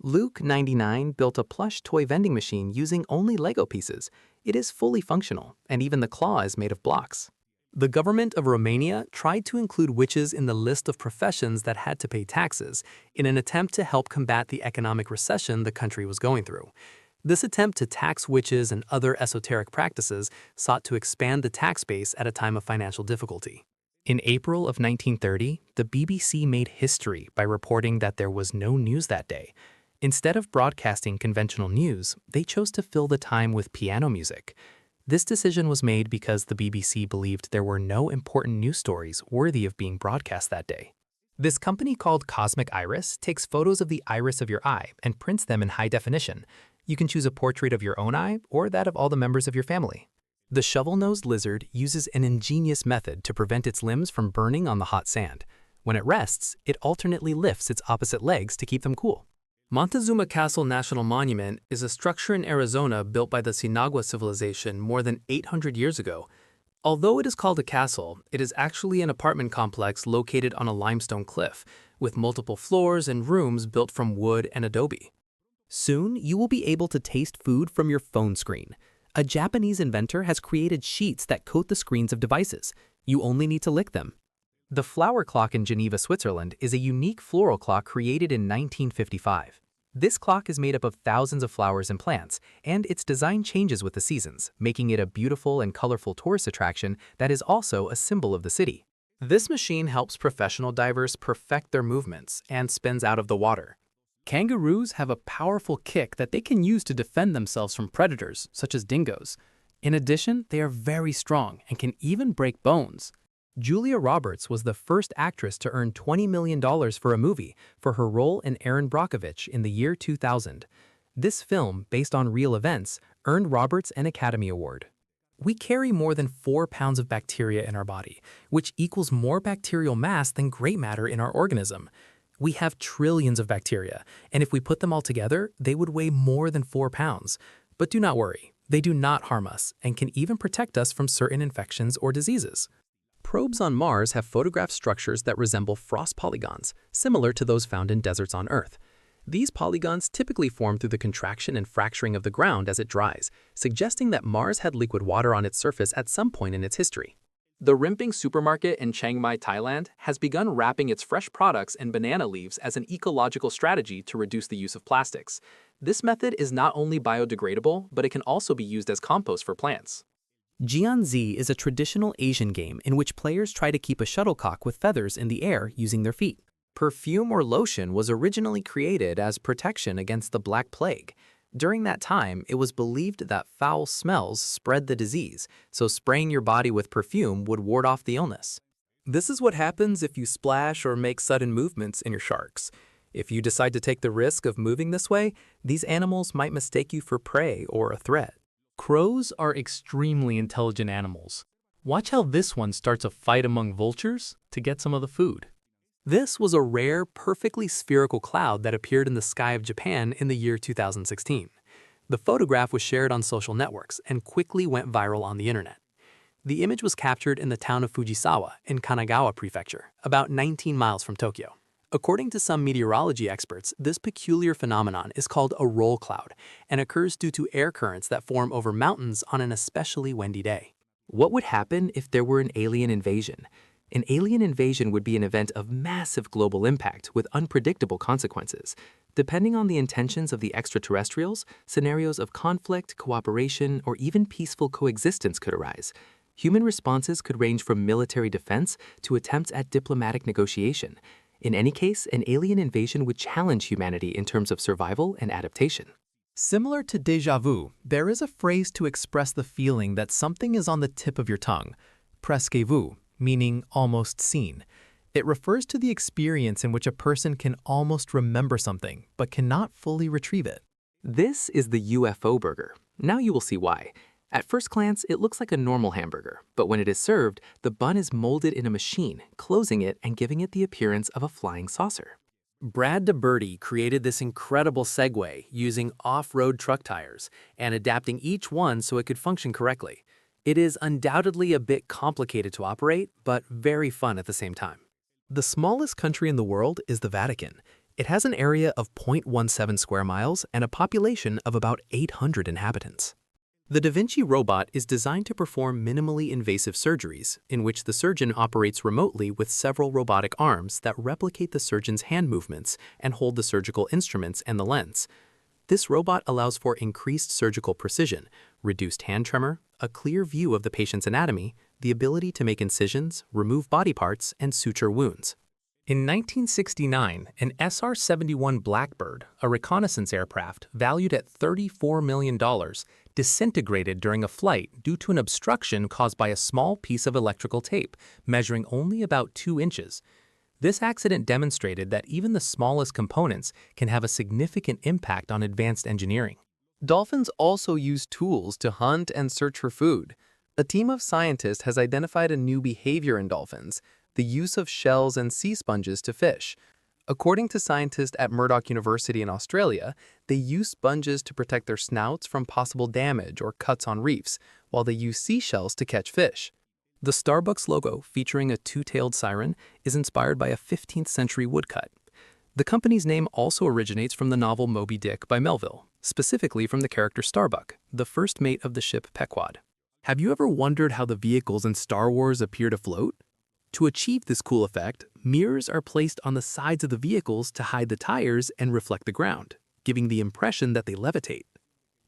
Luke, 99, built a plush toy vending machine using only Lego pieces. It is fully functional, and even the claw is made of blocks. The government of Romania tried to include witches in the list of professions that had to pay taxes in an attempt to help combat the economic recession the country was going through. This attempt to tax witches and other esoteric practices sought to expand the tax base at a time of financial difficulty. In April of 1930, the BBC made history by reporting that there was no news that day. Instead of broadcasting conventional news, they chose to fill the time with piano music. This decision was made because the BBC believed there were no important news stories worthy of being broadcast that day. This company called Cosmic Iris takes photos of the iris of your eye and prints them in high definition. You can choose a portrait of your own eye or that of all the members of your family. The shovel-nosed lizard uses an ingenious method to prevent its limbs from burning on the hot sand. When it rests, it alternately lifts its opposite legs to keep them cool. Montezuma Castle National Monument is a structure in Arizona built by the Sinagua civilization more than 800 years ago. Although it is called a castle, it is actually an apartment complex located on a limestone cliff, with multiple floors and rooms built from wood and adobe. Soon, you will be able to taste food from your phone screen. A Japanese inventor has created sheets that coat the screens of devices. You only need to lick them. The flower clock in Geneva, Switzerland is a unique floral clock created in 1955. This clock is made up of thousands of flowers and plants, and its design changes with the seasons, making it a beautiful and colorful tourist attraction that is also a symbol of the city. This machine helps professional divers perfect their movements and spins out of the water. Kangaroos have a powerful kick that they can use to defend themselves from predators, such as dingoes. In addition, they are very strong and can even break bones. Julia Roberts was the first actress to earn $20 million for a movie for her role in Erin Brockovich in the year 2000. This film, based on real events, earned Roberts an Academy Award. We carry more than 4 pounds of bacteria in our body, which equals more bacterial mass than gray matter in our organism. We have trillions of bacteria, and if we put them all together, they would weigh more than 4 pounds. But do not worry, they do not harm us and can even protect us from certain infections or diseases. Probes on Mars have photographed structures that resemble frost polygons, similar to those found in deserts on Earth. These polygons typically form through the contraction and fracturing of the ground as it dries, suggesting that Mars had liquid water on its surface at some point in its history. The Rimping supermarket in Chiang Mai, Thailand, has begun wrapping its fresh products in banana leaves as an ecological strategy to reduce the use of plastics. This method is not only biodegradable, but it can also be used as compost for plants. Jianzi is a traditional Asian game in which players try to keep a shuttlecock with feathers in the air using their feet. Perfume or lotion was originally created as protection against the Black Plague. During that time, it was believed that foul smells spread the disease, so spraying your body with perfume would ward off the illness. This is what happens if you splash or make sudden movements in your sharks. If you decide to take the risk of moving this way, these animals might mistake you for prey or a threat. Crows are extremely intelligent animals. Watch how this one starts a fight among vultures to get some of the food. This was a rare, perfectly spherical cloud that appeared in the sky of Japan in the year 2016. The photograph was shared on social networks and quickly went viral on the internet. The image was captured in the town of Fujisawa in Kanagawa Prefecture, about 19 miles from Tokyo. According to some meteorology experts, this peculiar phenomenon is called a roll cloud and occurs due to air currents that form over mountains on an especially windy day. What would happen if there were an alien invasion? An alien invasion would be an event of massive global impact with unpredictable consequences. Depending on the intentions of the extraterrestrials, scenarios of conflict, cooperation, or even peaceful coexistence could arise. Human responses could range from military defense to attempts at diplomatic negotiation. In any case, an alien invasion would challenge humanity in terms of survival and adaptation. Similar to déjà vu, there is a phrase to express the feeling that something is on the tip of your tongue, presque vu, meaning almost seen. It refers to the experience in which a person can almost remember something, but cannot fully retrieve it. This is the UFO burger. Now you will see why. At first glance, it looks like a normal hamburger, but when it is served, the bun is molded in a machine, closing it and giving it the appearance of a flying saucer. Brad DeBerti created this incredible Segway using off-road truck tires and adapting each one so it could function correctly. It is undoubtedly a bit complicated to operate, but very fun at the same time. The smallest country in the world is the Vatican. It has an area of 0.17 square miles and a population of about 800 inhabitants. The Da Vinci robot is designed to perform minimally invasive surgeries, in which the surgeon operates remotely with several robotic arms that replicate the surgeon's hand movements and hold the surgical instruments and the lens. This robot allows for increased surgical precision, reduced hand tremor, a clear view of the patient's anatomy, the ability to make incisions, remove body parts, and suture wounds. In 1969, an SR-71 Blackbird, a reconnaissance aircraft valued at $34 million, disintegrated during a flight due to an obstruction caused by a small piece of electrical tape, measuring only about 2 inches. This accident demonstrated that even the smallest components can have a significant impact on advanced engineering. Dolphins also use tools to hunt and search for food. A team of scientists has identified a new behavior in dolphins, the use of shells and sea sponges to fish. According to scientists at Murdoch University in Australia, they use sponges to protect their snouts from possible damage or cuts on reefs, while they use seashells to catch fish. The Starbucks logo, featuring a two-tailed siren, is inspired by a 15th century woodcut. The company's name also originates from the novel Moby Dick by Melville, specifically from the character Starbuck, the first mate of the ship Pequod. Have you ever wondered how the vehicles in Star Wars appear to float? To achieve this cool effect, mirrors are placed on the sides of the vehicles to hide the tires and reflect the ground, giving the impression that they levitate.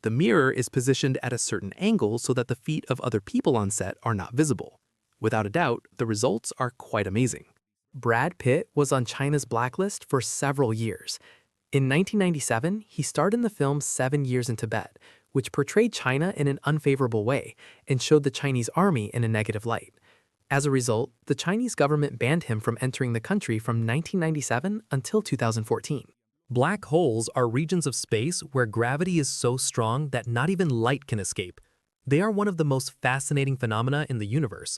The mirror is positioned at a certain angle so that the feet of other people on set are not visible. Without a doubt, the results are quite amazing. Brad Pitt was on China's blacklist for several years. In 1997, he starred in the film 7 Years in Tibet, which portrayed China in an unfavorable way and showed the Chinese army in a negative light. As a result, the Chinese government banned him from entering the country from 1997 until 2014. Black holes are regions of space where gravity is so strong that not even light can escape. They are one of the most fascinating phenomena in the universe.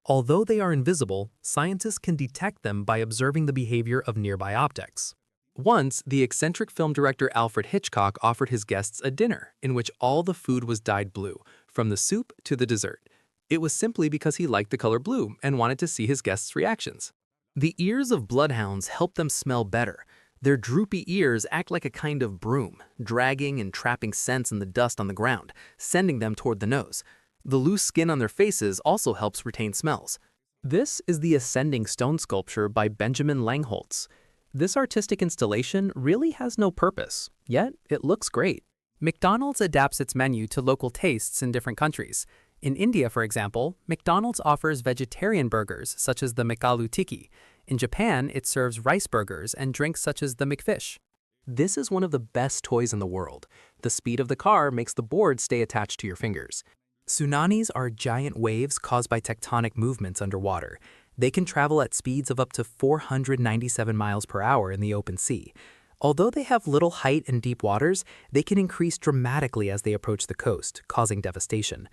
Although they are invisible, scientists can detect them by observing the behavior of nearby objects. Once, the eccentric film director Alfred Hitchcock offered his guests a dinner in which all the food was dyed blue, from the soup to the dessert. It was simply because he liked the color blue and wanted to see his guests' reactions. The ears of bloodhounds help them smell better. Their droopy ears act like a kind of broom, dragging and trapping scents in the dust on the ground, sending them toward the nose. The loose skin on their faces also helps retain smells. This is the Ascending Stone sculpture by Benjamin Langholtz. This artistic installation really has no purpose, yet it looks great. McDonald's adapts its menu to local tastes in different countries. In India, for example, McDonald's offers vegetarian burgers such as the McAloo Tikki. In Japan, it serves rice burgers and drinks such as the McFish. This is one of the best toys in the world. The speed of the car makes the board stay attached to your fingers. Tsunamis are giant waves caused by tectonic movements underwater. They can travel at speeds of up to 497 miles per hour in the open sea. Although they have little height in deep waters, they can increase dramatically as they approach the coast, causing devastation.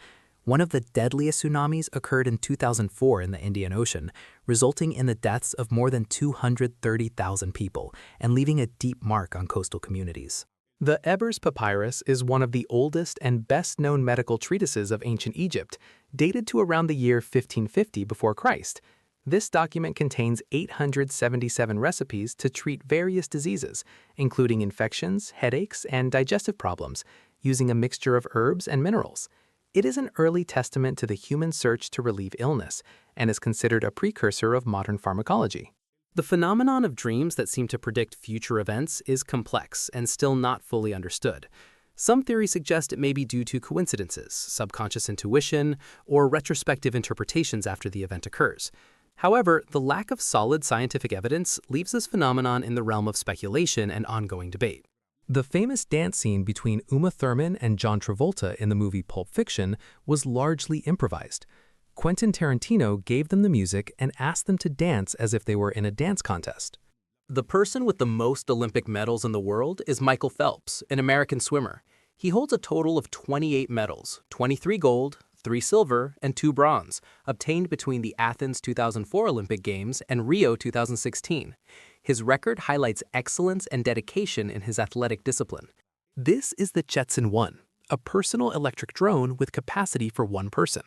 One of the deadliest tsunamis occurred in 2004 in the Indian Ocean, resulting in the deaths of more than 230,000 people and leaving a deep mark on coastal communities. The Ebers Papyrus is one of the oldest and best-known medical treatises of ancient Egypt, dated to around the year 1550 before Christ. This document contains 877 recipes to treat various diseases, including infections, headaches, and digestive problems, using a mixture of herbs and minerals. It is an early testament to the human search to relieve illness and is considered a precursor of modern pharmacology. The phenomenon of dreams that seem to predict future events is complex and still not fully understood. Some theories suggest it may be due to coincidences, subconscious intuition, or retrospective interpretations after the event occurs. However, the lack of solid scientific evidence leaves this phenomenon in the realm of speculation and ongoing debate. The famous dance scene between Uma Thurman and John Travolta in the movie Pulp Fiction was largely improvised. Quentin Tarantino gave them the music and asked them to dance as if they were in a dance contest. The person with the most Olympic medals in the world is Michael Phelps, an American swimmer. He holds a total of 28 medals, 23 gold, 3 silver, and 2 bronze, obtained between the Athens 2004 Olympic Games and Rio 2016. His record highlights excellence and dedication in his athletic discipline. This is the Jetson 1, a personal electric drone with capacity for one person.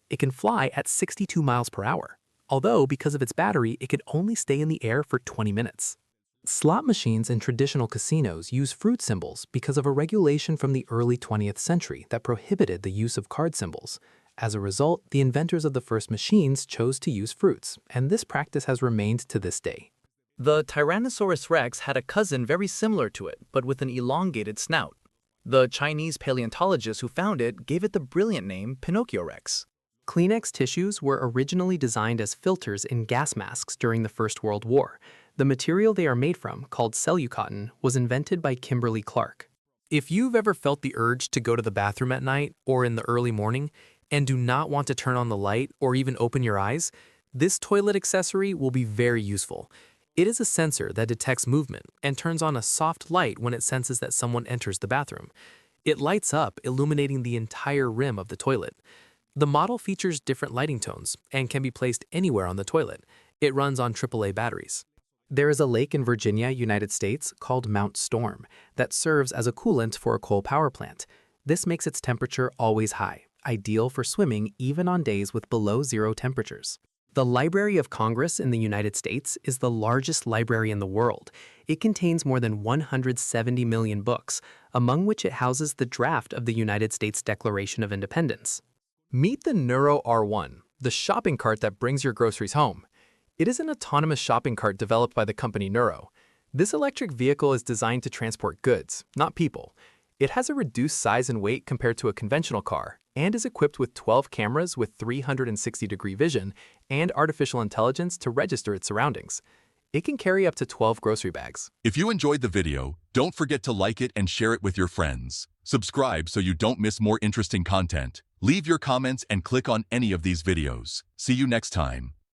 It can fly at 62 miles per hour, although because of its battery, it could only stay in the air for 20 minutes. Slot machines in traditional casinos use fruit symbols because of a regulation from the early 20th century that prohibited the use of card symbols. As a result, the inventors of the first machines chose to use fruits, and this practice has remained to this day. The Tyrannosaurus rex had a cousin very similar to it, but with an elongated snout. The Chinese paleontologist who found it gave it the brilliant name Pinocchio rex. Kleenex tissues were originally designed as filters in gas masks during the First World War. The material they are made from, called cellucotton, was invented by Kimberly Clark. If you've ever felt the urge to go to the bathroom at night or in the early morning and do not want to turn on the light or even open your eyes, this toilet accessory will be very useful. It is a sensor that detects movement and turns on a soft light when it senses that someone enters the bathroom. It lights up, illuminating the entire rim of the toilet. The model features different lighting tones and can be placed anywhere on the toilet. It runs on AAA batteries. There is a lake in Virginia, United States, called Mount Storm that serves as a coolant for a coal power plant. This makes its temperature always high, ideal for swimming even on days with below zero temperatures. The Library of Congress in the United States is the largest library in the world. It contains more than 170 million books, among which it houses the draft of the United States Declaration of Independence. Meet the Neuro R1, the shopping cart that brings your groceries home. It is an autonomous shopping cart developed by the company Neuro. This electric vehicle is designed to transport goods, not people. It has a reduced size and weight compared to a conventional car, and is equipped with 12 cameras with 360-degree vision and artificial intelligence to register its surroundings. It can carry up to 12 grocery bags. If you enjoyed the video, don't forget to like it and share it with your friends. Subscribe so you don't miss more interesting content. Leave your comments and click on any of these videos. See you next time.